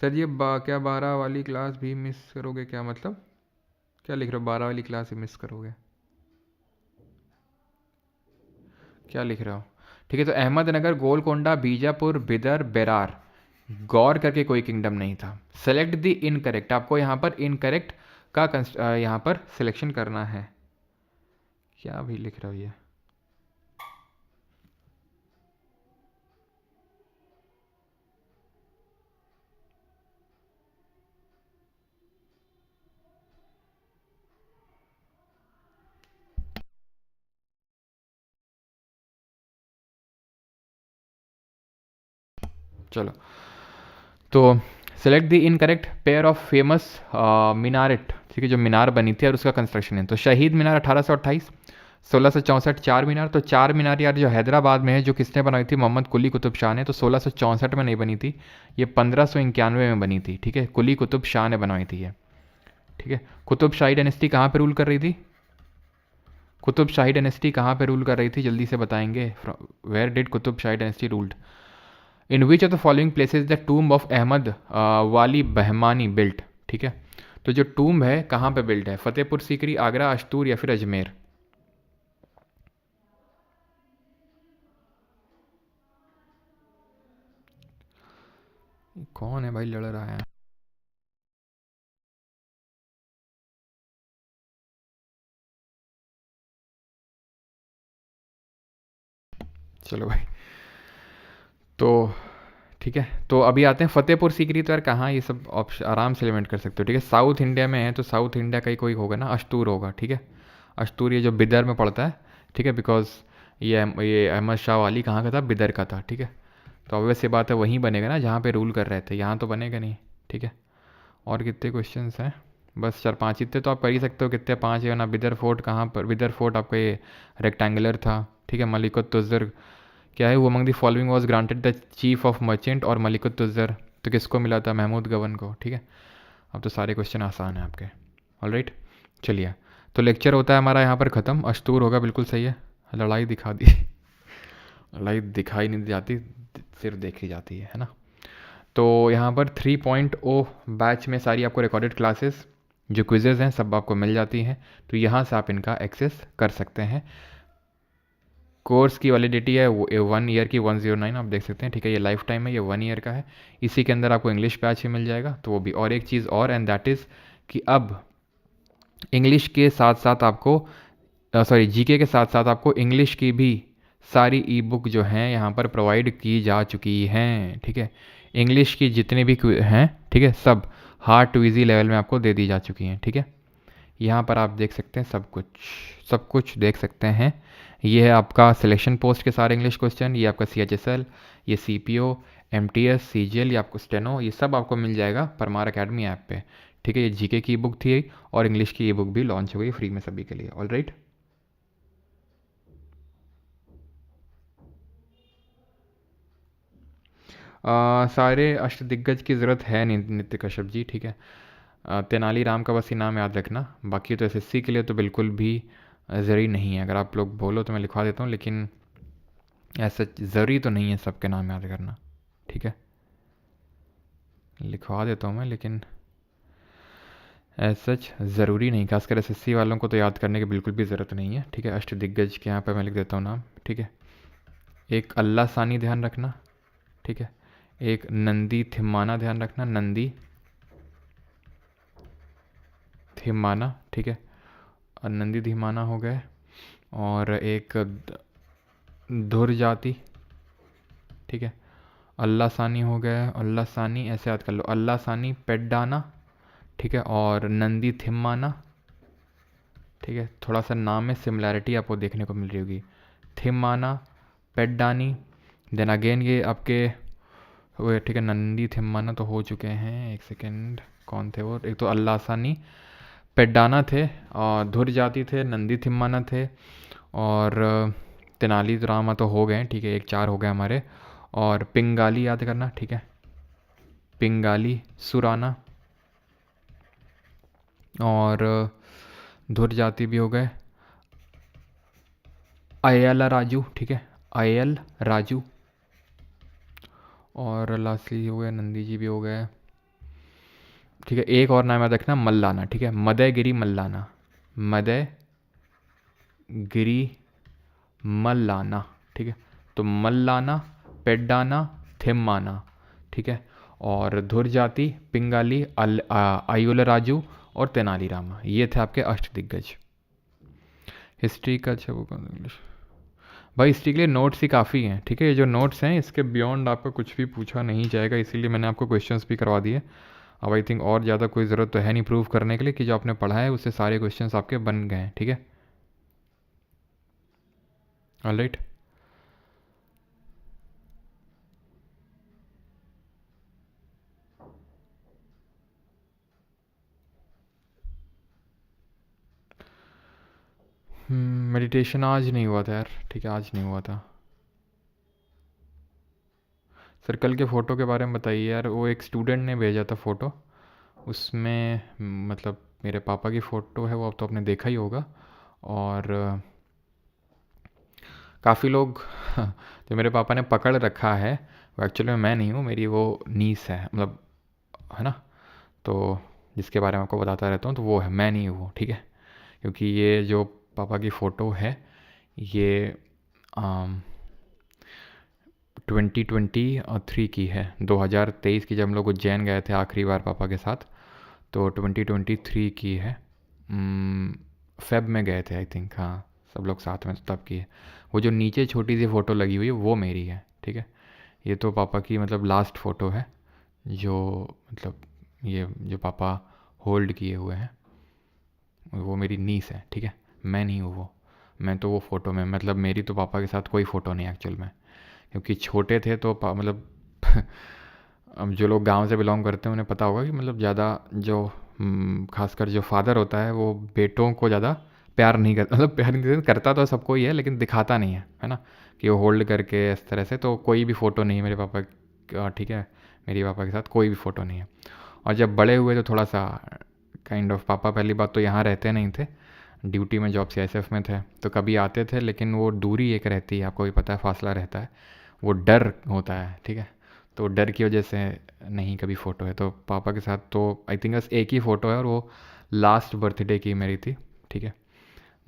सर, ये क्या 12 वाली क्लास भी मिस करोगे क्या? मतलब क्या लिख रहे हो, 12 वाली क्लास भी मिस करोगे? क्या लिख रहे हो? ठीक है, तो अहमदनगर, गोलकोंडा, बीजापुर, बिदर, बेरार, गौर करके कोई किंगडम नहीं था। सेलेक्ट द इनकरेक्ट, आपको यहाँ पर इनकरेक्ट का यहाँ पर सिलेक्शन करना है। क्या भी लिख रहे हो ये? चलो, तो select the incorrect pair of famous minaret. ठीक है, जो मीनार बनी थी और उसका कंस्ट्रक्शन है। तो शहीद मीनार 1828, 1664 चार मीनार। तो चार मीनार यार जो हैदराबाद में है, जो किसने बनाई थी? मोहम्मद कुली कुतुब शाह ने। तो 1664 में नहीं बनी थी, ये 1591 में बनी थी। ठीक है, कुली कुतुब शाह ने बनवाई थी ये। ठीक है, कुतुब शाही डायनेस्टी कहाँ पे रूल कर रही थी? कुतुब शाही डायनेस्टी कहाँ पे रूल कर रही थी? जल्दी से बताएंगे। Where did Qutb Shahi dynasty ruled? In which of the following places the tomb of Ahmad Wali Bahmani built? ठीक है, तो जो टूम्ब है कहाँ पे बिल्ट है? फतेहपुर सीकरी, आगरा, अश्तूर या फिर अजमेर? कौन है भाई लड़ रहा है? चलो भाई, तो ठीक है, तो अभी आते हैं फतेहपुर सीकरी। तो यार कहाँ, ये सब ऑप्शन आराम से एलिमेंट कर सकते हो। ठीक है, साउथ इंडिया में है तो साउथ इंडिया का ही कोई होगा ना, अश्तूर होगा। ठीक है, अश्तूर ये जो बिदर में पड़ता है। ठीक है, बिकॉज ये अहमद शाह वाली कहाँ का था? बिदर का था। ठीक है, तो ऑब्वियस सी बात है वहीं बनेगा ना जहाँ पे रूल कर रहे थे, यहाँ तो बनेगा नहीं। ठीक है, और कितने क्वेश्चंस हैं? बस 4-5 इतने तो आप कर ही सकते हो। कितने? 5 है ना। बिदर फोर्ट कहाँ पर? बिदर फोर्ट आपका ये रेक्टेंगुलर था। ठीक है, मलिकुत तुज़र क्या है? वो among the following was granted the chief of merchant और मलिकुत तुज़र तो किसको मिला था? महमूद गवन को। ठीक है, अब तो सारे क्वेश्चन आसान हैं आपके। ऑलराइट, चलिए, तो लेक्चर होता है हमारा यहाँ पर ख़त्म। अस्तूर होगा, बिल्कुल सही है। लड़ाई दिखा दी लड़ाई दिखाई नहीं जाती, सिर्फ देखी जाती है ना। तो यहाँ पर 3.0 बैच में सारी आपको रिकॉर्डेड क्लासेस जो क्विजेज़ हैं सब आपको मिल जाती हैं। तो यहाँ से आप इनका एक्सेस कर सकते हैं। कोर्स की वैलिडिटी है वो 1 ईयर की, 109 आप देख सकते हैं। ठीक है, ये लाइफ टाइम है, ये 1 ईयर का है। इसी के अंदर आपको इंग्लिश बैच ही मिल जाएगा, तो वो भी। और एक चीज़ और, एंड दैट इज़ कि अब इंग्लिश के साथ साथ आपको सॉरी जीके के साथ साथ आपको इंग्लिश की भी सारी ई बुक जो हैं यहाँ पर प्रोवाइड की जा चुकी हैं। ठीक है, इंग्लिश की जितनी भी हैं, ठीक है, सब हार्ड टू इजी लेवल में आपको दे दी जा चुकी हैं। ठीक है, यहाँ पर आप देख सकते हैं सब कुछ देख सकते हैं। ये है आपका सिलेक्शन पोस्ट के सारे इंग्लिश क्वेश्चन, ये आपका CHSL, ये CPO, MTS, CGL, ये आपको स्टेनो, ये सब आपको मिल जाएगा परमार अकेडमी ऐप पे। ठीक है, ये जीके की बुक थी और इंग्लिश की ई बुक भी लॉन्च हो गई फ्री में सभी के लिए। ऑलराइट, सारे अष्टदिग्गज की ज़रूरत है नहीं नित्य कश्यप जी। ठीक है, तेनालीराम का बस ही नाम याद रखना, बाकी तो SSC के लिए तो बिल्कुल भी ज़रूरी नहीं है, अगर आप लोग बोलो तो मैं लिखवा देता हूँ, लेकिन ऐसा ज़रूरी तो नहीं है सबके नाम याद करना, ठीक है। लिखवा देता हूँ मैं, लेकिन एज सच ज़रूरी नहीं, खासकर एसएससी वालों को तो याद करने की बिल्कुल भी ज़रूरत नहीं है, ठीक है। अष्टदिग्गज के यहाँ पे मैं लिख देता हूँ नाम, ठीक है। एक अल्लाह सानी ध्यान रखना, ठीक है। एक नंदी थिम्माना ध्यान रखना, नंदी थिम्माना, ठीक है। और नंदी थिम्माना हो गए। और एक धुर जाति, ठीक है। अल्लाह सानी हो गया, अल्लाह सानी ऐसे याद कर लो, अल्लाह सानी पेड्डाना, ठीक है। और नंदी थिम्माना, ठीक है। थोड़ा सा नाम में सिमिलैरिटी आपको देखने को मिल रही होगी, थिम्माना पेड्डानी। देन अगेन ये आपके वो, ठीक है। नंदी थिम्माना तो हो चुके हैं, एक सेकेंड, कौन थे वो, एक तो अल्लाह सानी पेड्डाना थे, और धुर जाति थे, नंदी थिम्माना थे, और तेनाली रामा तो हो गए, ठीक है। एक 4 हो गए हमारे। और पिंगाली याद करना, ठीक है। पिंगाली सुराना, और धुर जाति भी हो गए। अयला राजू, ठीक है। अयल राजू। और लास्टली हो गए, नंदी जी भी हो गए, ठीक है। एक और नाम याद रखना, मल्लाना, ठीक है। मदयगिरी मल्लाना, मदयगिरी मल्लाना, ठीक है। तो मल्लाना पेड्डाना थिम्माना, ठीक है। और धुर जाति पिंगाली आयुल राजू और तेनालीरामा, ये थे आपके अष्टदिग्गज। हिस्ट्री का अच्छा वो इंग्लिश भाई, हिस्ट्री के लिए नोट्स ही काफ़ी हैं, ठीक है। ये जो नोट्स हैं इसके बियॉन्ड आपका कुछ भी पूछा नहीं जाएगा, इसीलिए मैंने आपको क्वेश्चंस भी करवा दिए। अब आई थिंक और ज़्यादा कोई ज़रूरत तो है नहीं प्रूव करने के लिए कि जो आपने पढ़ा है उससे सारे क्वेश्चंस आपके बन गए हैं, ठीक है। ऑलराइट। मेडिटेशन आज नहीं हुआ था यार, ठीक है, आज नहीं हुआ था। सर कल के फ़ोटो के बारे में बताइए यार, वो एक स्टूडेंट ने भेजा था फ़ोटो, उसमें मतलब मेरे पापा की फ़ोटो है, वो अब तो आपने देखा ही होगा। और काफ़ी लोग जो मेरे पापा ने पकड़ रखा है, वो एक्चुअली में मैं नहीं हूँ, मेरी वो नीस है, मतलब, है ना। तो जिसके बारे में आपको बताता रहता हूँ, तो वो है, मैं नहीं हूँ वो, ठीक है। क्योंकि ये जो पापा की फ़ोटो है, ये 2023 की है, 2023 की, जब हम लोग उज्जैन गए थे आखिरी बार पापा के साथ, तो 2023 की है। फेब में गए थे आई थिंक, हाँ, सब लोग साथ में, तब की है। वो जो नीचे छोटी सी फ़ोटो लगी हुई है वो मेरी है, ठीक है। ये तो पापा की मतलब लास्ट फ़ोटो है, जो मतलब ये जो पापा होल्ड किए हुए हैं, वो मेरी नीस है, ठीक है। मैं नहीं हूँ वो, मैं तो वो फ़ोटो में, मतलब मेरी तो पापा के साथ कोई फ़ोटो नहीं एक्चुअल में, क्योंकि छोटे थे तो मतलब अब जो लोग गांव से बिलोंग करते हैं उन्हें पता होगा कि मतलब ज़्यादा जो खासकर जो फादर होता है वो बेटों को ज़्यादा प्यार नहीं करता, मतलब प्यार नहीं करता तो सबको ही है, लेकिन दिखाता नहीं है ना, कि वो होल्ड करके इस तरह से। तो कोई भी फ़ोटो नहीं है मेरे पापा का, ठीक है। मेरे पापा के साथ कोई भी फ़ोटो नहीं है। और जब बड़े हुए तो थोड़ा सा काइंड ऑफ, पापा पहली बात तो यहाँ रहते नहीं थे, ड्यूटी में, जॉब सीआईएसएफ में थे, तो कभी आते थे, लेकिन वो दूरी एक रहती है, आपको भी पता है, फासला रहता है, वो डर होता है, ठीक है। तो डर की वजह से नहीं कभी फ़ोटो है। तो पापा के साथ तो आई थिंक बस एक ही फ़ोटो है, और वो लास्ट बर्थडे की मेरी थी, ठीक है।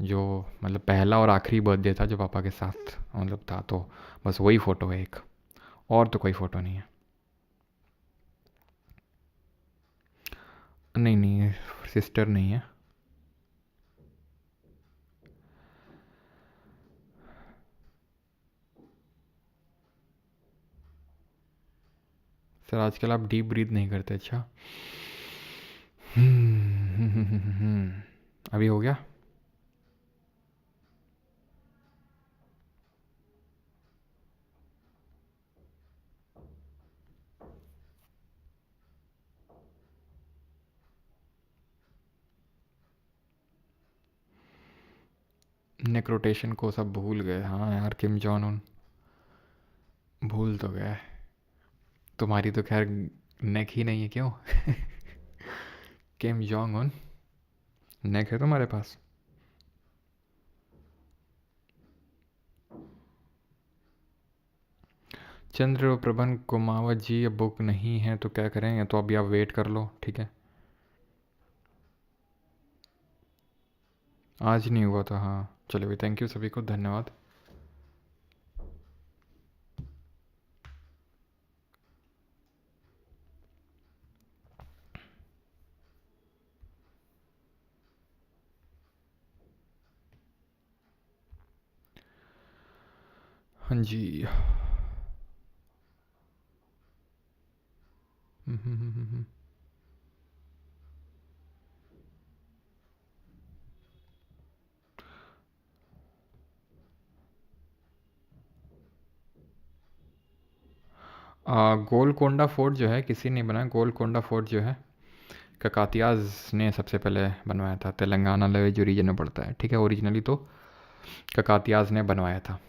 जो मतलब पहला और आखिरी बर्थडे था जो पापा के साथ मतलब था, तो बस वही फ़ोटो है एक, और तो कोई फ़ोटो नहीं है। नहीं नहीं, सिस्टर नहीं है। सर आजकल आप डीप ब्रीथ नहीं करते, अच्छा। अभी हो गया। नेक रोटेशन को सब भूल गए, हाँ यार, किम जॉन उन भूल तो गए। तुम्हारी तो खैर नेक ही नहीं है, क्यों? किम जोंग उन नेक है तुम्हारे पास? चंद्र प्रभन कुमावत जी ये बुक नहीं है तो क्या करें, या तो अभी आप वेट कर लो, ठीक है। आज नहीं हुआ था, हाँ चलो भाई, थैंक यू सभी को, धन्यवाद। हाँ जी। गोलकोंडा फोर्ट जो है किसी ने बनाया, गोलकोंडा फोर्ट जो है ककातियाज ने सबसे पहले बनवाया था। तेलंगाना लेवे जो रीजन में पड़ता है, ठीक है, ओरिजिनली तो ककातियाज ने बनवाया था।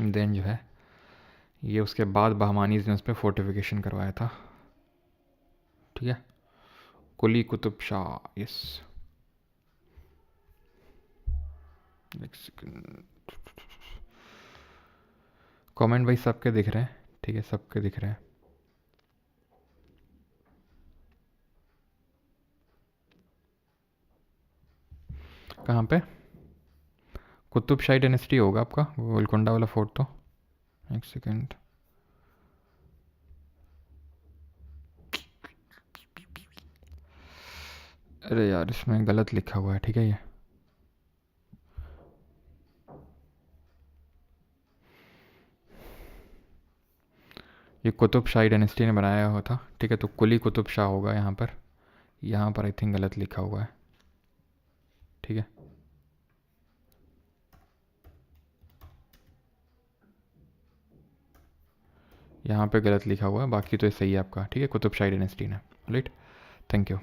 देन जो है ये उसके बाद बहमानीज ने उस पर फोर्टिफिकेशन करवाया था, ठीक है। कुली कुतुब शाह, यस। कमेंट भाई सबके दिख रहे हैं, ठीक है, सबके दिख रहे हैं। कहाँ पे? कुतुब शाही डायनेस्टी होगा आपका गोलकोंडा वाला फोर्ट तो। एक सेकेंड, अरे यार इसमें गलत लिखा हुआ है, ठीक है। ये कुतुब शाही डायनेस्टी ने बनाया हुआ था, ठीक है, तो कुली कुतुब शाह होगा यहाँ पर। यहाँ पर आई थिंक गलत लिखा हुआ है, ठीक है। यहाँ पे गलत लिखा हुआ है, बाकी तो ये सही है आपका, ठीक है, कुतुब शाही डायनेस्टी ने, राइट। Thank you.